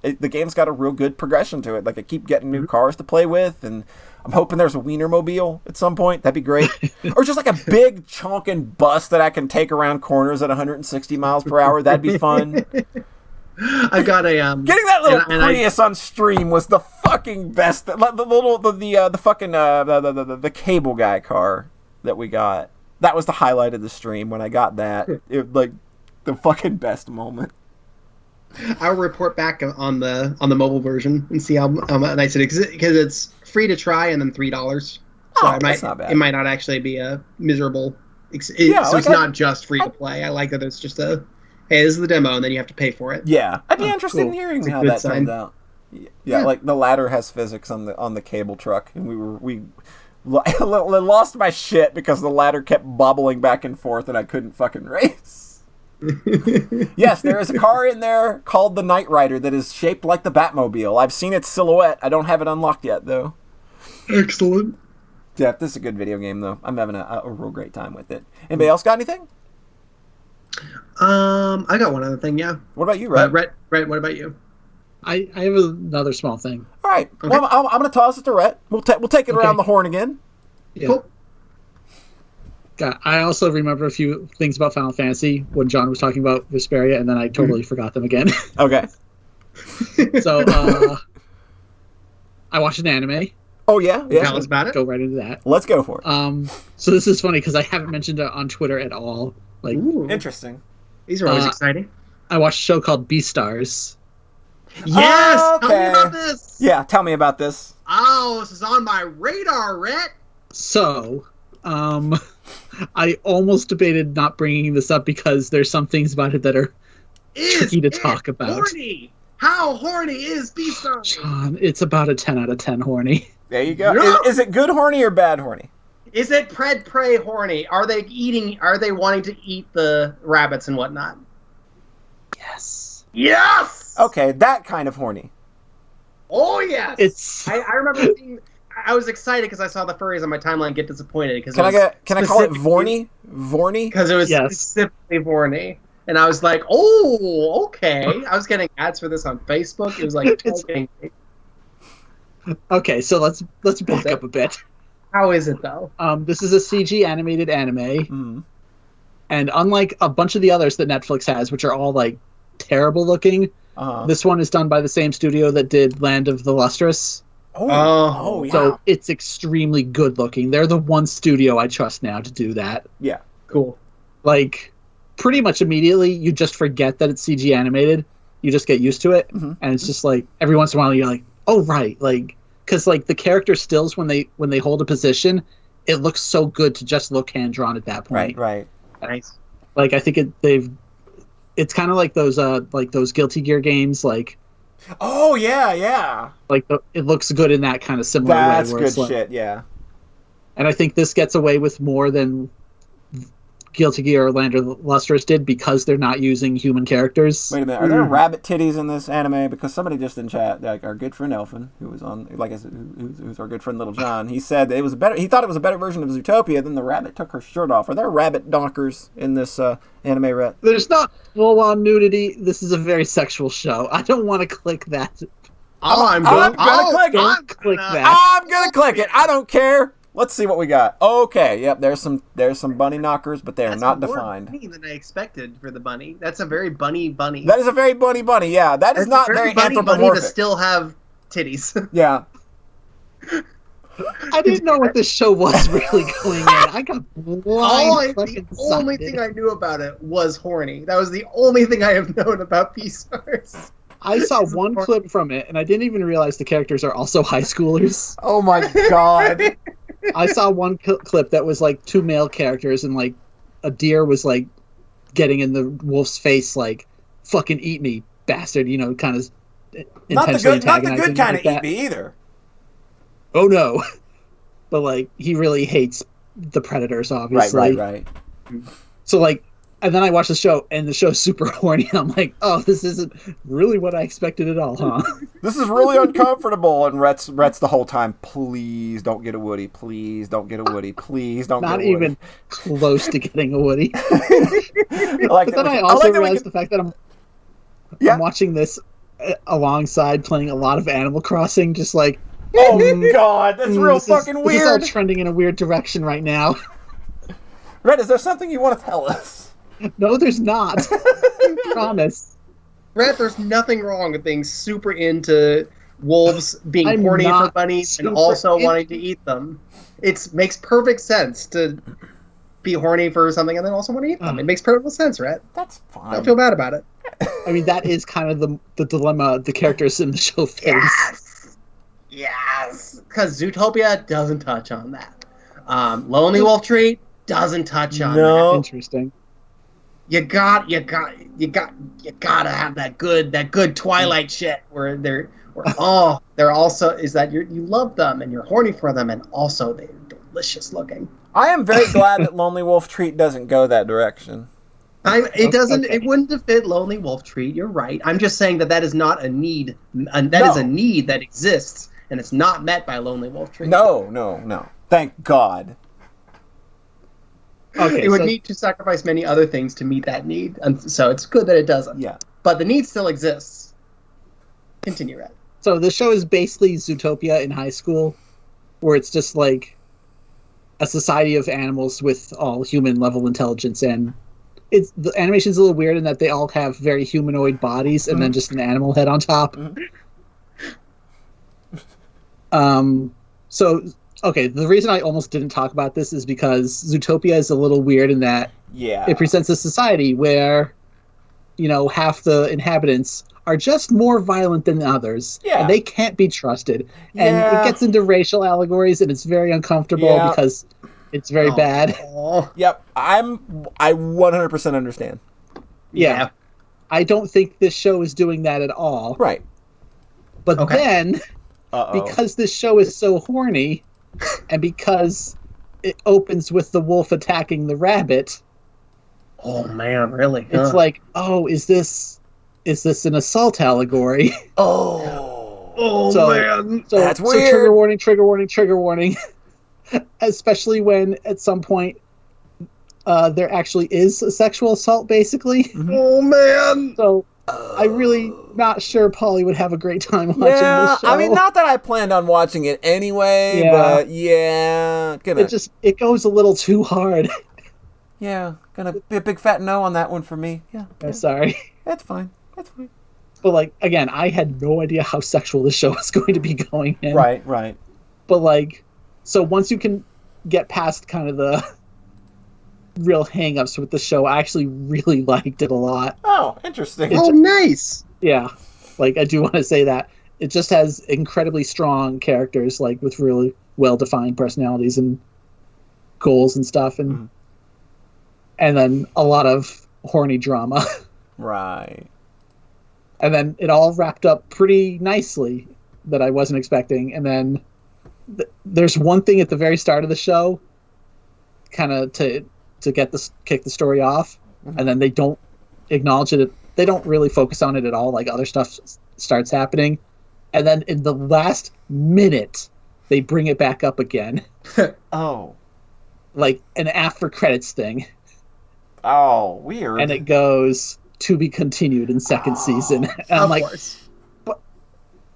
the game's got a real good progression to it. Like, I keep getting new cars to play with, and I'm hoping there's a Wienermobile at some point. That'd be great. Or just like a big chonking bus that I can take around corners at 160 miles per hour. That'd be fun. I've got a getting that little Prius on stream was the fucking best. The cable guy car that we got. That was the highlight of the stream when I got that. It, like, the fucking best moment. I'll report back on the mobile version and see how nice it is, because it's free to try and then $3. So that's not bad. It might not actually be a miserable. So like, it's not just free to play. I like that it's just a, hey, this is the demo, and then you have to pay for it. Yeah, I'd be interested in hearing how that turns out. Yeah, like the ladder has physics on the cable truck, and we lost my shit because the ladder kept bobbling back and forth, and I couldn't fucking race. Yes, there is a car in there called the Knight Rider that is shaped like the Batmobile. I've seen its silhouette. I don't have it unlocked yet, though. Excellent. Yeah, this is a good video game, though. I'm having a real great time with it. Anybody else got anything? I got one other thing, yeah. What about you, Rhett? Rhett, what about you? I have another small thing. All right. Okay. Well, I'm going to toss it to Rhett. We'll take it around the horn again. Yeah. Cool. I also remember a few things about Final Fantasy when John was talking about Vesperia, and then I totally forgot them again. Okay. So, I watched an anime. Oh, yeah? Tell us about it. Go right into that. Let's go for it. So this is funny because I haven't mentioned it on Twitter at all. Like, ooh. Interesting. These are always exciting. I watched a show called Beastars. Yes! Oh, okay. Tell me about this! Yeah, tell me about this. Oh, this is on my radar, Rhett! So, I almost debated not bringing this up because there's some things about it that are tricky to talk about. Horny? How horny is Beastars? John, it's about a 10 out of 10 horny. There you go. No! Is it good horny or bad horny? Is it pred prey horny? Are they wanting to eat the rabbits and whatnot? Yes. Yes! Okay, that kind of horny. Oh, yes! It's... I remember seeing... I was excited because I saw the furries on my timeline get disappointed. Can I call it Vorny? Vorny? Because it was specifically Vorny. And I was like, oh, okay. I was getting ads for this on Facebook. It was like... Okay, so let's back up a bit. How is it, though? This is a CG animated anime. And unlike a bunch of the others that Netflix has, which are all, like, terrible looking, this one is done by the same studio that did Land of the Lustrous. Oh, yeah. So it's extremely good looking. They're the one studio I trust now to do that. Yeah. Cool. Like, pretty much immediately, you just forget that it's CG animated. You just get used to it. And it's just like, every once in a while, you're like, oh, right. Like, because, like, the character stills when they hold a position, it looks so good to just look hand-drawn at that point. Right. Nice. Like, I think it's kind of like those Guilty Gear games, like... Oh, yeah. Like, it looks good in that kind of similar way. That's where good it's like, shit, yeah. And I think this gets away with more than Guilty Gear or Land of the Lustrous did because they're not using human characters. Wait a minute, are there rabbit titties in this anime? Because somebody just in chat, like our good friend Elfin, who was on, like I said, who's our good friend Little John, he said that it was he thought it was a better version of Zootopia. Then the rabbit took her shirt off. Are there rabbit donkers in this anime, Rhett? There's not full-on nudity. This is a very sexual show. I don't want to click that. I'm gonna click it. I don't care. Let's see what we got. Okay, yep. There's some bunny knockers, but they are not defined. That's more bunny than I expected for the bunny. That's a very bunny. That is a very bunny. Yeah, that's not very anthropomorphic. Bunny to still have titties. Yeah. I didn't know what this show was really going in. I got The only thing I knew about it was horny. That was the only thing I have known about Beastars. I saw one clip from it, and I didn't even realize the characters are also high schoolers. Oh my god. I saw one clip that was like two male characters, and like a deer was like getting in the wolf's face, like "fucking eat me, bastard," you know, kind of intentionally not the good kind like of eat me either. Oh no, but like he really hates the predators, obviously. Right. So like, and then I watched the show, and the show's super horny. I'm like, oh, this isn't really what I expected at all, huh? This is really uncomfortable. And Rhett's the whole time, please don't get a Woody. Please don't get a Woody. Please don't get a Woody. Not even close to getting a Woody. But then I also realized the fact that I'm watching this alongside playing a lot of Animal Crossing, just like, oh god, that's real fucking weird. This is all trending in a weird direction right now. Rhett, is there something you want to tell us? No, there's not. I promise. Rhett, there's nothing wrong with being super into wolves being horny for bunnies and also wanting to eat them. It makes perfect sense to be horny for something and then also want to eat them. It makes perfect sense, Rhett. That's fine. Don't feel bad about it. I mean, that is kind of the dilemma the characters in the show face. Yes! Because Zootopia doesn't touch on that. Lonely Wolf Treat doesn't touch on that. Interesting. You gotta have that good Twilight shit where they're also is that you love them and you're horny for them and also they're delicious looking. I am very glad that Lonely Wolf Treat doesn't go that direction. It wouldn't have fit Lonely Wolf Treat. You're right. I'm just saying that is not a need. That is a need that exists and it's not met by Lonely Wolf Treat. No. Thank God. Okay, it would need to sacrifice many other things to meet that need, and so it's good that it doesn't. Yeah. But the need still exists. Continue, Red. So the show is basically Zootopia in high school, where it's just like a society of animals with all human level intelligence, and the animation's a little weird in that they all have very humanoid bodies and then just an animal head on top. Okay, the reason I almost didn't talk about this is because Zootopia is a little weird in that it presents a society where, half the inhabitants are just more violent than others. Yeah. And they can't be trusted. And it gets into racial allegories, and it's very uncomfortable because it's very bad. Yep, I 100% understand. Yeah. I don't think this show is doing that at all. Right. But then, because this show is so horny, and because it opens with the wolf attacking the rabbit. Oh man, really? It's like, oh, is this an assault allegory? Oh man. So that's weird. So trigger warning. Especially when at some point there actually is a sexual assault, basically. Mm-hmm. Oh man. So I'm really not sure Polly would have a great time watching this show. I mean, not that I planned on watching it anyway, but it goes a little too hard. Yeah, gonna be a big fat no on that one for me. Yeah. I'm sorry. That's fine. But like, again, I had no idea how sexual this show was going to be going in. Right. But like, so once you can get past kind of the real hang-ups with the show, I actually really liked it a lot. Oh, interesting. Nice. Yeah. Like, I do want to say that. It just has incredibly strong characters, like, with really well-defined personalities and goals and stuff. And then a lot of horny drama. Right. And then it all wrapped up pretty nicely that I wasn't expecting. And then there's one thing at the very start of the show, kind of to kick the story off, and then they don't acknowledge it. They don't really focus on it at all. Like, other stuff starts happening, and then in the last minute, they bring it back up again. Oh. Like an after credits thing. Oh, weird. And it goes to be continued in second season. And I'm like,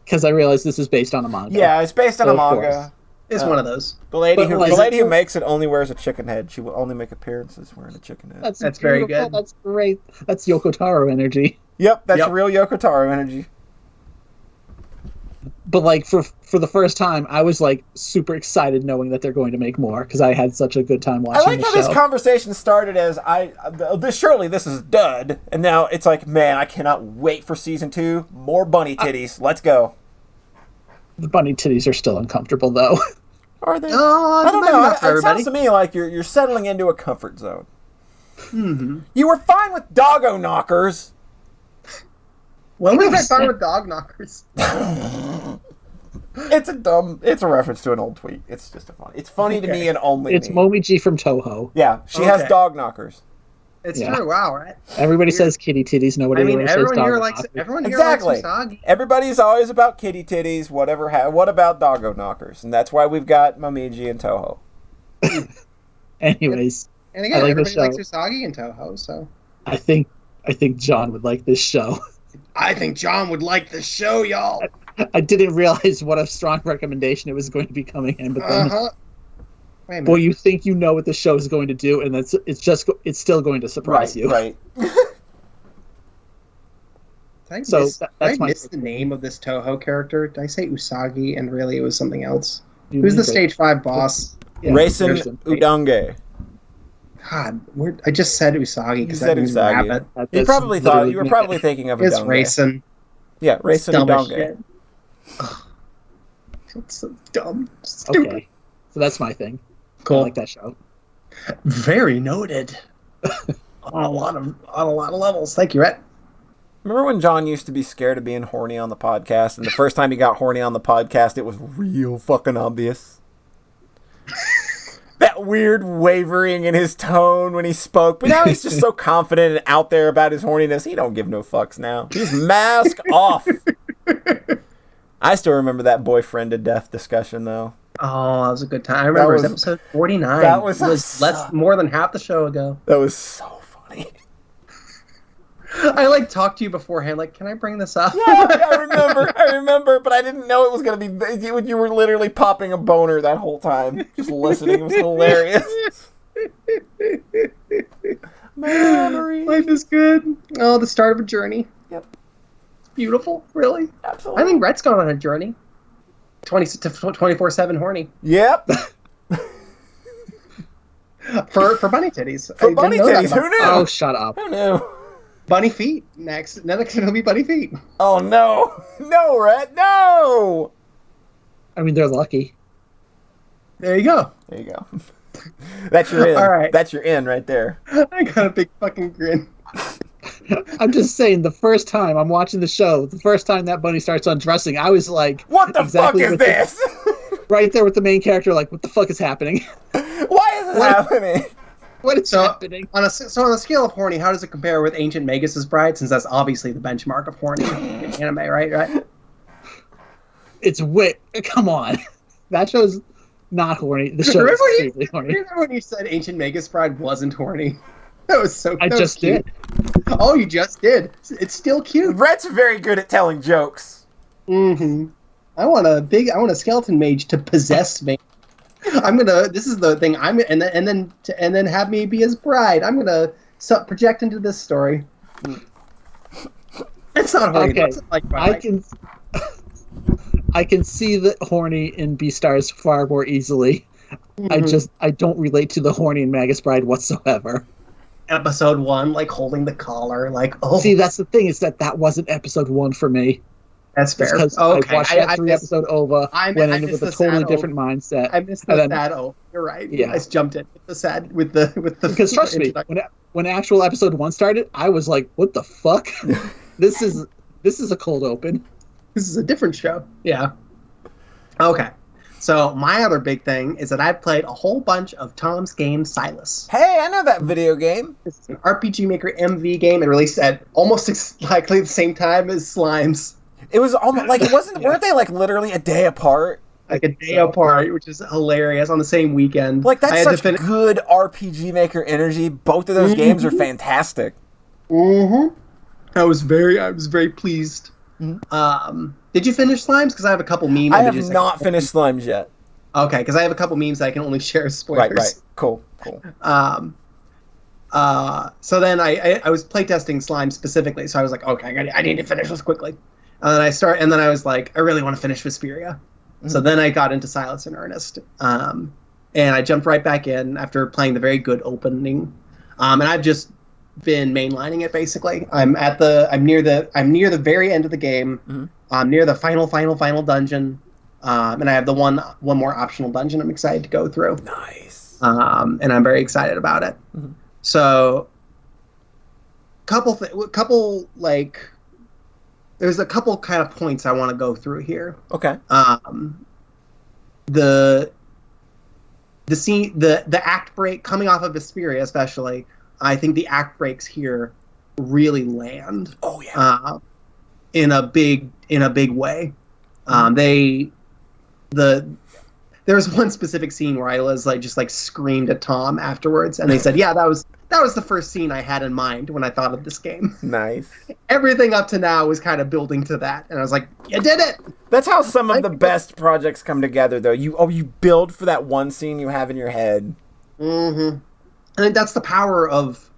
because I realized this is based on a manga. Yeah, it's based on a manga. It's one of those. The lady who makes it only wears a chicken head. She will only make appearances wearing a chicken head. That's very good. That's great. That's Yoko Taro energy. Yep, that's real Yoko Taro energy. But like for the first time, I was like super excited knowing that they're going to make more because I had such a good time watching. I like how this conversation started as surely this is dud, and now it's like, man, I cannot wait for season 2. More bunny titties. Let's go. The bunny titties are still uncomfortable though. Are they? I don't know. It sounds to me like you're settling into a comfort zone. Mm-hmm. You were fine with doggo knockers. When was I fine with dog knockers? It's a reference to an old tweet. It's just it's funny to me and only it's me. Momiji from Toho. Yeah, she has dog knockers. It's true. Wow, right? Everybody says kitty titties. Nobody everyone says dog here knockers. everyone here Exactly. likes Usagi. Everybody's always about kitty titties. Whatever. What about doggo knockers? And that's why we've got Momiji and Toho. Anyways, and again, like everybody likes Usagi and Toho. So I think John would like this show. I think John would like this show, y'all. I didn't realize what a strong recommendation it was going to be coming in, but then, boy, you think you know what the show is going to do, and it's still going to surprise you. Right. Did I miss the name of this Toho character? Did I say Usagi, and really it was something else? Who's the stage 5 boss? Raisin Udange. God, I just said Usagi because that means rabbit. You were probably thinking of It's Udange. Raisin. Yeah, Raisin Udange. It's so dumb. Stupid. Okay, so that's my thing. Cool. I like that show. Very noted. on a lot of levels. Thank you, Rhett. Remember when John used to be scared of being horny on the podcast, and the first time he got horny on the podcast, it was real fucking obvious? That weird wavering in his tone when he spoke, but now he's just so confident and out there about his horniness, he don't give no fucks now. He's mask off. I still remember that boyfriend to death discussion, though. Oh, that was a good time. I remember it was episode 49. That was more than half the show ago. That was so funny. I talked to you beforehand, can I bring this up? Yeah, I remember, but I didn't know it was going to be, you were literally popping a boner that whole time, just listening. It was hilarious. Memories. Life is good. Oh, the start of a journey. Yep. It's beautiful, really. Absolutely. I think Rhett's gone on a journey. 24/7 horny. Yep. For bunny titties. For bunny titties, who knew? Oh, shut up. Who knew? Bunny feet. Next it'll be bunny feet. Oh, no. No, Rhett, no! I mean, they're lucky. There you go. That's your in. All right. That's your in right there. I got a big fucking grin. I'm just saying, the first time I'm watching the show, the first time that bunny starts undressing, I was like, what the fuck is this? Right there with the main character, like, what the fuck is happening? Why is this happening? What is happening? On a scale of horny, how does it compare with Ancient Magus' Bride? Since that's obviously the benchmark of horny in anime, right? It's come on. That show's not horny. The show is extremely horny. Remember when you said Ancient Magus Bride wasn't horny? That was so I just cute. did. Oh, you just did. It's still cute. Rhett's very good at telling jokes. Mm-hmm. I want a skeleton mage to possess me. This is the thing. And then have me be his bride. I'm gonna project into this story. It's not horny. Okay, I can see the horny in Beastars far more easily. Mm-hmm. I don't relate to the horny in Magus Bride whatsoever. Episode 1, like holding the collar, like oh. See, that's the thing, is that wasn't episode 1 for me. That's fair. Because I watched that 3-episode OVA, went in with a totally different mindset. I missed the sad You're right. Yeah, I just jumped in with the sad with the. Because trust me, when actual episode 1 started, I was like, "What the fuck? This is a cold open. This is a different show." Yeah. Okay. So my other big thing is that I've played a whole bunch of Tom's game Silas. Hey, I know that video game. It's an RPG Maker MV game. It released at almost exactly the same time as Slimes. It was almost like it wasn't. Weren't they like literally a day apart? Like a day apart, which is hilarious on the same weekend. Like that's such good RPG Maker energy. Both of those games are fantastic. Mm-hmm. I was very pleased. Mm-hmm. Did you finish Slimes? Because I have a couple memes. I have not finished Slimes yet. Okay, because I have a couple memes that I can only share as spoilers. Right. Cool. So then I was playtesting Slimes specifically, so I was like, okay, I need to finish this quickly. And then I was like, I really want to finish Vesperia. Mm-hmm. So then I got into Silas in earnest. And I jumped right back in after playing the very good opening. And I've just been mainlining it basically. I'm near the very end of the game. Mm-hmm. I'm near the final dungeon. And I have the one more optional dungeon I'm excited to go through. Nice. And I'm very excited about it. Mm-hmm. So there's a couple kind of points I want to go through here. Okay. The scene, the act break coming off of Vesperia, especially. I think the act breaks here really land. Oh yeah. In a big way. There was one specific scene where I was just screamed at Tom afterwards, and they said, "Yeah, that was the first scene I had in mind when I thought of this game." Nice. Everything up to now was kind of building to that, and I was like, "You did it!" That's how some of the best projects come together, though. You build for that one scene you have in your head. Mm-hmm. I think that's the power of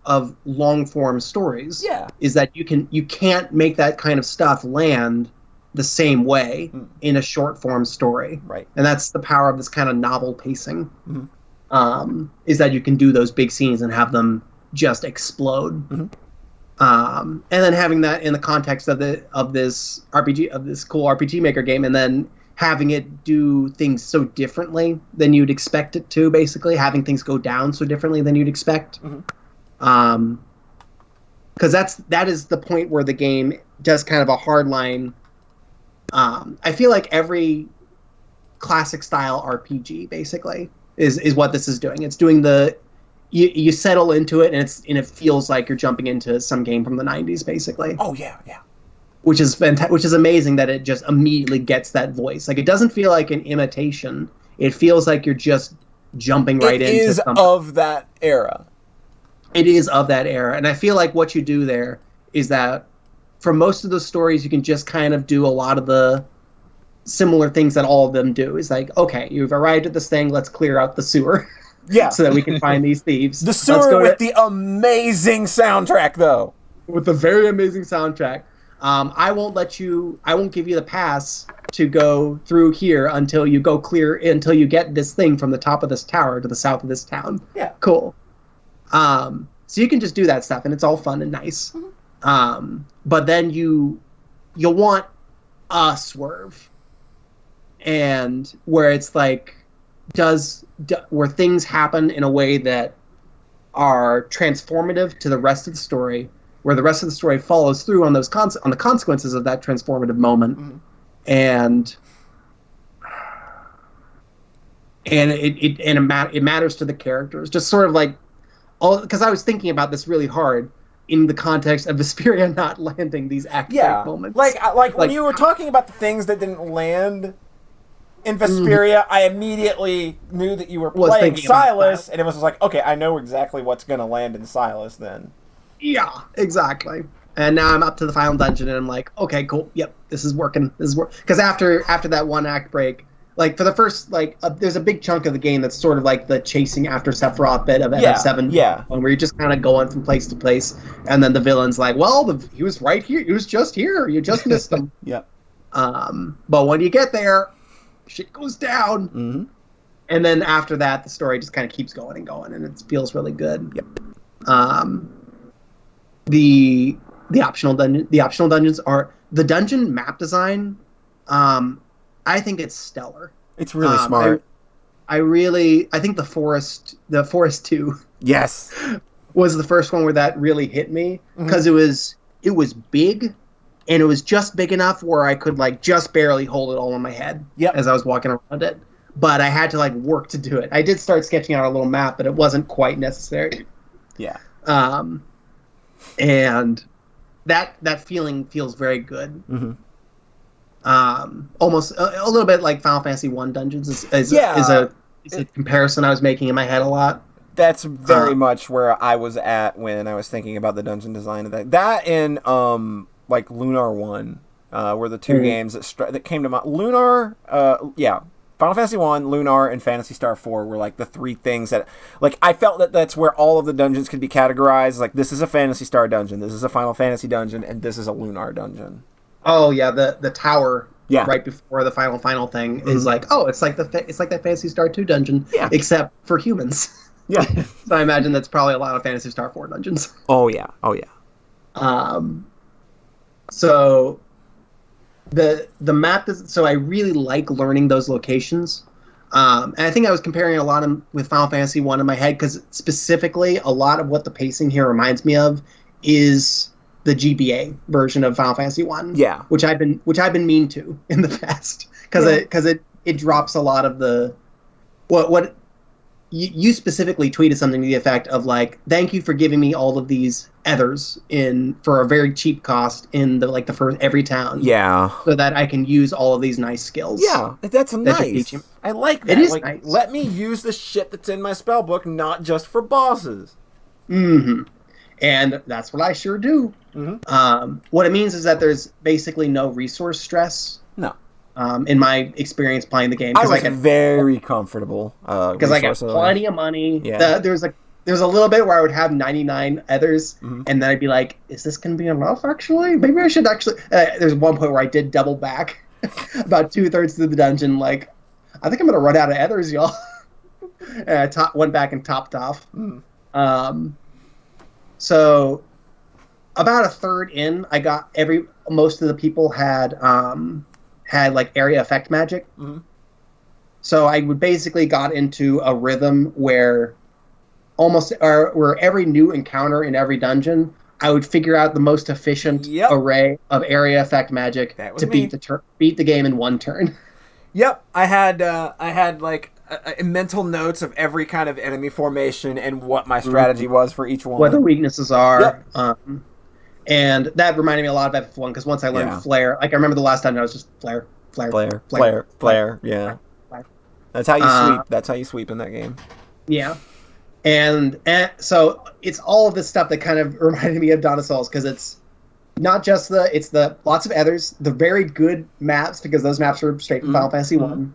long form stories. Yeah. Is that you can't make that kind of stuff land the same way in a short form story. Right. And that's the power of this kind of novel pacing. Mm-hmm. Is that you can do those big scenes and have them just explode. Mm-hmm. And then having that in the context of this cool RPG Maker game, and then having it do things so differently than you'd expect it to, basically having things go down so differently than you'd expect. Mm-hmm. Because that is the point where the game does kind of a hard line. I feel like every classic style RPG basically is what this is doing. It's doing you settle into it, and it feels like you're jumping into some game from the 90s basically. Oh yeah. Which is fantastic. Which is amazing that it just immediately gets that voice. Like, it doesn't feel like an imitation. It feels like you're just jumping right into something. It is of that era. It is of that era, and I feel like what you do there is that for most of the stories, you can just kind of do a lot of the similar things that all of them do. It's like, okay, you've arrived at this thing, let's clear out the sewer. Yeah. So that we can find these thieves. The sewer with the amazing soundtrack, though. With the very amazing soundtrack. I won't give you the pass to go through here until you get this thing from the top of this tower to the south of this town. Yeah. Cool. So you can just do that stuff, and it's all fun and nice. Mm-hmm. But then you'll want a swerve, and where it's like, where things happen in a way that are transformative to the rest of the story, where the rest of the story follows through on those on the consequences of that transformative moment, and it matters to the characters. Just sort of like, because I was thinking about this really hard in the context of Vesperia not landing these act break moments. Like when you were talking about the things that didn't land in Vesperia, I immediately knew that you were playing Silas, and it was just like, okay, I know exactly what's going to land in Silas then. Yeah, exactly. And now I'm up to the final dungeon, and I'm like, okay, cool, yep, this is working. Because after that one act break, like for the first, like, there's a big chunk of the game that's sort of like the chasing after Sephiroth bit of FF7, where you're just kind of going from place to place, and then the villain's like, well, he was right here, he was just here, you just missed him. But when you get there, shit goes down, and then after that, the story just kind of keeps going and going, and it feels really good. The optional dungeons are the dungeon map design. I think it's stellar. It's really smart. I think the Forest 2 was the first one where that really hit me, because it was big, and it was just big enough where I could like just barely hold it all in my head as I was walking around it. But I had to like work to do it. I did start sketching out a little map, but it wasn't quite necessary. And that feeling feels very good. Almost a little bit like Final Fantasy 1 dungeons is a comparison I was making in my head a lot. That's very much where I was at when I was thinking about the dungeon design of that. That and like Lunar 1 were the two games that came to mind. Lunar, Final Fantasy 1, Lunar, and Phantasy Star 4 were like the three things that, like, I felt that that's where all of the dungeons could be categorized. Like, this is a Phantasy Star dungeon, this is a Final Fantasy dungeon, and this is a Lunar dungeon. Oh yeah, the tower right before the final thing is like, oh, it's like that Phantasy Star 2 dungeon, except for humans. So I imagine that's probably a lot of Phantasy Star 4 dungeons. Oh yeah. So the map is, so I really like learning those locations. And I think I was comparing a lot with Final Fantasy 1 in my head, because specifically a lot of what the pacing here reminds me of is the GBA version of Final Fantasy 1. Which I've been mean to in the past, because it drops a lot of the what you specifically tweeted something to the effect of like, thank you for giving me all of these ethers for a very cheap cost in the first every town. So that I can use all of these nice skills. That's nice. I like that. It is like, nice. Let me use the shit that's in my spellbook, not just for bosses. And that's what I sure do. What it means is that there's basically no resource stress. In my experience playing the game, I was very comfortable because I got plenty of money. There's a little bit where I would have 99 ethers, and then I'd be like, "Is this going to be enough? Actually, maybe I should actually." There's one point where I did double back, about 2/3 through the dungeon. Like, I think I'm going to run out of ethers, y'all. And I went back and topped off. So about a third in, I got most of the people had like area effect magic. So I would basically got into a rhythm where where every new encounter in every dungeon, I would figure out the most efficient array of area effect magic to beat the game in one turn. I had like mental notes of every kind of enemy formation and what my strategy was for each one. What the weaknesses are. And that reminded me a lot of FF1, because once I learned Flare, like I remember the last time I was just Flare. Yeah. That's how you sweep. That's how you sweep in that game. Yeah. And so it's all of this stuff that kind of reminded me of Dawn of Souls, because it's not just it's the lots of others, the very good maps, because those maps are straight from Final Fantasy 1.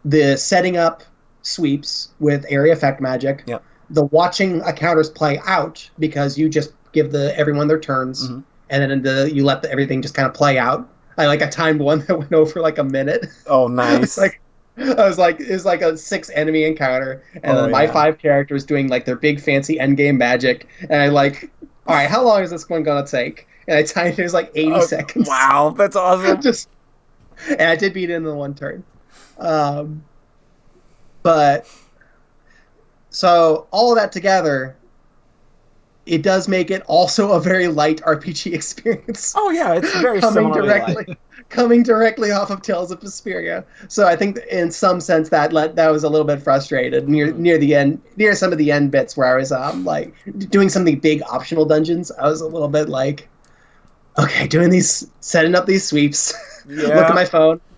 The setting up sweeps with area effect magic. The watching counters play out, because you just give everyone their turns, and then you let everything just kind of play out. I timed one that went over like a minute. Oh, nice. It was like a 6 enemy encounter, and then my 5 characters doing like their big fancy endgame magic, and I all right, how long is this one gonna take? And I timed it was like 80 seconds. Wow, that's awesome. And I did beat it in the one turn. But so all of that together it does make it also a very light RPG experience. Oh yeah, it's very similarly coming directly off of Tales of Vesperia. So I think in some sense that was a little bit frustrated near the end, near some of the end bits where I was like doing some of the big optional dungeons. I was a little bit like, okay, setting up these sweeps. Yeah.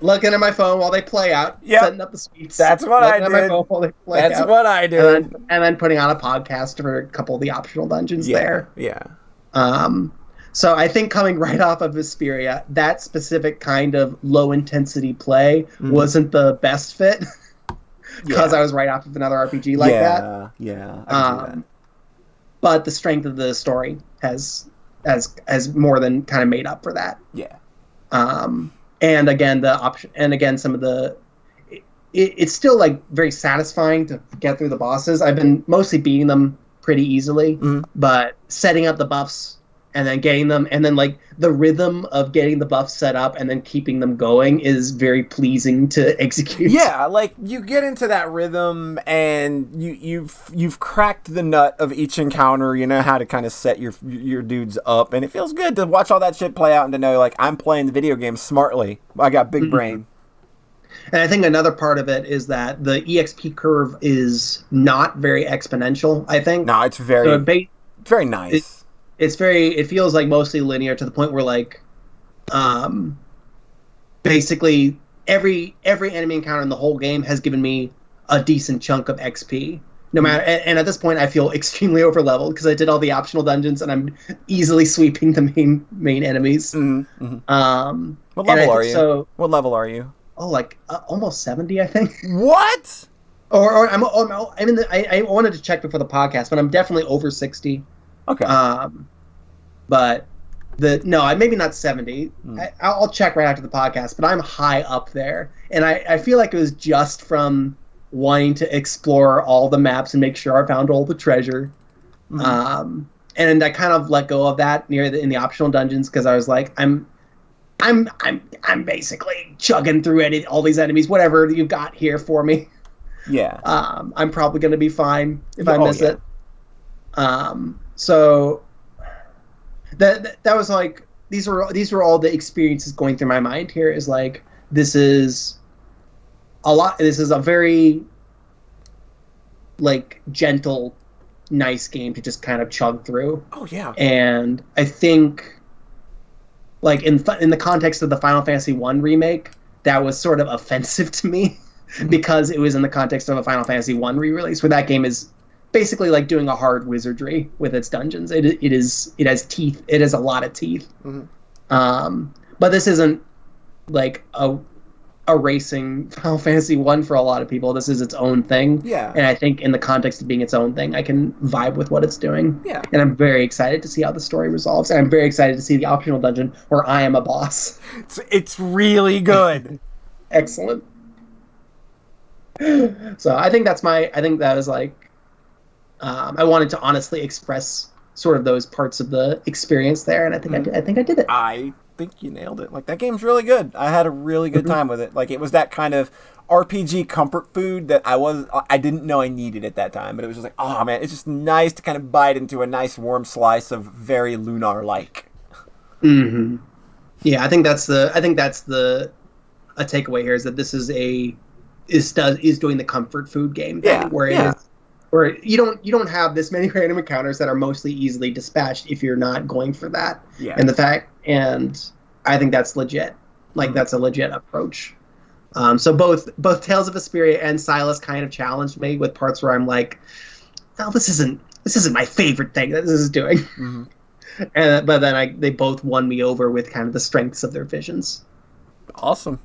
Looking at my phone while they play out, setting up the sweeps. That's what I did. My phone while they play That's out, what I did. And then putting on a podcast for a couple of the optional dungeons there. Yeah. So I think coming right off of Vesperia, that specific kind of low intensity play wasn't the best fit because I was right off of another RPG like that. Yeah. I can see that. But the strength of the story has more than kind of made up for that. Yeah. And again, some of the, it's still like very satisfying to get through the bosses. I've been mostly beating them pretty easily, but setting up the buffs and then getting them, and then like the rhythm of getting the buffs set up and then keeping them going is very pleasing to execute. Yeah, like you get into that rhythm and you've cracked the nut of each encounter. You know how to kind of set your dudes up, and it feels good to watch all that shit play out and to know like I'm playing the video game smartly. I got big brain. And I think another part of it is that the EXP curve is not very exponential, I think. No, it's very very nice. It feels like mostly linear to the point where like basically every enemy encounter in the whole game has given me a decent chunk of XP. No matter, and at this point I feel extremely overleveled because I did all the optional dungeons and I'm easily sweeping the main enemies. What level are you? What level are you? Oh, like almost 70, I think. What? Or I wanted to check before the podcast, but I'm definitely over 60. Okay. But maybe not 70. I'll check right after the podcast, but I'm high up there. And I feel like it was just from wanting to explore all the maps and make sure I found all the treasure. And I kind of let go of that in the optional dungeons because I was like, I'm basically chugging through all these enemies, whatever you've got here for me. Yeah. I'm probably going to be fine if I miss it. So that was like these were all the experiences going through my mind here. Is like this is a very like gentle, nice game to just kind of chug through. Oh yeah. And I think like in the context of the Final Fantasy I remake, that was sort of offensive to me because it was in the context of a Final Fantasy I re-release where that game is basically like doing a hard wizardry with its dungeons. It has teeth. It has a lot of teeth. But this isn't like a racing Final Fantasy I for a lot of people. This is its own thing. Yeah. And I think in the context of being its own thing, I can vibe with what it's doing. Yeah. And I'm very excited to see how the story resolves. And I'm very excited to see the optional dungeon where I am a boss. It's really good. Excellent. So I think that was like, I wanted to honestly express sort of those parts of the experience there, and I think I did it. I think you nailed it. Like that game's really good. I had a really good time with it. Like it was that kind of RPG comfort food that I didn't know I needed at that time, but it was just like, oh man, it's just nice to kind of bite into a nice warm slice of very Lunar-like. Yeah, I think that's a takeaway here is that this is doing the comfort food game thing, where you don't have this many random encounters that are mostly easily dispatched if you're not going for that. Yeah. And I think that's legit. Like that's a legit approach. So both Tales of Vesperia and Silas kind of challenged me with parts where I'm like, oh, this isn't my favorite thing that this is doing. But then they both won me over with kind of the strengths of their visions. Awesome.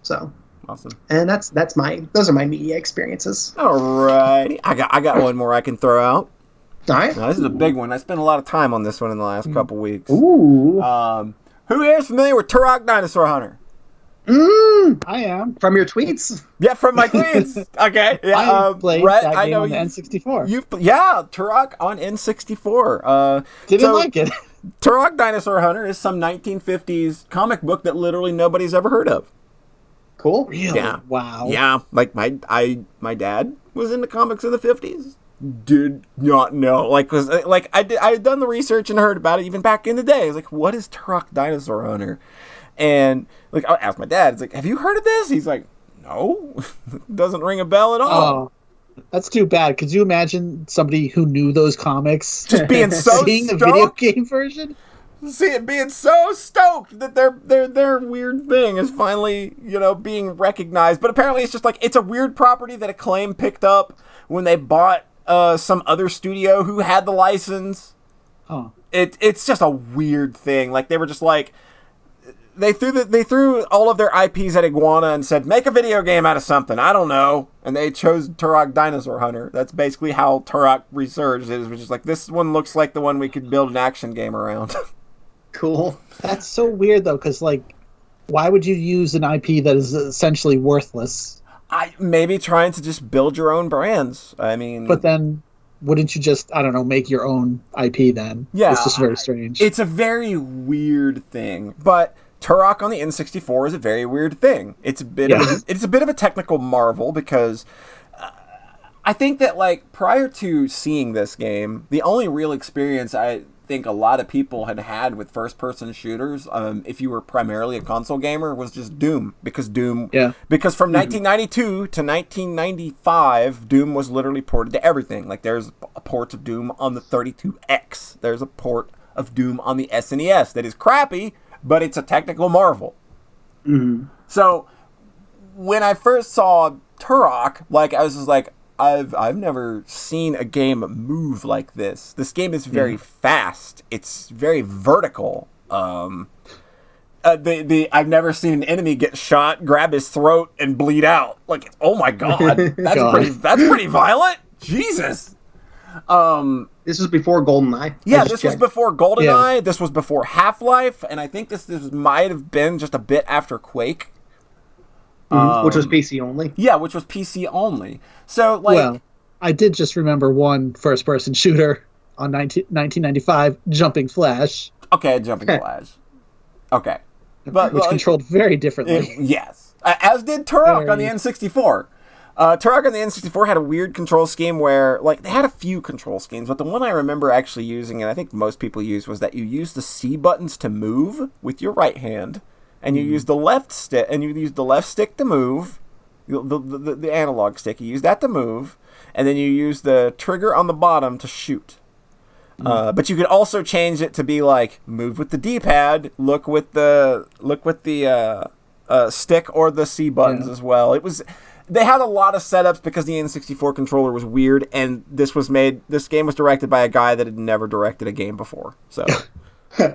So. Awesome. And those are my media experiences. Alrighty. I got one more I can throw out. Alright. Now, this is a big one. I spent a lot of time on this one in the last couple weeks. Ooh. Who here is familiar with Turok Dinosaur Hunter? I am. From your tweets? Yeah, from my tweets. Okay. Yeah, I played Rhett, that game on the N64. Yeah, Turok on N64. Didn't like it. Turok Dinosaur Hunter is some 1950s comic book that literally nobody's ever heard of. Cool. Really? Yeah. Wow. Yeah. Like my dad was into comics in the 50s. did not know. Like, cause like I had done the research and heard about it even back in the day. I was like, what is Turok Dinosaur Hunter? And like I asked my dad, it's like, have you heard of this? He's like, no, doesn't ring a bell at all. Oh, that's too bad. Could you imagine somebody who knew those comics just being so seeing stoked? the video game version? See it being so stoked that their weird thing is finally, being recognized. But apparently it's just like, it's a weird property that Acclaim picked up when they bought some other studio who had the license. Oh. It's just a weird thing. Like, they were just like, they threw all of their IPs at Iguana and said, make a video game out of something. I don't know. And they chose Turok Dinosaur Hunter. That's basically how Turok resurged. It was just like, this one looks like the one we could build an action game around. Cool. That's so weird, though, because, like, why would you use an IP that is essentially worthless? Maybe trying to just build your own brands. I mean... But then, wouldn't you just, I don't know, make your own IP then? Yeah. It's just very strange. It's a very weird thing. But Turok on the N64 is a very weird thing. It's a bit of a technical marvel because... I think that, like, prior to seeing this game, the only real experience I think a lot of people had with first-person shooters, if you were primarily a console gamer, was just Doom. Because from 1992 to 1995, Doom was literally ported to everything. Like, there's a port of Doom on the 32X. There's a port of Doom on the SNES that is crappy, but it's a technical marvel. Mm-hmm. So, when I first saw Turok, like, I was just like, I've never seen a game move like this. This game is very fast. It's very vertical. I've never seen an enemy get shot, grab his throat, and bleed out. Like, oh my god, that's pretty violent. Jesus. This was before GoldenEye. Yeah, this was before GoldenEye. Yeah. This was before Half-Life, and I think this might have been just a bit after Quake. Which was PC only. Yeah, which was PC only. So, like... Well, I did just remember one first-person shooter on 1995, Jumping Flash. Okay, Jumping Flash. Okay. Which controlled very differently. Yes. As did Turok on the N64. Turok on the N64 had a weird control scheme where, like, they had a few control schemes, but the one I remember actually using, and I think most people use, was that you use the C buttons to move with your right hand, and you use the left stick, and you use the left stick to move, the analog stick. You use that to move, and then you use the trigger on the bottom to shoot. But you could also change it to be like move with the D-pad, look with the stick or the C buttons as well. They had a lot of setups because the N64 controller was weird, and this game was directed by a guy that had never directed a game before. So.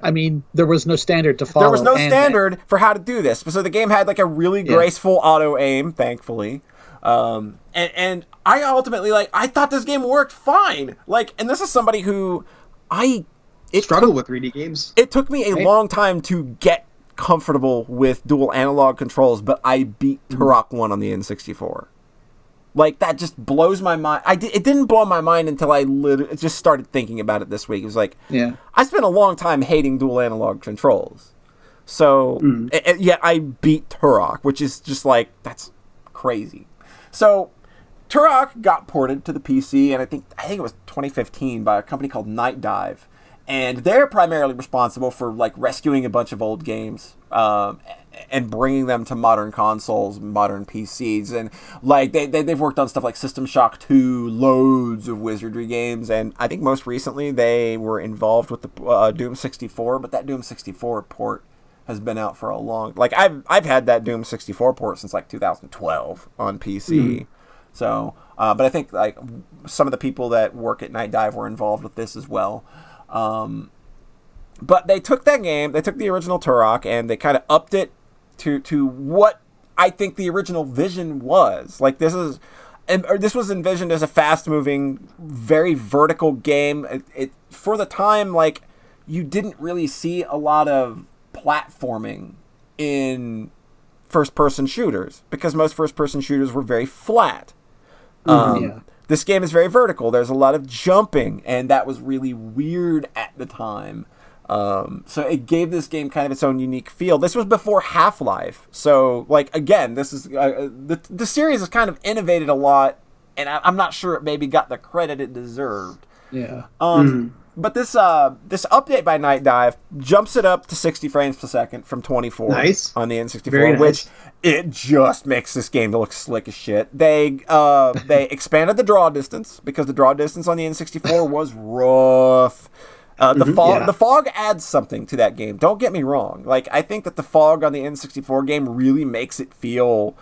I mean, there was no standard to follow. There was no standard for how to do this. So the game had like a really graceful auto aim, thankfully. And I ultimately, I thought this game worked fine. And this is somebody who struggled with 3D games. It took me a long time to get comfortable with dual analog controls, but I beat Turok 1 on the N64. That just blows my mind. It didn't blow my mind until I just started thinking about it this week. It was I spent a long time hating dual analog controls. So, yet I beat Turok, which is just that's crazy. So, Turok got ported to the PC, and I think it was 2015 by a company called Night Dive. And they're primarily responsible for rescuing a bunch of old games and bringing them to modern consoles, modern PCs, and they've worked on stuff like System Shock 2, loads of Wizardry games, and I think most recently they were involved with the Doom 64. But that Doom 64 port has been out for a long. I've had that Doom 64 port since 2012 on PC. So, but I think some of the people that work at Night Dive were involved with this as well. But they took that game, they took the original Turok, and they kind of upped it to what I think the original vision was. This was envisioned as a fast-moving, very vertical game. It for the time, you didn't really see a lot of platforming in first-person shooters because most first-person shooters were very flat. This game is very vertical. There's a lot of jumping, and that was really weird at the time. So it gave this game kind of its own unique feel. This was before Half-Life. So, again, this is the series has kind of innovated a lot and I'm not sure it maybe got the credit it deserved. Yeah. But this update by Night Dive jumps it up to 60 frames per second from 24 on the N64, which it just makes this game look slick as shit. They expanded the draw distance because the draw distance on the N64 was rough. The fog adds something to that game. Don't get me wrong. Like, I think that the fog on the N64 game really makes it feel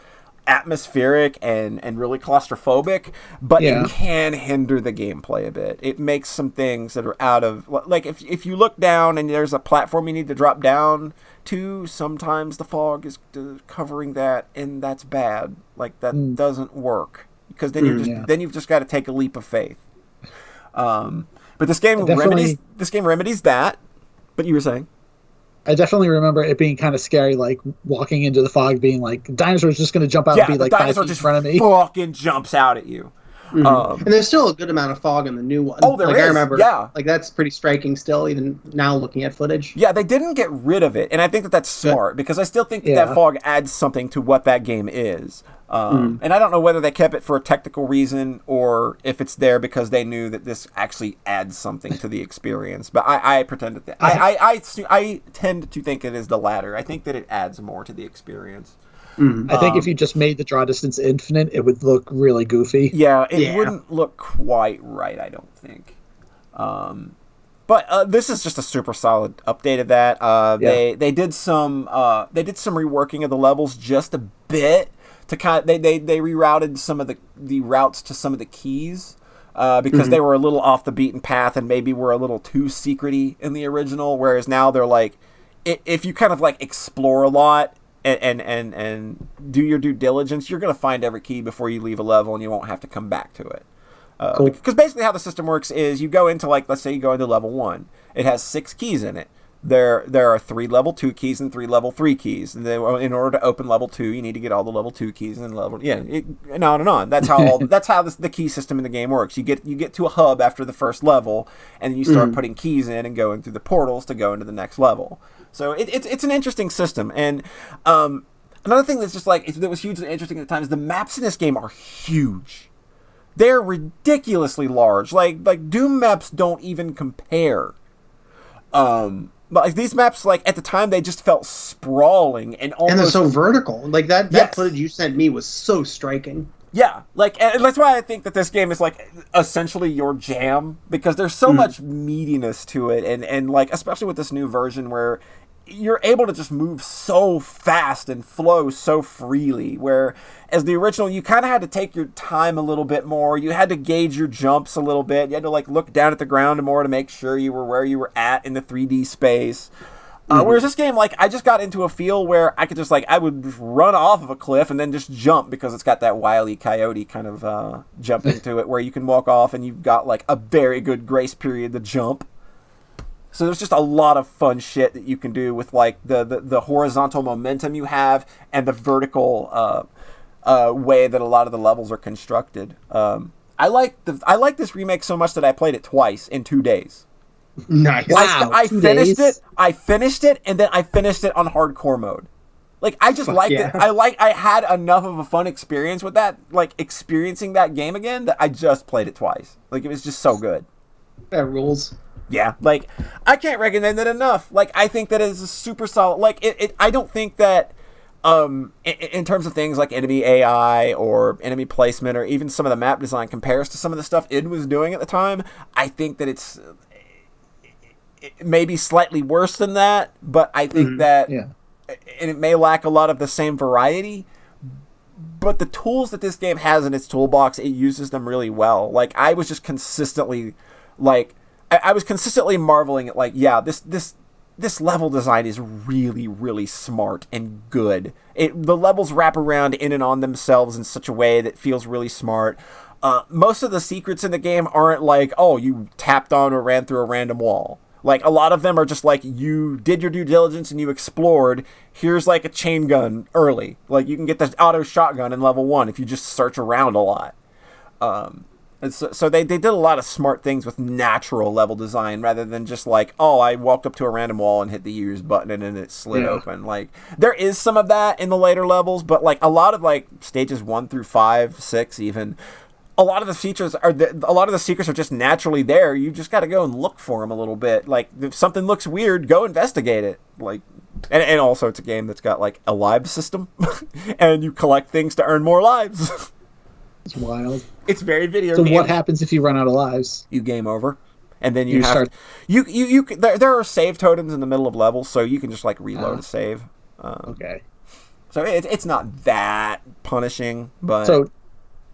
atmospheric and really claustrophobic, but it can hinder the gameplay a bit. It makes some things that are out of, like, if you look down and there's a platform you need to drop down to, sometimes the fog is covering that, and that's bad. Like, that doesn't work, because then you've just got to take a leap of faith. But this game remedies that. But you were saying? I definitely remember it being kind of scary, like walking into the fog, being like, dinosaur's just going to jump out and be like 5 feet in front of me. Fucking jumps out at you. And there's still a good amount of fog in the new one. Oh, there is. I remember, like, that's pretty striking still, even now looking at footage. Yeah, they didn't get rid of it, and I think that that's smart, because I still think that fog adds something to what that game is. And I don't know whether they kept it for a technical reason or if it's there because they knew that this actually adds something to the experience. But I pretend that I tend to think it is the latter. I think that it adds more to the experience. I think if you just made the draw distance infinite, it would look really goofy. Yeah, it wouldn't look quite right, I don't think. But this is just a super solid update of that. They did some reworking of the levels just a bit to kind of, they rerouted some of the routes to some of the keys because they were a little off the beaten path and maybe were a little too secrety in the original. Whereas now they're like, if you kind of like explore a lot and do your due diligence, you're going to find every key before you leave a level, and you won't have to come back to it. Cool. Because basically how the system works is you go into, like, let's say you go into level 1. It has 6 keys in it. There are 3 level 2 keys and 3 level 3 keys. And in order to open level 2, you need to get all the level 2 keys and and on and on. That's how the key system in the game works. You get to a hub after the first level, and then you start putting keys in and going through the portals to go into the next level. So it's an interesting system. And another thing that's just like that was hugely interesting at the time is the maps in this game are huge. They're ridiculously large. Like Doom maps don't even compare. But like these maps, like at the time, they just felt sprawling and almost. And they're so vertical. Like that footage you sent me was so striking. Yeah, like, and that's why I think that this game is like essentially your jam, because there's so much meatiness to it, and like especially with this new version where you're able to just move so fast and flow so freely, where as the original you kind of had to take your time a little bit more. You had to gauge your jumps a little bit. You had to like look down at the ground more to make sure you were where you were at in the 3D space. Whereas this game, like, I just got into a feel where I could just, like, I would just run off of a cliff and then just jump, because it's got that Wile E. Coyote kind of jump into it, where you can walk off and you've got, like, a very good grace period to jump. So there's just a lot of fun shit that you can do with, like, the horizontal momentum you have and the vertical way that a lot of the levels are constructed. I like this remake so much that I played it twice in 2 days. Nice. Wow, I finished it. I finished it, and then I finished it on hardcore mode. Like, I just liked it. I had enough of a fun experience with that, like experiencing that game again, that I just played it twice. Like, it was just so good. That rules. Yeah, like, I can't recommend it enough. Like, I think that is a super solid. Like, I don't think that in terms of things like enemy AI or enemy placement or even some of the map design compares to some of the stuff id was doing at the time. I think that it's maybe slightly worse than that, but I think that, and it may lack a lot of the same variety, but the tools that this game has in its toolbox, it uses them really well. Like, I was just consistently, like, I was consistently marveling at, like, yeah, this level design is really, really smart and good. The levels wrap around in and on themselves in such a way that feels really smart. Most of the secrets in the game aren't like, oh, you tapped on or ran through a random wall. Like, a lot of them are just like, you did your due diligence and you explored. Here's, like, a chain gun early. Like, you can get the auto shotgun in level 1 if you just search around a lot. And so they did a lot of smart things with natural level design, rather than just like, oh, I walked up to a random wall and hit the use button and then it slid open. Like, there is some of that in the later levels, but, like, a lot of, like, stages 1 through 5, 6 even, a lot of the features a lot of the secrets are just naturally there. You just got to go and look for them a little bit. Like if something looks weird, go investigate it. Like, and also it's a game that's got like a live system, and you collect things to earn more lives. It's wild. It's very video. So what happens if you run out of lives? You game over, and then you have there are save totems in the middle of levels, so you can just like reload a save. Okay. So it's not that punishing, but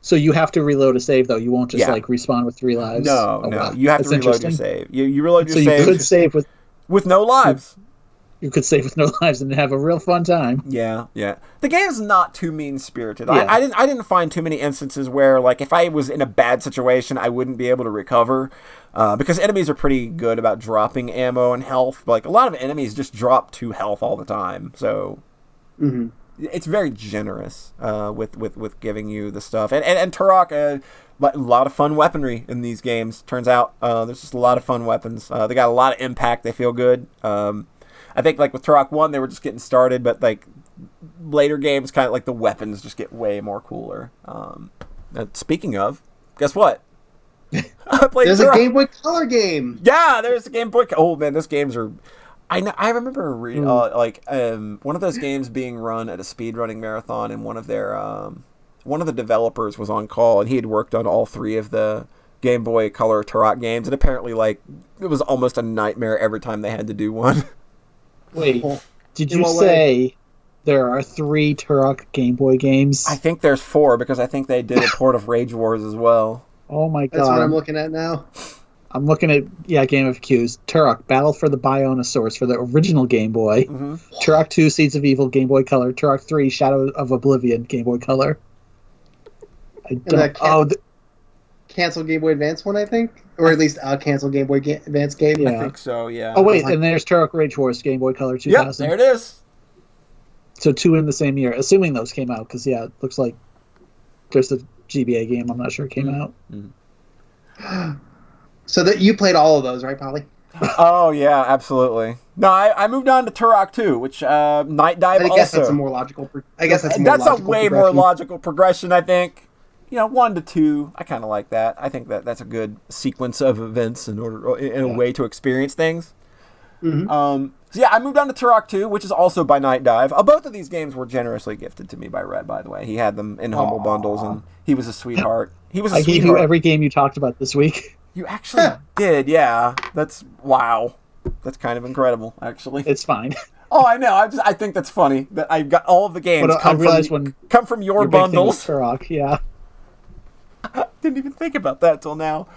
so you have to reload a save though. You won't just like respawn with 3 lives. No, Wow. You have to reload your save. You reload your save. So you could save with no lives. You could save with no lives and have a real fun time. Yeah. The game's not too mean-spirited. Yeah. I didn't find too many instances where, like, if I was in a bad situation, I wouldn't be able to recover. Because enemies are pretty good about dropping ammo and health. But, like, a lot of enemies just drop 2 health all the time. So it's very generous with giving you the stuff. And Turok, a lot of fun weaponry in these games. Turns out there's just a lot of fun weapons. They got a lot of impact. They feel good. I think, like, with Turok 1, they were just getting started, but, like, later games, kind of, like, the weapons just get way more cooler. Speaking of, guess what? I played There's Turok. A Game Boy Color game! Yeah, there's a Game Boy... Oh, man, those games are... I remember, one of those games being run at a speedrunning marathon, and one of the developers was on call, and he had worked on all 3 of the Game Boy Color Turok games, and apparently, like, it was almost a nightmare every time they had to do one. Wait, did you say there are 3 Turok Game Boy games? I think there's 4 because I think they did a port of Rage Wars as well. Oh my god. That's what I'm looking at now. I'm looking at Game of Q's. Turok, Battle for the Bionosaurs for the original Game Boy. Mm-hmm. Turok 2, Seeds of Evil, Game Boy Color. Turok 3, Shadow of Oblivion, Game Boy Color. Cancel Game Boy Advance one, I think? Or at least a cancel Game Boy Advance game? Yeah. I think so, yeah. Oh, wait, and there's Turok Rage Wars, Game Boy Color 2000. Yep, there it is. So 2 in the same year, assuming those came out, because, it looks like there's a GBA game, I'm not sure it came out. Mm-hmm. So that you played all of those, right, Polly? Oh, yeah, absolutely. No, I moved on to Turok 2, which Night Dive also. I guess that's a more logical that's a way more logical progression, I think. 1 to 2, I kind of like that. I think that's a good sequence of events in a way to experience things. Mm-hmm. So yeah, I moved on to Turok 2, which is also by Night Dive. Both of these games were generously gifted to me by Red, by the way. He had them in humble bundles, and he was a sweetheart. I gave you every game you talked about this week. You actually did, yeah. Wow. That's kind of incredible, actually. It's fine. Oh, I know. I think that's funny that I've got all of the games come from your bundles. Turok, yeah. Didn't even think about that till now.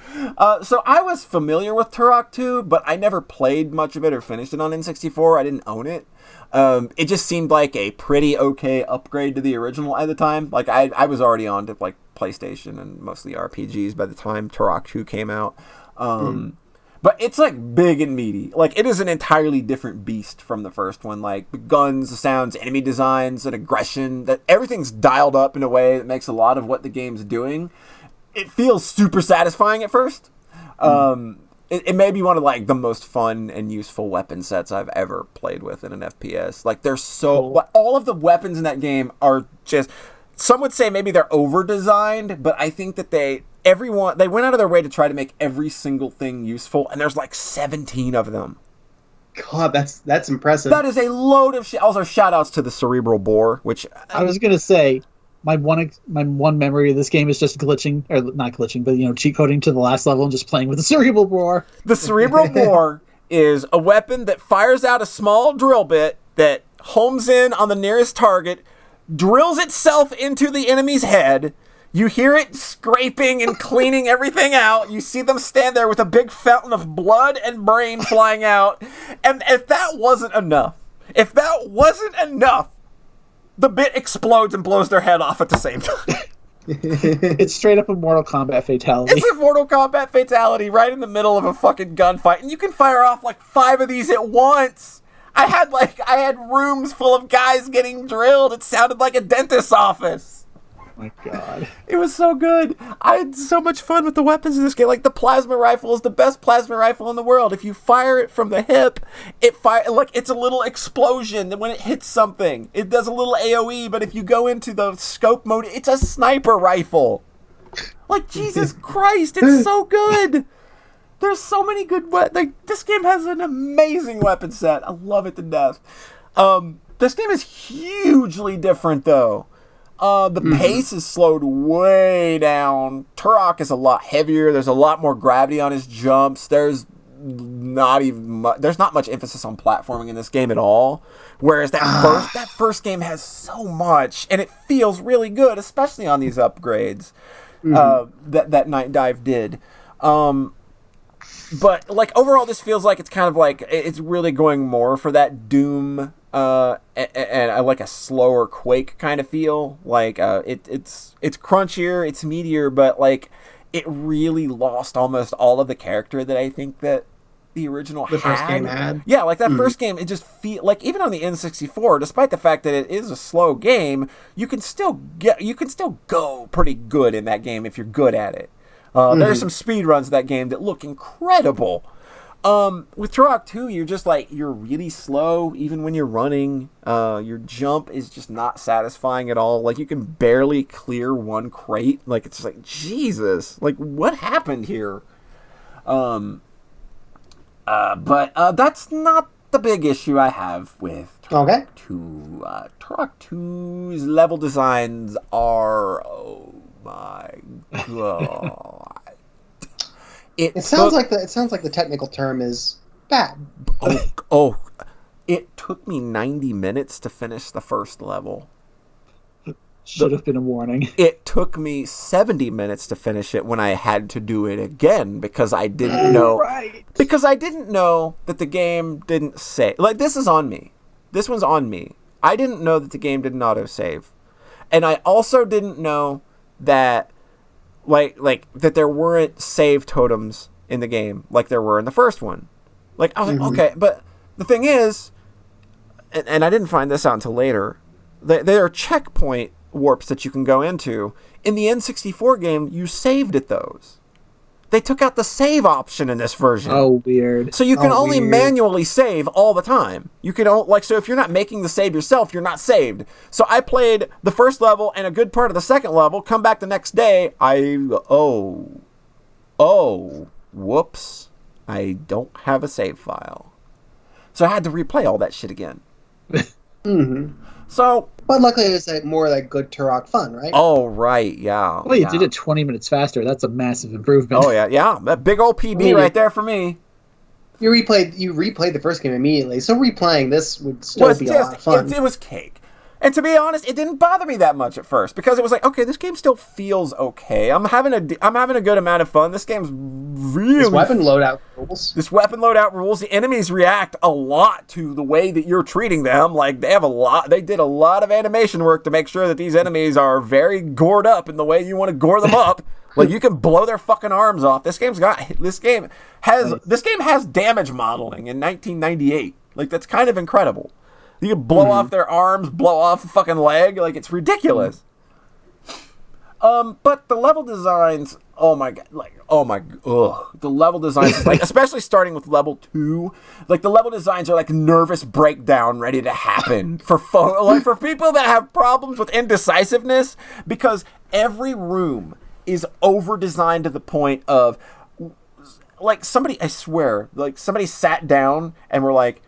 So I was familiar with Turok 2, but I never played much of it or finished it on N64. I didn't own it. It just seemed like a pretty okay upgrade to the original at the time. Like I was already on to like PlayStation and mostly RPGs by the time Turok 2 came out. But it's like big and meaty. Like it is an entirely different beast from the first one. Like the guns, the sounds, enemy designs, and aggression. That everything's dialed up in a way that makes a lot of what the game's doing. It feels super satisfying at first. It may be one of like the most fun and useful weapon sets I've ever played with in an FPS. Like they're all of the weapons in that game are just. Some would say maybe they're over designed, but I think that they went out of their way to try to make every single thing useful, and there's like 17 of them. God, that's impressive. That is a load of shit. Also, shout outs to the cerebral bore, which I was gonna say. My one memory of this game is just glitching, or not glitching, but cheat coding to the last level and just playing with the cerebral bore. The cerebral bore is a weapon that fires out a small drill bit that homes in on the nearest target, drills itself into the enemy's head. You hear it scraping and cleaning everything out. You see them stand there with a big fountain of blood and brain flying out. And if that wasn't enough, the bit explodes and blows their head off at the same time. It's straight up a Mortal Kombat fatality. It's a Mortal Kombat fatality right in the middle of a fucking gunfight. And you can fire off like 5 of these at once. I had rooms full of guys getting drilled. It sounded like a dentist's office. Oh my god. It was so good. I had so much fun with the weapons in this game. Like the plasma rifle is the best plasma rifle in the world. If you fire it from the hip, it's a little explosion when it hits something. It does a little AoE, but if you go into the scope mode, it's a sniper rifle. Like, Jesus Christ, it's so good. There's so many good this game has an amazing weapon set. I love it to death. This game is hugely different, though. The pace is slowed way down. Turok is a lot heavier. There's a lot more gravity on his jumps. There's not much emphasis on platforming in this game at all. Whereas that first game has so much, and it feels really good, especially on these upgrades that Night Dive did. But like overall, this feels like it's kind of like it's really going more for that Doom and like a slower Quake kind of feel. Like it's crunchier, it's meatier, but like it really lost almost all of the character that I think that the original first game had. Yeah, like that first game, it just feel like even on the N64, despite the fact that it is a slow game, you can still go pretty good in that game if you're good at it. There are some speed runs of that game that look incredible. With Turok 2, you're really slow even when you're running. Your jump is just not satisfying at all. Like, you can barely clear one crate. Like, it's just like, Jesus, like, what happened here? But that's not the big issue I have with Turok 2. Turok 2's level designs are, oh my god. It sounds like the technical term is bad. It took me 90 minutes to finish the first level. Should have been a warning. It took me 70 minutes to finish it when I had to do it again because I didn't know. Right. Because I didn't know that the game didn't save. Like, this is on me. This one's on me. I didn't know that the game didn't autosave. And I also didn't know that like that there weren't save totems in the game like there were in the first one. Like, I was like, okay, but the thing is, and I didn't find this out until later, there are checkpoint warps that you can go into. In the N64 game, you saved at those. They took out the save option in this version. Oh, weird. So you can only manually save all the time. You can so if you're not making the save yourself, you're not saved. So I played the first level and a good part of the second level, come back the next day, whoops, I don't have a save file. So I had to replay all that shit again. So, but luckily it was more like good Turok fun, right? Oh, right, yeah. Well, you did it 20 minutes faster. That's a massive improvement. Oh, yeah. That big old PB right there for me. You replayed the first game immediately, so replaying this would still be a lot of fun. It was cake. And to be honest, it didn't bother me that much at first because it was like, okay, this game still feels okay. I'm having a good amount of fun. This game's really This weapon loadout rules. The enemies react a lot to the way that you're treating them. Like they did a lot of animation work to make sure that these enemies are very gored up in the way you want to gore them up. Like, you can blow their fucking arms off. This game has damage modeling in 1998. Like, that's kind of incredible. You can blow off their arms, blow off a fucking leg. Like, it's ridiculous. But the level designs, oh my god. The level designs, like, especially starting with level 2, like, the level designs are like nervous breakdown ready to happen for people that have problems with indecisiveness, because every room is over-designed to the point of, like, somebody sat down and were like,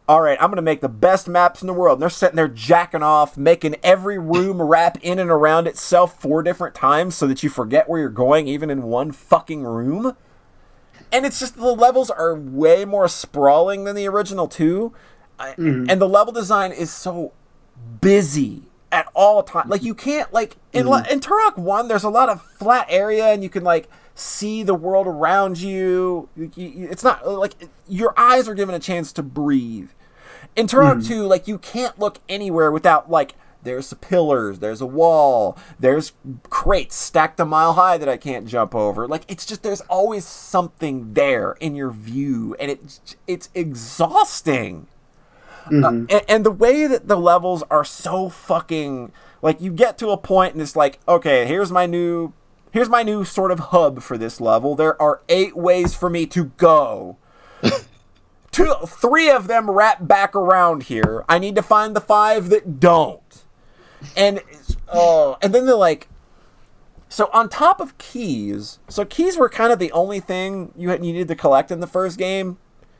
all right, I'm going to make the best maps in the world. And they're sitting there jacking off, making every room wrap in and around itself 4 different times so that you forget where you're going, even in one fucking room. And it's just, the levels are way more sprawling than the original 2. And the level design is so busy at all times. Like, you can't, like, in Turok 1, there's a lot of flat area and you can, like, see the world around you. It's not, like, your eyes are given a chance to breathe. In Turok 2, like, you can't look anywhere without, like, there's Pillars, there's a wall, there's crates stacked a mile high that I can't jump over. Like, it's just, there's always something there in your view, and it's exhausting. And the way that the levels are so fucking, like, you get to a point and it's like, okay, here's my new sort of hub for this level. There are 8 ways for me to go. 3 of them wrap back around here. I need to find the 5 that don't. And then they're like, So on top of keys, so keys were kind of the only thing you needed to collect in the first game.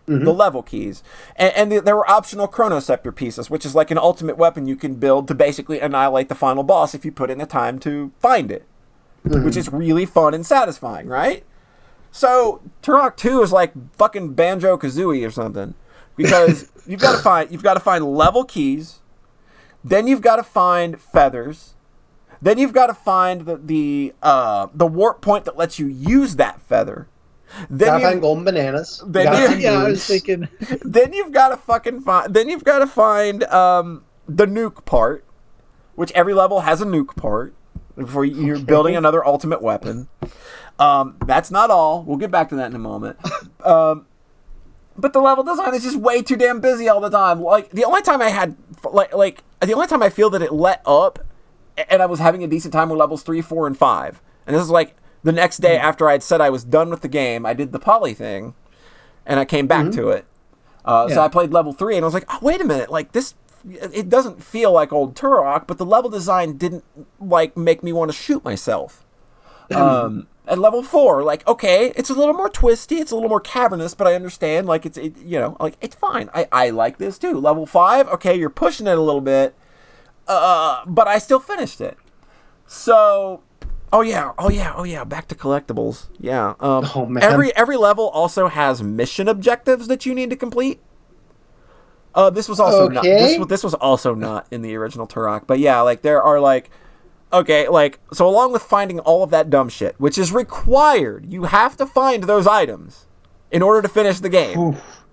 Mm-hmm. The level keys. And there were optional chronoceptor pieces, which is like an ultimate weapon you can build to basically annihilate the final boss if you put in the time to find it. Mm-hmm. Which is really fun and satisfying, right? So Turok 2 is like fucking Banjo-Kazooie or something. Because you've got to find level keys, then you've got to find feathers, then you've got to find the warp point that lets you use that feather. Then you find golden bananas. I was thinking. Then you've got to find the nuke part, which every level has a nuke part before you're building another ultimate weapon. That's not all. We'll get back to that in a moment. But the level design is just way too damn busy all the time. Like the only time I feel that it let up, and I was having a decent time with levels 3, 4, and 5, and this is like. The next day after I'd said I was done with the game, I did the poly thing, and I came back to it. So I played level 3, and I was like, oh, wait a minute, like this, it doesn't feel like old Turok, but the level design didn't like make me want to shoot myself. At level 4, like, okay, it's a little more twisty, it's a little more cavernous, but I understand, like, it's fine. I like this too. Level 5, okay, you're pushing it a little bit, but I still finished it. So... Oh yeah. Back to collectibles. Yeah. Every level also has mission objectives that you need to complete. This was also not. This was also not in the original Turok. But yeah, like there are like, okay, like so along with finding all of that dumb shit, which is required, you have to find those items in order to finish the game. Oof.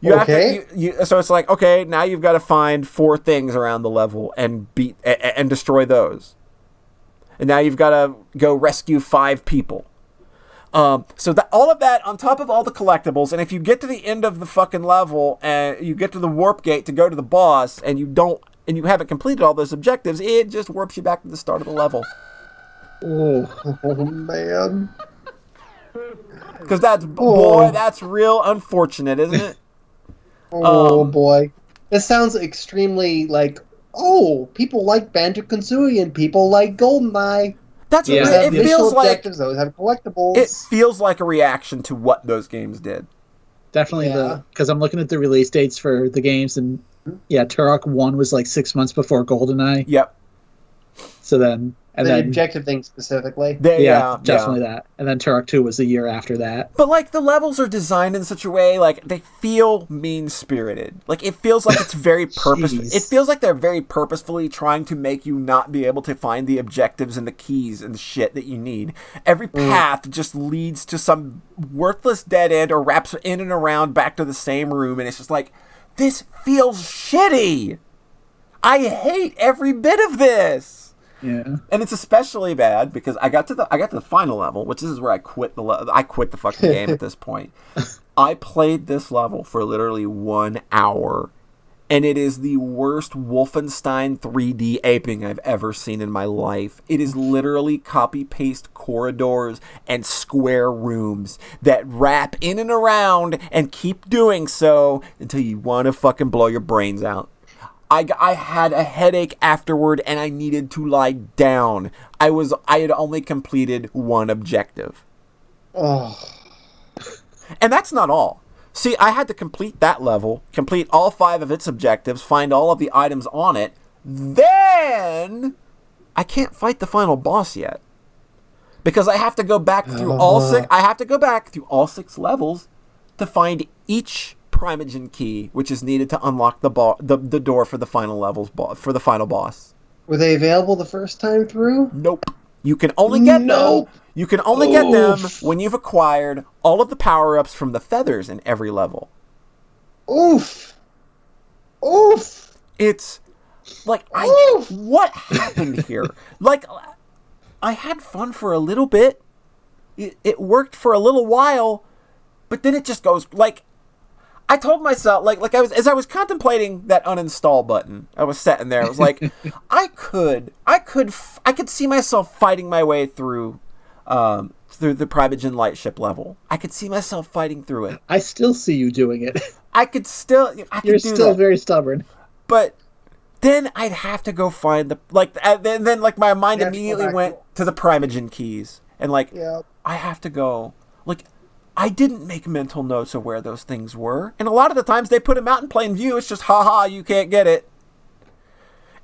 So it's like, okay, now you've got to find 4 things around the level and beat and destroy those. And now you've got to go rescue 5 people. So that all of that on top of all the collectibles, and if you get to the end of the fucking level and you get to the warp gate to go to the boss, and you haven't completed all those objectives, it just warps you back to the start of the level. Oh man. Because that's real unfortunate, isn't it? Boy, this sounds extremely like. Oh, people like Banjo-Kazooie and people like GoldenEye. That's it feels like those have collectibles. It feels like a reaction to what those games did. Definitely because I'm looking at the release dates for the games, and Turok 1 was like 6 months before GoldenEye. Yep. So then. And the then, objective thing specifically. Definitely that. And then Turok 2 was the year after that. But, like, the levels are designed in such a way, like, they feel mean-spirited. Like, it feels like it's very purposeful. It feels like they're very purposefully trying to make you not be able to find the objectives and the keys and the shit that you need. Every path just leads to some worthless dead end or wraps in and around back to the same room, and it's just like, this feels shitty! I hate every bit of this! Yeah, and it's especially bad because I got to the final level, which is where I quit the fucking game at this point. I played this level for literally 1 hour, and it is the worst Wolfenstein 3D aping I've ever seen in my life. It is literally copy-paste corridors and square rooms that wrap in and around and keep doing so until you want to fucking blow your brains out. I had a headache afterward, and I needed to lie down. I had only completed 1 objective. Oh. And that's not all. See, I had to complete that level, complete all 5 of its objectives, find all of the items on it. Then I can't fight the final boss yet. Because I have to go back through all 6 levels to find each Primogen key, which is needed to unlock the door for the final levels for the final boss. Were they available the first time through? Nope. You can only get them. You can only get them when you've acquired all of the power-ups from the feathers in every level. Oof. It's like what happened here? Like I had fun for a little bit. It worked for a little while, but then it just goes like. I told myself, as I was contemplating that uninstall button, I was sitting there. I was like, I could see myself fighting my way through the Primogen Lightship level. I could see myself fighting through it. I still see you doing it. You're still very stubborn. But then I'd have to go find my mind immediately went to the Primogen keys. And, like, yeah. I have to go, like, I didn't make mental notes of where those things were. And a lot of the times they put them out in plain view. It's just, haha, you can't get it.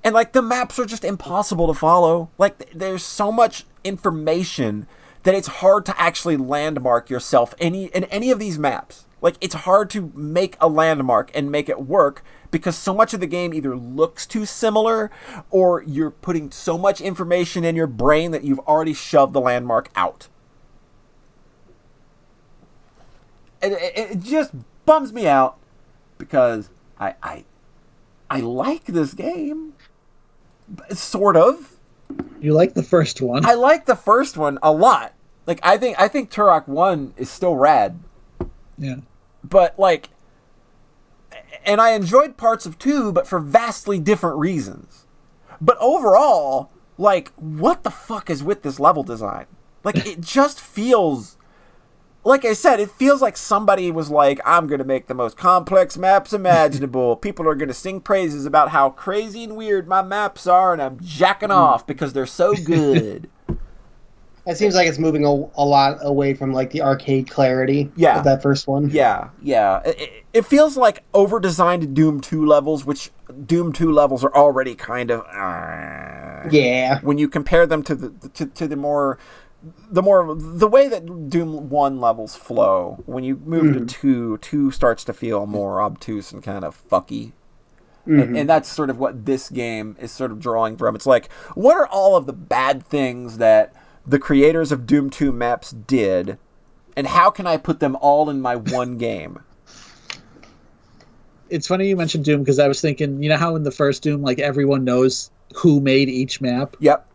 And, like, the maps are just impossible to follow. Like, there's so much information that it's hard to actually landmark yourself in any of these maps. Like, it's hard to make a landmark and make it work because so much of the game either looks too similar or you're putting so much information in your brain that you've already shoved the landmark out. And it just bums me out because I like this game. Sort of. You like the first one? I like the first one a lot. Like, I think Turok 1 is still rad. Yeah. But, like, and I enjoyed parts of 2, but for vastly different reasons. But overall, like, what the fuck is with this level design? Like, it just feels, like I said, it feels like somebody was like, I'm going to make the most complex maps imaginable. People are going to sing praises about how crazy and weird my maps are, and I'm jacking off because they're so good. It seems like it's moving a lot away from, like, the arcade clarity of that first one. Yeah. It feels like over-designed Doom 2 levels, which Doom 2 levels are already kind of... yeah. When you compare them to the way that Doom 1 levels flow, when you move to 2 starts to feel more obtuse and kind of fucky. And that's sort of what this game is sort of drawing from. It's like, what are all of the bad things that the creators of Doom 2 maps did, and how can I put them all in my one game? It's funny you mentioned Doom because I was thinking, you know how in the first Doom, like, everyone knows who made each map? Yep.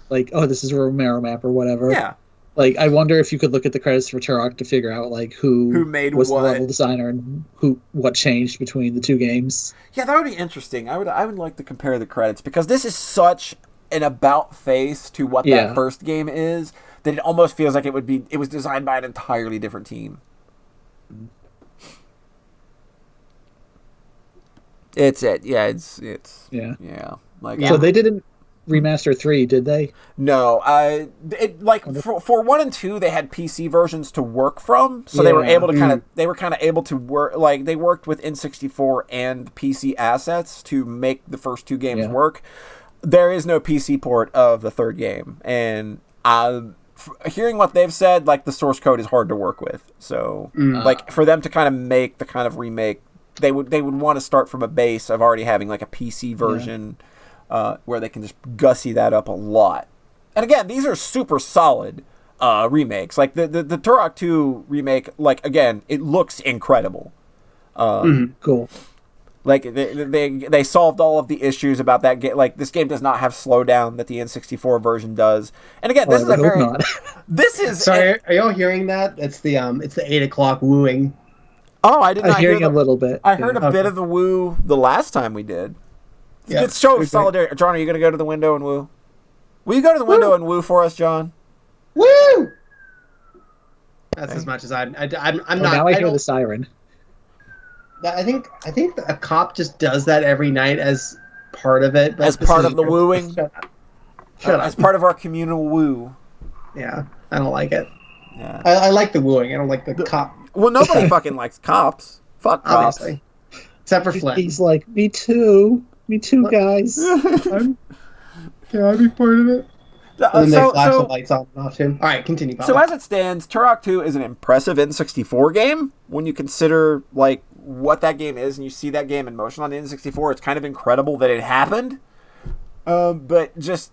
Like, oh, this is a Romero map or whatever. Yeah. Like, I wonder if you could look at the credits for Turok to figure out, like, who made was what? the level designer and what changed between the two games. Yeah, that would be interesting. I would like to compare the credits because this is such an about face to what that first game is that it almost feels like it was designed by an entirely different team. It's like, so they didn't remaster 3, did they? No, for 1 and 2 they had PC versions to work from, so they were able to work, like, they worked with N64 and PC assets to make the first 2 games work. There is no PC port of the third game, and hearing what they've said, like, the source code is hard to work with. So, like, for them to kind of make the kind of remake, they would want to start from a base of already having, like, a PC version where they can just gussy that up a lot. And again, these are super solid remakes. Like, the Turok 2 remake, like, again, it looks incredible. Cool. Like, they solved all of the issues about that game. Like, this game does not have slowdown that the N64 version does. And again, this is a very... This is... Sorry, are y'all hearing that? It's the 8 o'clock wooing. Oh, I did not hear a little bit. I heard a bit of the woo the last time we did. It's a good show of solidarity. John, are you going to go to the window and woo? Will you go to the window and woo for us, John? Woo! That's as much as I'm not... Now I hear the siren. I think a cop just does that every night as part of it. As part of the wooing? Shut up. As part of our communal woo. Yeah, I don't like it. Yeah. I like the wooing. I don't like the cop. Well, nobody fucking likes cops. Fuck cops. Obviously. Except for Flint. He's like, me too. Me too, guys. Can I be part of it? And then they flash the lights on and off too. All right, continue, Papa. So as it stands, Turok 2 is an impressive N64 game. When you consider, like, what that game is and you see that game in motion on the N64, it's kind of incredible that it happened. But just...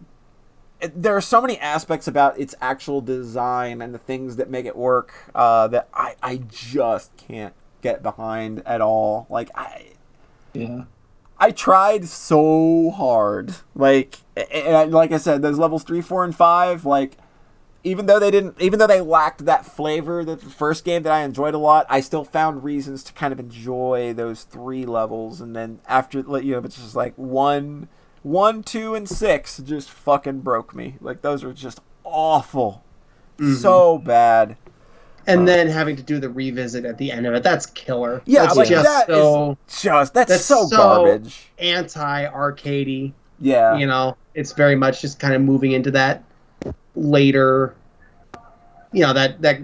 there are so many aspects about its actual design and the things that make it work that I just can't get behind at all. Like, I tried so hard. Like I said, those levels 3, 4, and 5, like, even though they lacked that flavor that the first game that I enjoyed a lot, I still found reasons to kind of enjoy those 3 levels. And then after, it's just like 1, 2, and 6 just fucking broke me. Like, those are just awful. So bad. And then having to do the revisit at the end of it—that's killer. Yeah, that's like that's so garbage. Anti-arcadey. Yeah, it's very much just kind of moving into that. later, that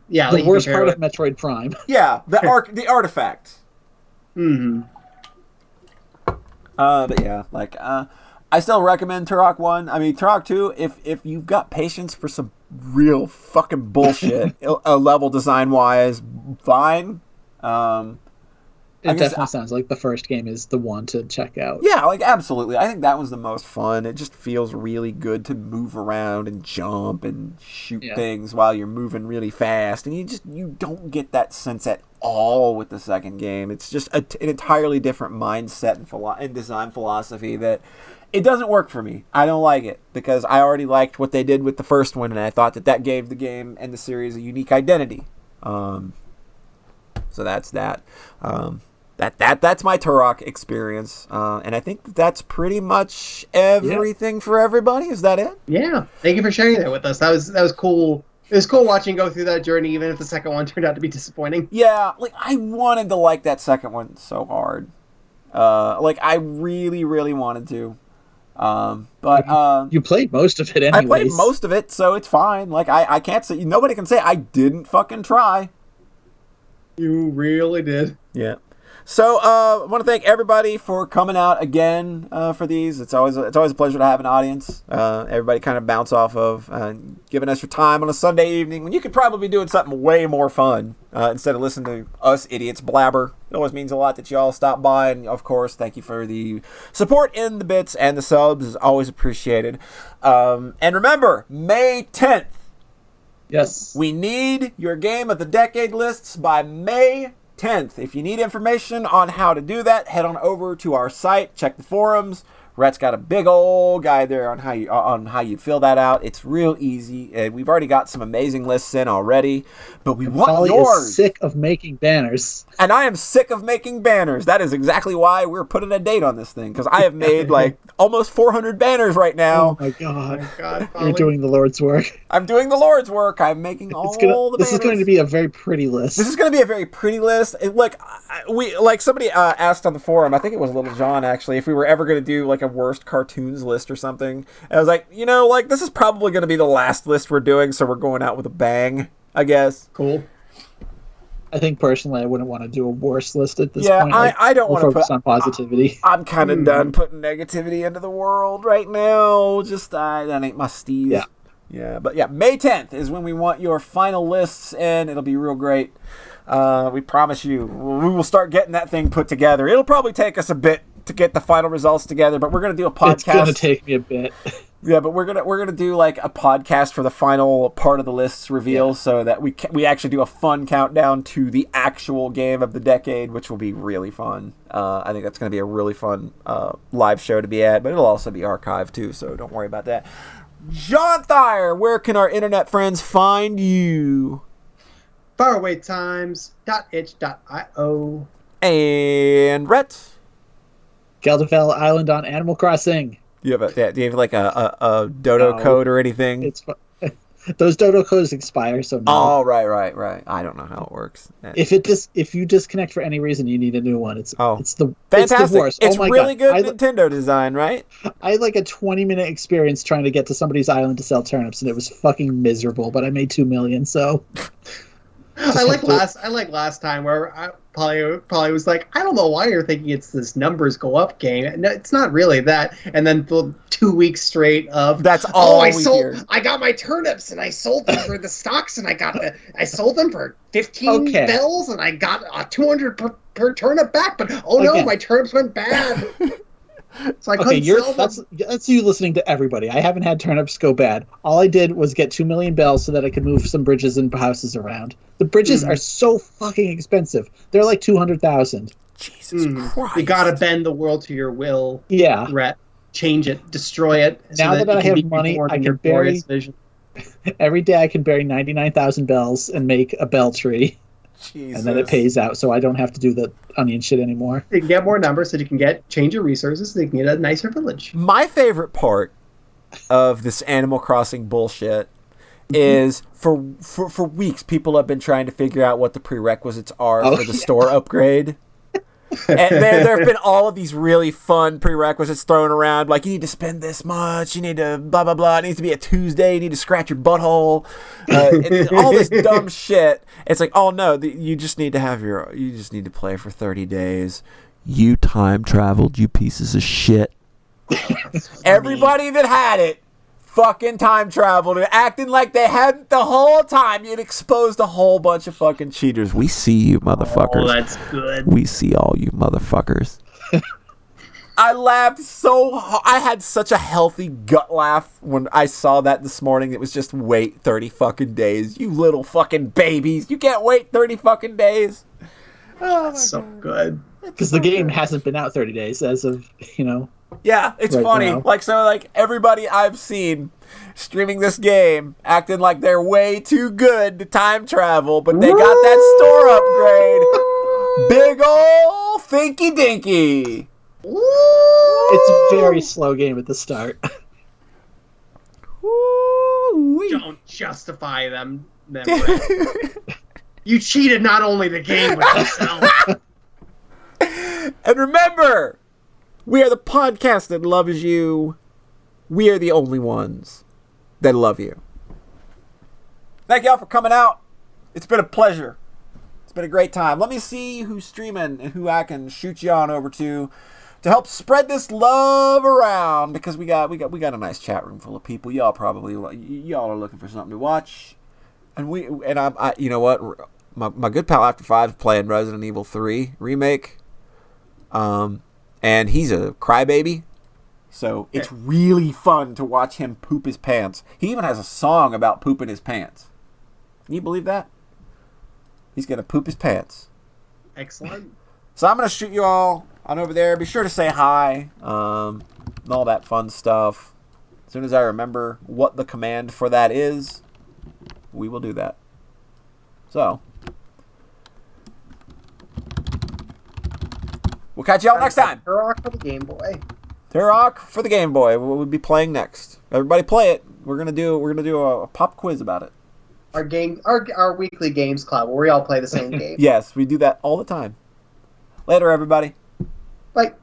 yeah, the worst part of Metroid Prime. Yeah, the artifact. Mm-hmm. But yeah, I still recommend Turok 1. I mean, Turok 2, if you've got patience for some real fucking bullshit, level design-wise, fine. It definitely sounds like the first game is the one to check out. Yeah, absolutely. I think that was the most fun. It just feels really good to move around and jump and shoot things while you're moving really fast. And you don't get that sense at all with the second game. It's just an entirely different mindset and design philosophy that it doesn't work for me. I don't like it because I already liked what they did with the first one, and I thought that gave the game and the series a unique identity. So that's that. That's my Turok experience, and I think that's pretty much everything for everybody. Is that it? Yeah. Thank you for sharing that with us. That was cool. It was cool watching you go through that journey, even if the second one turned out to be disappointing. Yeah, I wanted to like that second one so hard. I really, really wanted to. But you played most of it anyways. I played most of it, so it's fine. I can't say, nobody can say I didn't fucking try. You really did. Yeah. So I want to thank everybody for coming out again for these. It's always a pleasure to have an audience. Everybody kind of bounce off of giving us your time on a Sunday evening when you could probably be doing something way more fun instead of listening to us idiots blabber. It always means a lot that you all stop by, and of course, thank you for the support in the bits and the subs. Is always appreciated. And remember, May 10th. Yes. We need your Game of the Decade lists by May 10th. If you need information on how to do that, head on over to our site, check the forums. Rhett's got a big old guide there on how you fill that out. It's real easy. We've already got some amazing lists in already, but we want Polly yours. Is sick of making banners. And I am sick of making banners. That is exactly why we're putting a date on this thing, because I have made almost 400 banners right now. Oh my god, You're doing the Lord's work. I'm doing the Lord's work. I'm making the banners. This is going to be a very pretty list. This is going to be a very pretty list. Somebody asked on the forum, I think it was Little John actually, if we were ever going to do a worst cartoons list or something. And I was like, this is probably going to be the last list we're doing, so we're going out with a bang, I guess. Cool. I think personally I wouldn't want to do a worst list at this point. Yeah, I don't want to focus on positivity. I'm kind of done putting negativity into the world right now. Just that ain't my steez. Yeah. Yeah, but May 10th is when we want your final lists in. It'll be real great. We promise you, we will start getting that thing put together. It'll probably take us a bit to get the final results together, but we're going to do a podcast. It's going to take me a bit. Yeah, but we're gonna do a podcast for the final part of the lists reveal, so that we actually do a fun countdown to the actual game of the decade, which will be really fun. I think that's gonna be a really fun live show to be at, but it'll also be archived too, so don't worry about that. John Thayer, where can our internet friends find you? farawaytimes.itch.io. And Rhett? Gelderfell Island on Animal Crossing. Do you have a dodo code or anything? Those dodo codes expire, so no. Oh, right. I don't know how it works. If you disconnect for any reason, you need a new one. It's the fantastic. It's the worst. It's really good Nintendo design, right? I had a 20-minute experience trying to get to somebody's island to sell turnips, and it was fucking miserable. But I made $2 million, so. I like last time where Polly was like, I don't know why you're thinking it's this numbers go up game. No, it's not really that. And then the 2 weeks straight of that's all I got my turnips and I sold them for the stocks and I sold them for 15 bells and I got 200 per turnip back. But no, my turnips went bad. So I couldn't sell them. That's you listening to everybody. I haven't had turnips go bad. All I did was get 2 million bells so that I could move some bridges and houses around. The bridges are so fucking expensive. They're like 200,000. Jesus Christ! You gotta bend the world to your will. Yeah. Rhett. Change it. Destroy it. Now that I have money, I can bury. Every day I can bury 99,000 bells and make a bell tree. Jesus. And then it pays out, so I don't have to do the onion shit anymore. You can get more numbers, so you can change your resources, so you can get a nicer village. My favorite part of this Animal Crossing bullshit is for weeks people have been trying to figure out what the prerequisites are for the store upgrade. And there have been all of these really fun prerequisites thrown around, like you need to spend this much, you need to blah blah blah. It needs to be a Tuesday. You need to scratch your butthole. All this dumb shit. It's like, oh no, you just need to play for 30 days. You time traveled, you pieces of shit. Everybody that had it fucking time traveled and acting like they hadn't the whole time. You'd exposed a whole bunch of fucking cheaters. We see you, motherfuckers. Oh, that's good. We see all you motherfuckers. I laughed so hard. I had such a healthy gut laugh when I saw that this morning. It was just wait 30 fucking days. You little fucking babies. You can't wait 30 fucking days. Oh, that's so good. Because the game hasn't been out 30 days as of, Yeah, it's right funny. now. Like everybody I've seen streaming this game acting like they're way too good to time travel, but they got that store upgrade. Big ol' thinky dinky. It's a very slow game at the start. Don't justify them. You cheated not only the game, but yourself. And remember, we are the podcast that loves you. We are the only ones that love you. Thank y'all for coming out. It's been a pleasure. It's been a great time. Let me see who's streaming and who I can shoot you on over to help spread this love around, because we got a nice chat room full of people. Y'all are looking for something to watch, and I you know what? My good pal After Five is playing Resident Evil 3 remake. And he's a crybaby, so it's really fun to watch him poop his pants. He even has a song about pooping his pants. Can you believe that? He's gonna poop his pants. Excellent. So I'm gonna shoot you all on over there. Be sure to say hi, and all that fun stuff. As soon as I remember what the command for that is, we will do that. So we'll catch y'all next time. Turok for the Game Boy. Turok for the Game Boy. We'll be playing next. Everybody play it. We're gonna do a pop quiz about it. Our weekly games club where we all play the same game. Yes, we do that all the time. Later, everybody. Bye.